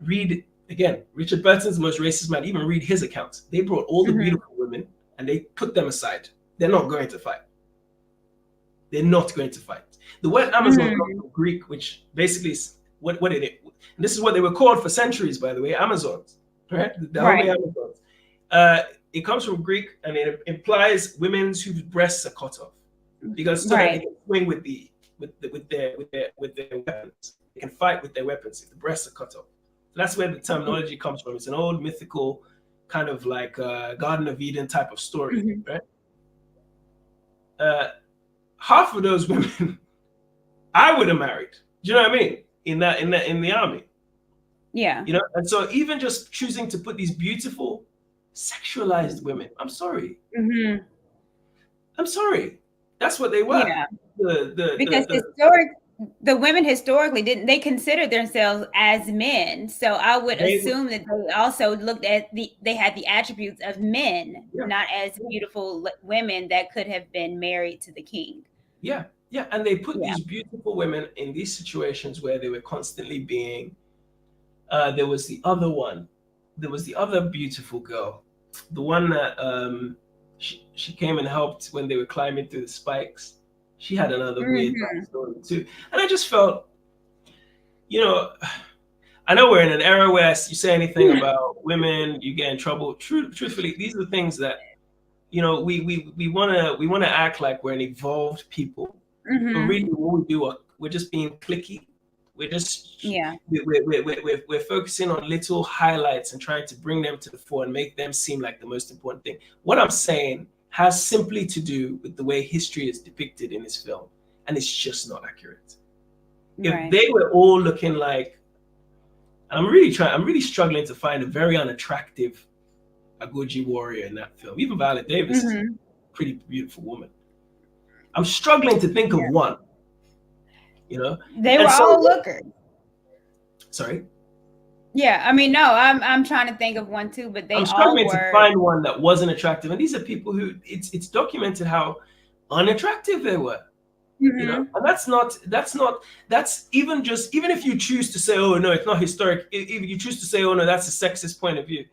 Read again, Richard Burton's the most racist man. Even read his accounts. They brought all the beautiful women and they put them aside. They're not going to fight. They're not going to fight. The word Amazon comes from Greek, which basically is what did it? And this is what they were called for centuries, by the way, Amazons, right? The Dahomey Amazons. It comes from Greek, and it implies women whose breasts are cut off, because so that they can swing with their weapons. They can fight with their weapons if the breasts are cut off. So that's where the terminology comes from. It's an old mythical kind of like Garden of Eden type of story, right? Half of those women I would have married. Do you know what I mean? In the army. Yeah. And so even just choosing to put these beautiful sexualized women, I'm sorry. I'm sorry. That's what they were. Yeah. Because the women historically they considered themselves as men. So I would assume that they also looked at they had the attributes of men, not as beautiful women that could have been married to the king. Yeah. Yeah. And they put these beautiful women in these situations where they were constantly being there was the other one. There was the other beautiful girl. The one that she came and helped when they were climbing through the spikes. She had another weird story too. And I just felt, I know we're in an era where you say anything about women, you get in trouble. Truthfully, these are the things that, we wanna act like we're an evolved people. But really what we do, we're just being cliquey. We're just we're focusing on little highlights and trying to bring them to the fore and make them seem like the most important thing. What I'm saying has simply to do with the way history is depicted in this film, and it's just not accurate. If they were all looking like, I'm really struggling to find a very unattractive Agoji warrior in that film. Even Viola Davis is a pretty beautiful woman. I'm struggling to think of one. They were all lookers. Sorry. Yeah, I mean, no, I'm trying to think of one too, but I'm struggling to find one that wasn't attractive, and these are people who it's documented how unattractive they were. And that's even if you choose to say, oh no, it's not historic. If you choose to say, oh no, that's a sexist point of view.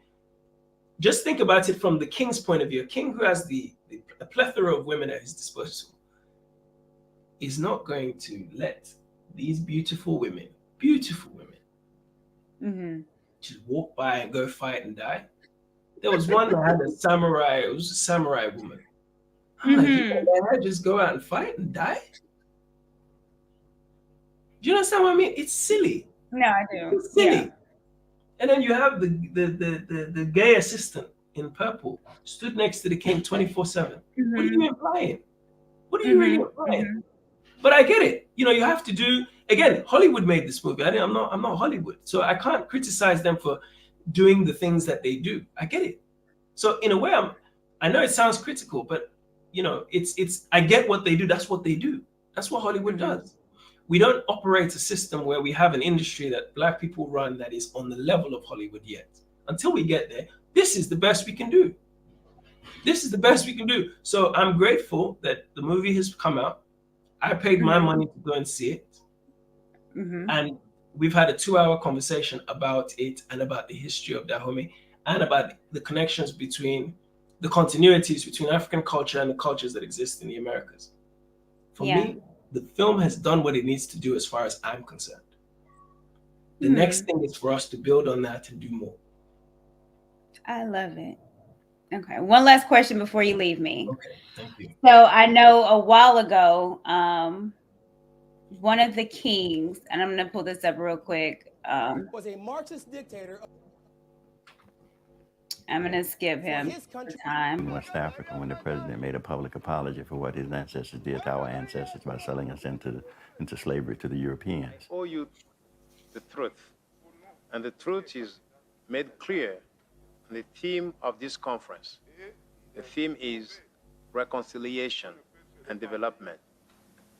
Just think about it from the king's point of view. A king who has a plethora of women at his disposal. is not going to let these beautiful women, just walk by and go fight and die. There was one that had a samurai, it was a samurai woman. I'm like, you can let her just go out and fight and die? Do you understand what I mean? It's silly. No, I do. It's silly. Yeah. And then you have the gay assistant in purple stood next to the king 24/7. What are you implying? What are you really implying? But I get it. You know, you have to do, again, Hollywood made this movie. I'm not Hollywood. So I can't criticize them for doing the things that they do. I get it. So in a way, I know it sounds critical, but you know, it's I get what they do. That's what they do. That's what Hollywood does. We don't operate a system where we have an industry that Black people run that is on the level of Hollywood yet. Until we get there, this is the best we can do. This is the best we can do. So I'm grateful that the movie has come out. I paid my money to go and see it. And we've had a 2-hour conversation about it and about the history of Dahomey and about the connections between the continuities between African culture and the cultures that exist in the Americas. For me, the film has done what it needs to do as far as I'm concerned. The next thing is for us to build on that and do more. I love it. Okay, one last question before you leave me. Okay, thank you. So I know a while ago, one of the kings, and I'm going to pull this up real quick. Was a Marxist dictator. I'm going to skip him time. In West Africa, when the president made a public apology for what his ancestors did to our ancestors by selling us into slavery to the Europeans. I owe you the truth, and the truth is made clear in the theme of this conference. The theme is reconciliation and development.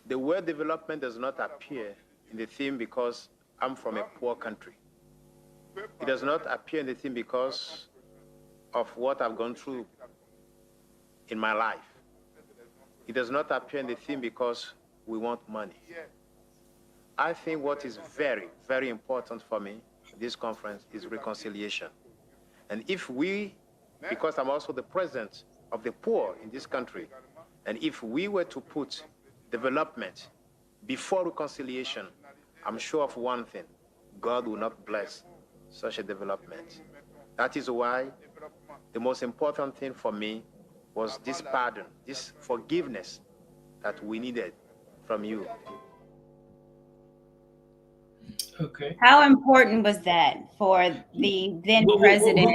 The word development does not appear in the theme because I'm from a poor country. It does not appear in the theme because of what I've gone through in my life. It does not appear in the theme because we want money. I think what is very, very important for me in this conference is reconciliation. And if we, because I'm also the president of the poor in this country, and if we were to put development before reconciliation, I'm sure of one thing: God will not bless such a development. That is why the most important thing for me was this pardon, this forgiveness that we needed from you. Okay. How important was that for the then president?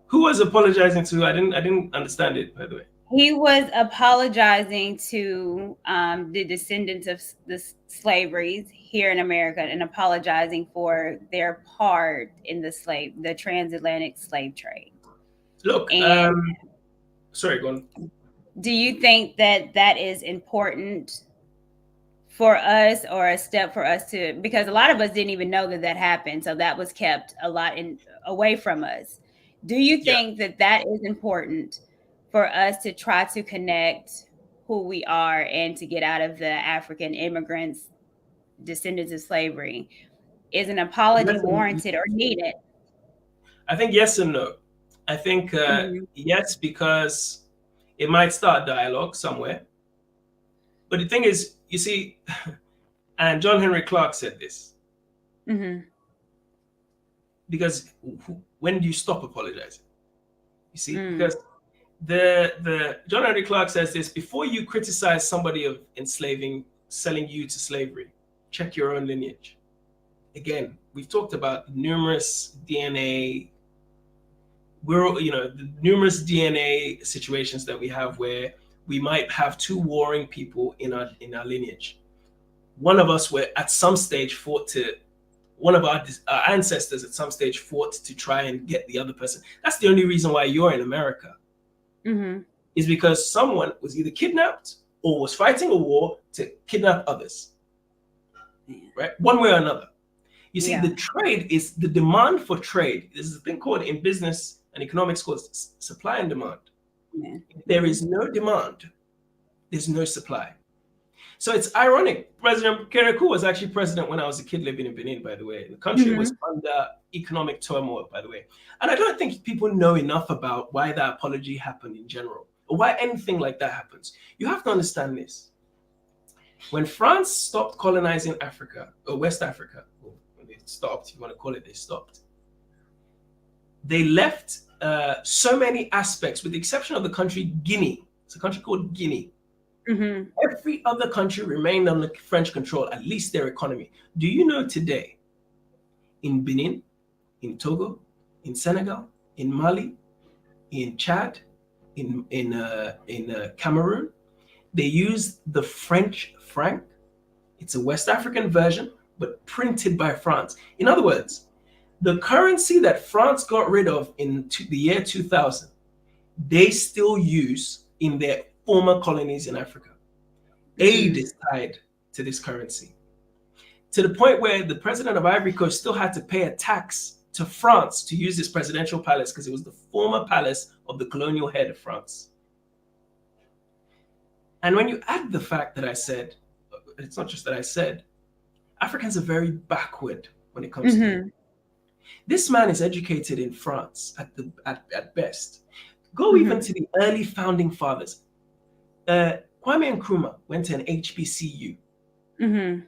Who was apologizing to? I didn't understand it, by the way. He was apologizing to the descendants of the slaveries here in America and apologizing for their part in the transatlantic slave trade. Look, sorry, go on. Do you think that that is important for us, or a step for us to, because a lot of us didn't even know that happened, so that was kept a lot away from us. Do you think that that is important for us to try to connect who we are and to get out of the African immigrants, descendants of slavery? Is an apology warranted or needed? I think yes and no. I think yes, because it might start dialogue somewhere. But the thing is, you see, and John Henry Clark said this, because when do you stop apologizing? You see, because the John Henry Clark says this: before you criticize somebody of selling you to slavery, check your own lineage. Again, we've talked about numerous DNA. The numerous DNA situations that we have where we might have two warring people in our lineage. One of us were at some stage one of our ancestors at some stage fought to try and get the other person. That's the only reason why you're in America. Is because someone was either kidnapped or was fighting a war to kidnap others. Right? One way or another. You see, the trade is the demand for trade. There's a thing called in business and economics called supply and demand. If there is no demand, there's no supply. So it's ironic. President Kerekou was actually president when I was a kid living in Benin, by the way. The country was under economic turmoil, by the way. And I don't think people know enough about why that apology happened in general, or why anything like that happens. You have to understand this. When France stopped colonizing Africa, or West Africa, or when they stopped, if you want to call it, they stopped. They left so many aspects, with the exception of the country Guinea. It's a country called Guinea. Mm-hmm. Every other country remained under French control, at least their economy. Do you know today, in Benin, in Togo, in Senegal, in Mali, in Chad, in Cameroon, they use the French franc? It's a West African version, but printed by France. In other words, the currency that France got rid of in the year 2000, they still use in their former colonies in Africa. Aid is tied to this currency, to the point where the president of Ivory Coast still had to pay a tax to France to use this presidential palace, because it was the former palace of the colonial head of France. And when you add the fact that I said, it's not just that I said, Africans are very backward when it comes to this man is educated in France at best. Go even to the early founding fathers. Kwame Nkrumah went to an HBCU. Nnamdi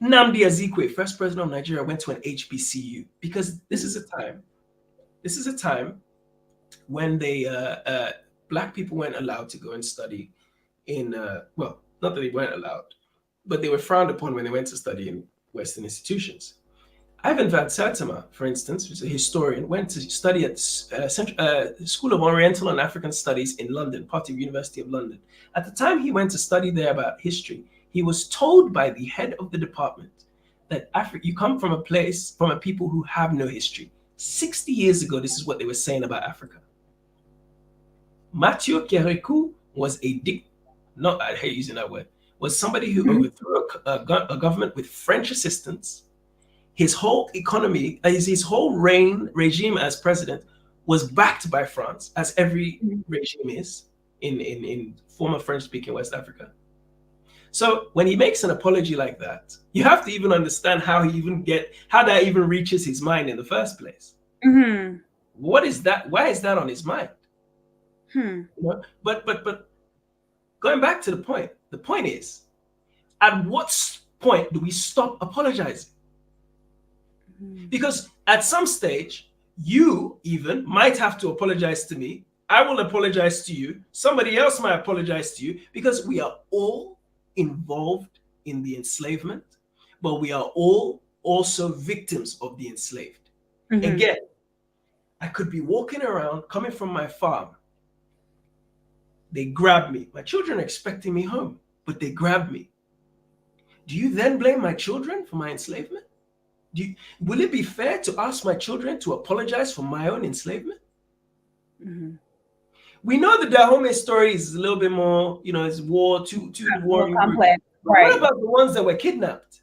Azikiwe, first president of Nigeria, went to an HBCU, because this is a time when they Black people weren't allowed to go and study in well, not that they weren't allowed, but they were frowned upon when they went to study in Western institutions. Ivan Van Sertima, for instance, who's a historian, went to study at School of Oriental and African Studies in London, part of University of London. At the time he went to study there about history, he was told by the head of the department that you come from a place, from a people who have no history. 60 years ago, this is what they were saying about Africa. Mathieu Kérékou was I hate using that word, was somebody who overthrew a government with French assistance. His whole economy, his whole regime as president was backed by France, as every regime is in former French-speaking West Africa. So when he makes an apology like that, you have to even understand how that even reaches his mind in the first place. What is that? Why is that on his mind? You know? But going back to the point is, at what point do we stop apologizing? Because at some stage, you even might have to apologize to me. I will apologize to you. Somebody else might apologize to you, because we are all involved in the enslavement, but we are all also victims of the enslaved. Again, I could be walking around, coming from my farm. They grab me. My children are expecting me home, but they grab me. Do you then blame my children for my enslavement? Will it be fair to ask my children to apologize for my own enslavement? We know the Dahomey story is a little bit more, it's war, two warring groups. Right. What about the ones that were kidnapped?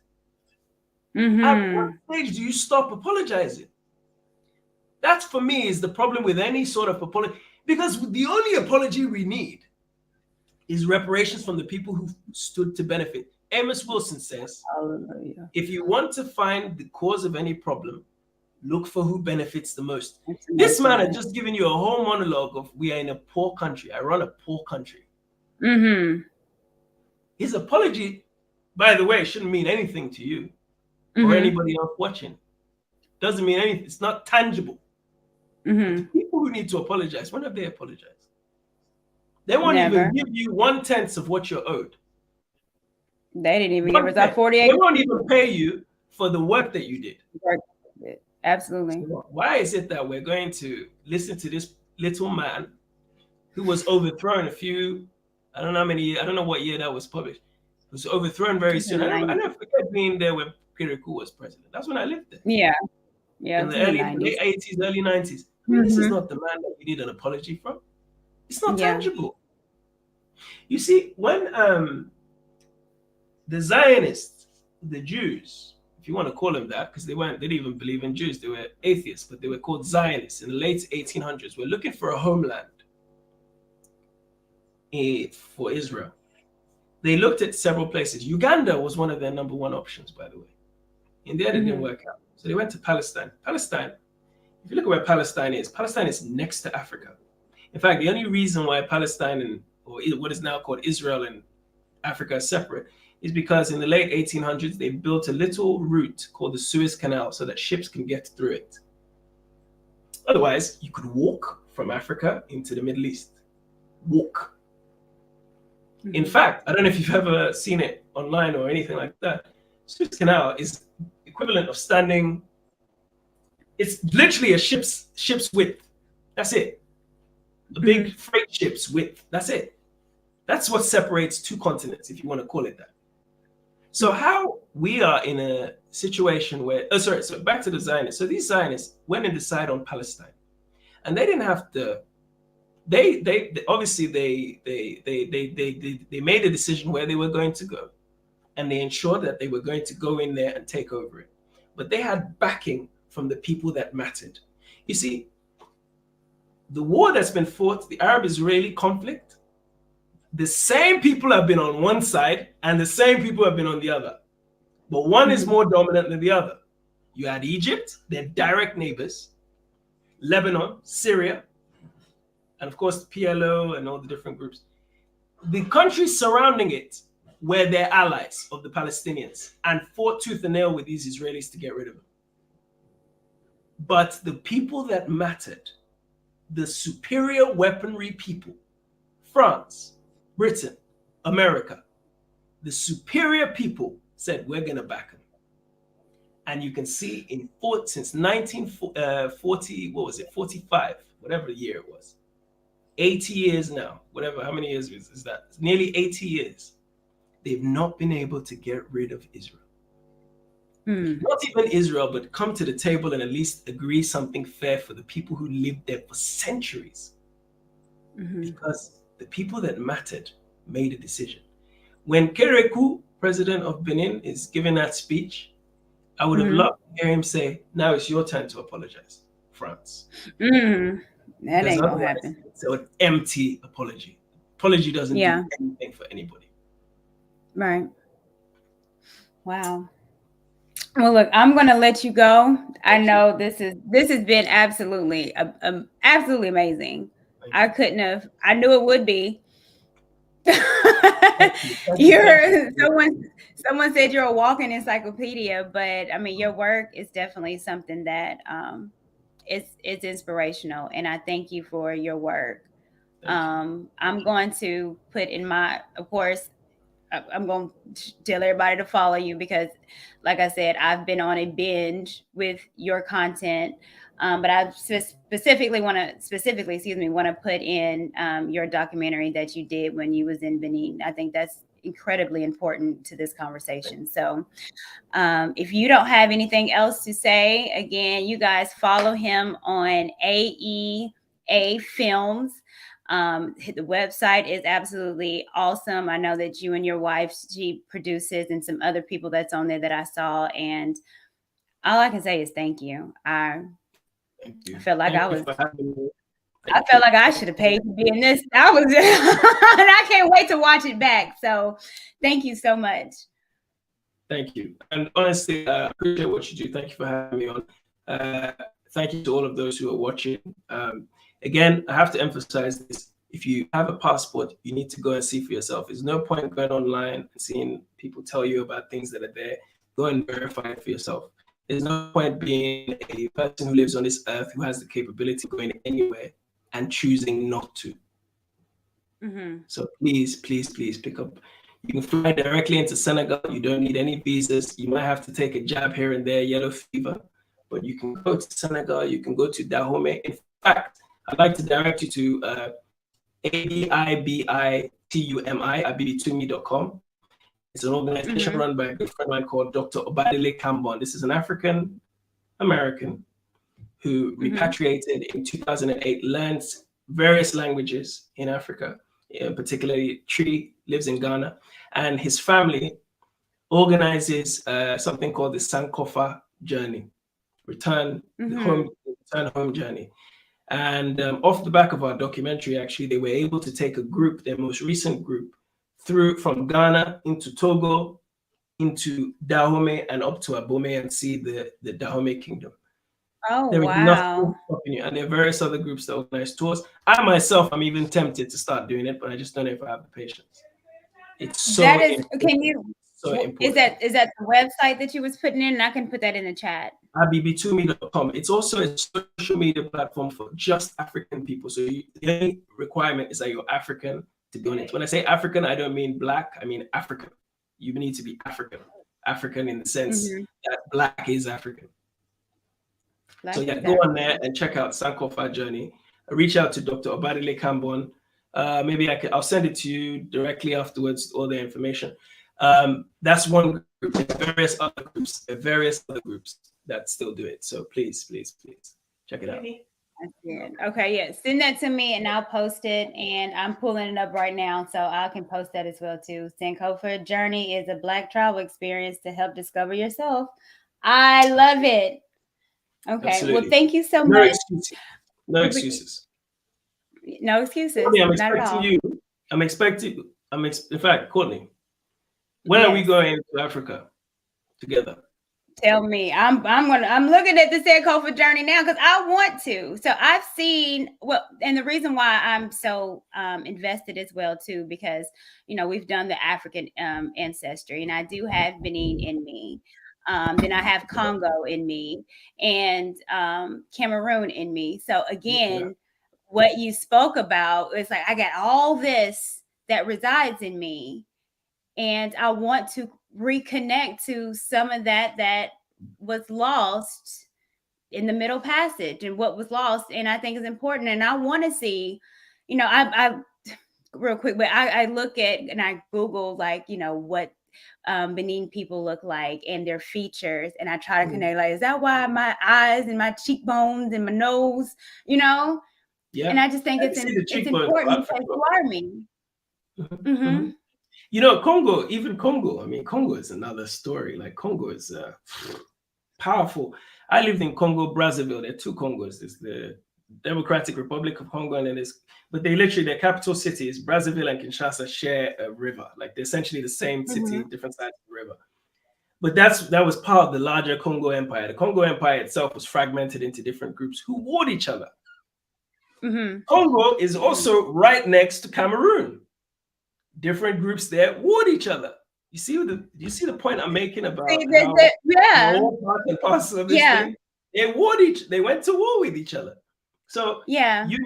At what stage do you stop apologizing? That, for me, is the problem with any sort of apology. Because the only apology we need is reparations from the people who stood to benefit. Amos Wilson says, if you want to find the cause of any problem, look for who benefits the most. This man had just given you a whole monologue of, we are in a poor country. I run a poor country. His apology, by the way, shouldn't mean anything to you or anybody else watching. Doesn't mean anything. It's not tangible. The people who need to apologize, when have they apologized? They won't even give you 1/10 of what you're owed. They didn't even give us our 48. They won't even pay you for the work that you did. Absolutely. So why is it that we're going to listen to this little man who was overthrown I don't know what year that was published. It was overthrown very soon. I never forget being there when Kérékou was president. That's when I lived there. Yeah. In the late 80s, early 90s. This is not the man that we need an apology from. It's not tangible. You see, when the Zionists, the Jews, if you want to call them that, because they didn't even believe in Jews, they were atheists, but they were called Zionists in the late 1800s. We're looking for a homeland for Israel. They looked at several places. Uganda was one of their number one options, by the way. In there, it didn't work out. So they went to Palestine. Palestine, if you look at where Palestine is next to Africa. In fact, the only reason why Palestine or what is now called Israel and Africa as separate is because in the late 1800s, they built a little route called the Suez Canal so that ships can get through it. Otherwise, you could walk from Africa into the Middle East. Walk. In fact, I don't know if you've ever seen it online or anything like that. Suez Canal is equivalent of standing. It's literally a ship's width. That's it. A big freight ship's width. That's it. That's what separates two continents, if you want to call it that. So how we are in a situation where, so back to the Zionists. So these Zionists went and decided on Palestine, and they didn't have to. They obviously they made a decision where they were going to go, and they ensured that they were going to go in there and take over it. But they had backing from the people that mattered. You see, the war that's been fought, the Arab-Israeli conflict, the same people have been on one side and the same people have been on the other. But one is more dominant than the other. You had Egypt, their direct neighbors, Lebanon, Syria, and of course, PLO and all the different groups. The countries surrounding it were their allies of the Palestinians and fought tooth and nail with these Israelis to get rid of them. But the people that mattered, the superior weaponry people, France, Britain, America, the superior people said, we're going to back them. And you can see since 1940, what was it, 45, whatever the year it was, 80 years now, whatever, how many years is that? It's nearly 80 years. They've not been able to get rid of Israel. Not even Israel, but come to the table and at least agree something fair for the people who lived there for centuries. Because the people that mattered made a decision. When Kerekou, president of Benin, is giving that speech, I would have loved to hear him say, now it's your time to apologize, France. That ain't gonna happen. It's an empty apology. Apology doesn't do anything for anybody. Right. Wow. Well, look, I'm going to let you go. I know this has been absolutely amazing. I knew it would be. Someone said you're a walking encyclopedia, but I mean, your work is definitely something that it's inspirational, and I thank you for your work. I'm going to put in of course, I'm going to tell everybody to follow you because, like I said, I've been on a binge with your content. But I specifically want to put in your documentary that you did when you was in Benin. I think that's incredibly important to this conversation. So if you don't have anything else to say, again, you guys follow him on AEA Films. The website is absolutely awesome. I know that you and your wife, she produces, and some other people that's on there that I saw. And all I can say is thank you. I felt like I should have paid to be in this. And I can't wait to watch it back. So thank you so much. Thank you. And honestly, I appreciate what you do. Thank you for having me on. Thank you to all of those who are watching. Again, I have to emphasize this. If you have a passport, you need to go and see for yourself. There's no point going online and seeing people tell you about things that are there. Go and verify it for yourself. There's no point being a person who lives on this earth who has the capability of going anywhere and choosing not to. So please, please, please pick up. You can fly directly into Senegal. You don't need any visas. You might have to take a jab here and there, yellow fever, but you can go to Senegal. You can go to Dahomey. In fact, I'd like to direct you to ABIBITUMI, abibitumi.com. It's an organization run by a good friend of mine called Dr. Obadile Kambon. This is an African American who repatriated in 2008, learned various languages in Africa, particularly Tree, lives in Ghana, and his family organizes something called the Sankofa Journey, return home journey. And off the back of our documentary, actually, they were able to take a group, their most recent group, through from Ghana into Togo, into Dahomey, and up to Abomey and see the Dahomey Kingdom. Oh, there is wow. nothing stopping you. And there are various other groups that organize tours. I myself, I'm even tempted to start doing it, but I just don't know if I have the patience. It's so That is, important. can you, So is important. that the website that you was putting in? And I can put that in the chat. Habibi2me.com. It's also a social media platform for just African people. So the only requirement is that you're African to be on it. When I say African, I don't mean black, I mean African. You need to be African. African in the sense that black is African. Black So yeah, is go on African. there and check out Sankofa Journey. Reach out to Dr. Obadile Kambon. Maybe I'll send it to you directly afterwards, all the information. That's one group. There are various other groups that still do it. So please check it out. That's it. Okay, yeah. Send that to me and I'll post it. And I'm pulling it up right now, so I can post that as well too. Sankofa Journey is a Black travel experience to help discover yourself. I love it. Okay. Absolutely. Well, thank you so No much. excuses. No excuses. No excuses. Courtney, I'm Not at expecting all. you. In fact, Courtney, when are we going to Africa together? Tell me. I'm looking at the Sankofa Journey now because I want to. So I've seen and the reason why I'm so invested as well too, because we've done the African ancestry, and I do have Benin in me. Then I have Congo in me, and Cameroon in me. So again, what you spoke about is like I got all this that resides in me, and I want to reconnect to some of that was lost in the Middle Passage and what was lost. And I think is important. And I want to see, I real quick, but I look at and I Google what Benin people look like and their features. And I try to connect, like, is that why my eyes and my cheekbones and my nose, Yeah. And I just think it's important to explore me. Congo, even Congo. I mean, Congo is another story. Like Congo is powerful. I lived in Congo, Brazzaville. There are two Congos. There's the Democratic Republic of Congo, and then their capital city is Brazzaville, and Kinshasa share a river. Like they're essentially the same city, different sides of the river. But that was part of the larger Congo Empire. The Congo Empire itself was fragmented into different groups who warred each other. Congo is also right next to Cameroon. Different groups there warred each other. You see the point I'm making about all part and parcel of this thing? They went to war with each other. So you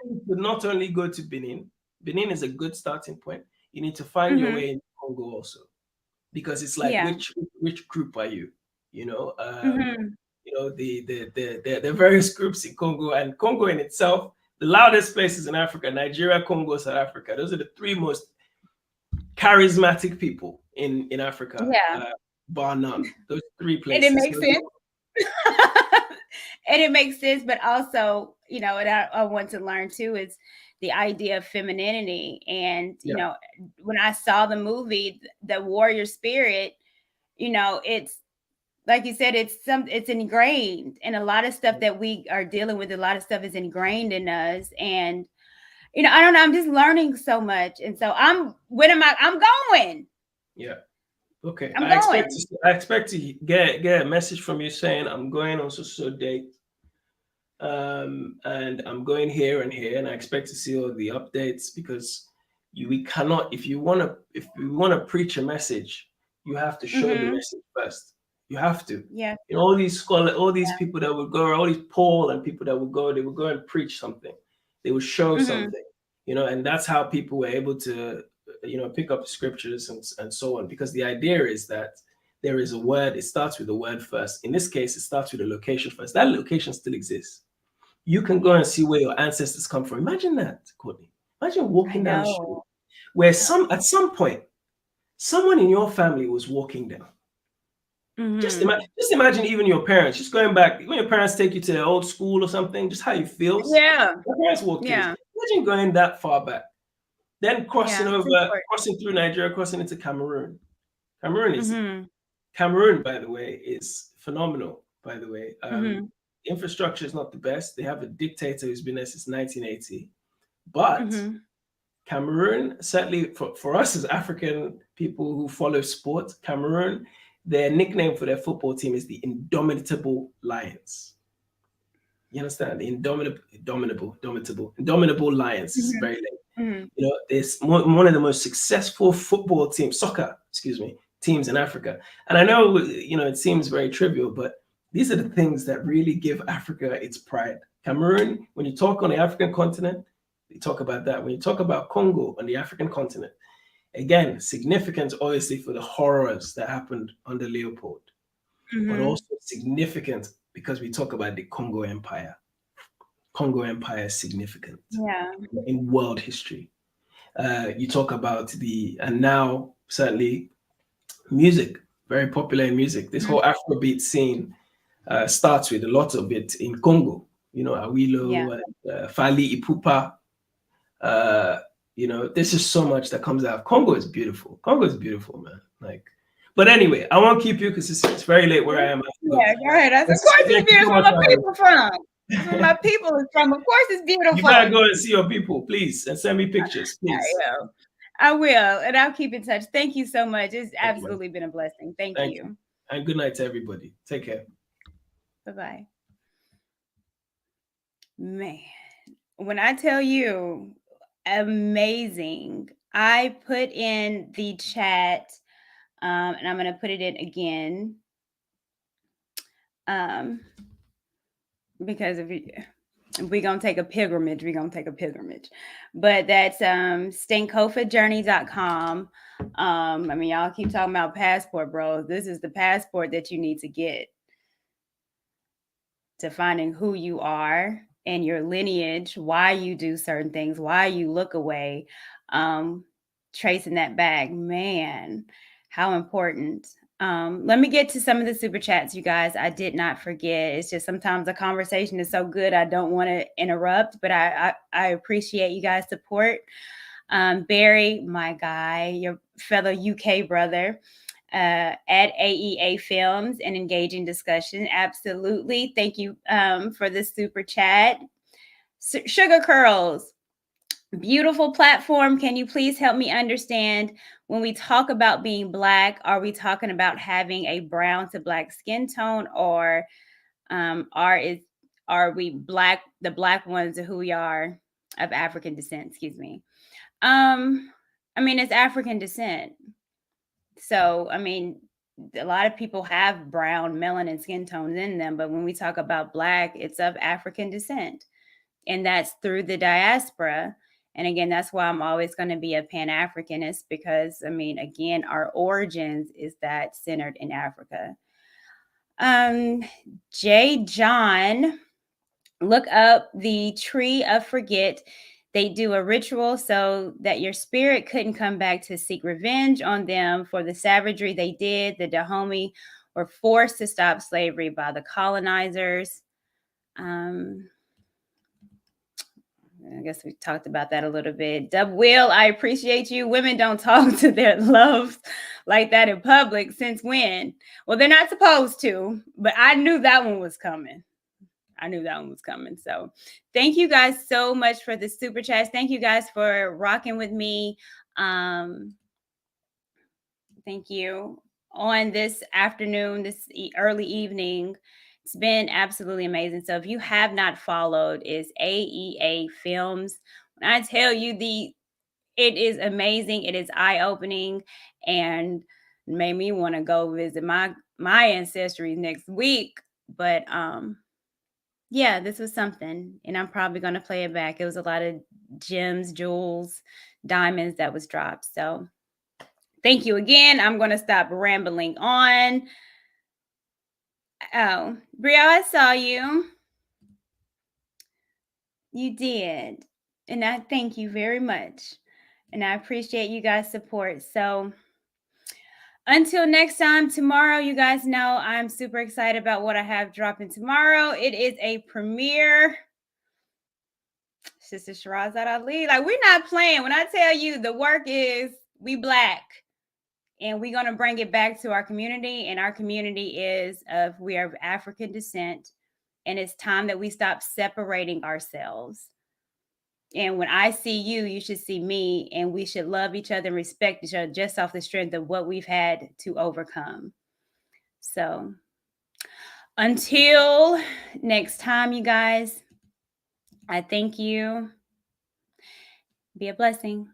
need to not only go to Benin. Benin is a good starting point. You need to find your way in Congo also, because it's like which group are you? The various groups in Congo, and Congo in itself, the loudest places in Africa: Nigeria, Congo, South Africa. Those are the three most charismatic people in Africa, bar none. Those three places. And it makes sense. And it makes sense, but also, and I want to learn too is the idea of femininity. And when I saw the movie, the warrior spirit, it's like you said, it's ingrained, and a lot of stuff that we are dealing with. A lot of stuff is ingrained in us, and I don't know. I'm just learning so much, and so I'm going. Yeah. Okay. I expect to get a message from you saying I'm going on so date, and I'm going here and here, and I expect to see all the updates, because we cannot. If you want to preach a message, you have to show the message first. You have to. Yeah. All these scholars, all these people that would go, all these Paul and people that would go, they would go and preach something. They would show something. And that's how people were able to, pick up the scriptures and so on. Because the idea is that there is a word, it starts with a word first. In this case, it starts with a location first. That location still exists. You can go and see where your ancestors come from. Imagine that, Courtney. Imagine walking down the street where at some point, someone in your family was walking down. Just imagine even your parents, just going back, when your parents take you to their old school or something, just how you feel. Yeah. Your parents walked in. Imagine going that far back. Then crossing through Nigeria, crossing into Cameroon. Cameroon, by the way, is phenomenal, by the way. Infrastructure is not the best. They have a dictator who's been there since 1980. But Cameroon, certainly for us as African people who follow sport, Cameroon, their nickname for their football team is the Indomitable Lions. You understand? The Indomitable Lions. Is very late. Mhm. You know, there's one of the most successful teams in Africa. And I know, you know, it seems very trivial, but these are the things that really give Africa its pride. Cameroon, when you talk on the African continent, they talk about that. When you talk about Congo on the African continent, again, significant obviously for the horrors that happened under Leopold, but Mhm. also significant because we talk about the Congo Empire. Congo Empire is significant Yeah. in world history. You talk about and now certainly music, very popular in music. This Mhm. whole Afrobeat scene starts with a lot of it in Congo. You know, Yeah. Awilo, Fali Ipupa. Uh, you know, there's just so much that comes out. Congo is beautiful. Congo is beautiful, man. Like, but anyway, I won't keep you because it's very late where I am. I have to go. Yeah, go ahead. Of Let's course say it's thank you so beautiful. Where much my for having me. people from? That's where my people is from. Of course it's You better beautiful. go and see your people, please, and send me pictures, please. I will. I will. And I'll keep in touch. Thank you so much. It's Thank you, man. absolutely been a blessing. Thank Thank you. you. And good night to everybody. Take care. Bye-bye. Man, when I tell you amazing, I put in the chat, and I'm going to put it in again. Because if we're going to take a pilgrimage, we're going to take a pilgrimage. But that's stinkhofajourney.com. I mean, y'all keep talking about passport, bro. This is the passport that you need to get to finding who you are and your lineage, why you do certain things, why you look away, tracing that back. Man, how important. Let me get to some of the super chats, you guys. I did not forget. It's just sometimes the conversation is so good, I don't want to interrupt, but I appreciate you guys' support. Barry, my guy, your fellow UK brother, at AEA Films and engaging discussion. Absolutely. Thank you for the super chat. Sugar Curls, beautiful platform. Can you please help me understand when we talk about being Black, are we talking about having a brown to Black skin tone, or are we Black, the Black ones who we are of African descent? Excuse me. I mean, it's African descent. So, I mean, a lot of people have brown melanin skin tones in them, but when we talk about Black, it's of African descent. And that's through the diaspora. And again, that's why I'm always going to be a Pan-Africanist, because, I mean, again, our origins is that centered in Africa. J. John, look up the Tree of Forget. They do a ritual so that your spirit couldn't come back to seek revenge on them for the savagery they did. The Dahomey were forced to stop slavery by the colonizers. I guess we talked about that a little bit. Dub Will, I appreciate you. Women don't talk to their loves like that in public. Since when? Well, they're not supposed to, but I knew that one was coming. So thank you guys so much for the super chats. Thank you guys for rocking with me. Thank you on this afternoon, this early evening. It's been absolutely amazing. So if you have not followed, is AEA Films. When I tell you it is amazing. It is eye-opening and made me want to go visit my ancestry next week. But yeah, this was something, and I'm probably going to play it back. It was a lot of gems, jewels, diamonds that was dropped. So thank you again. I'm going to stop rambling on. Oh, Brielle, I saw you. You did. And I thank you very much. And I appreciate you guys' support. So until next time, tomorrow, you guys know I'm super excited about what I have dropping tomorrow. It is a premiere. Sister Shirazad Ali. Like, we're not playing. When I tell you the work is, we Black. And we're going to bring it back to our community. And our community we are of African descent. And it's time that we stop separating ourselves. And when I see you, you should see me. And we should love each other and respect each other just off the strength of what we've had to overcome. So until next time, you guys, I thank you. Be a blessing.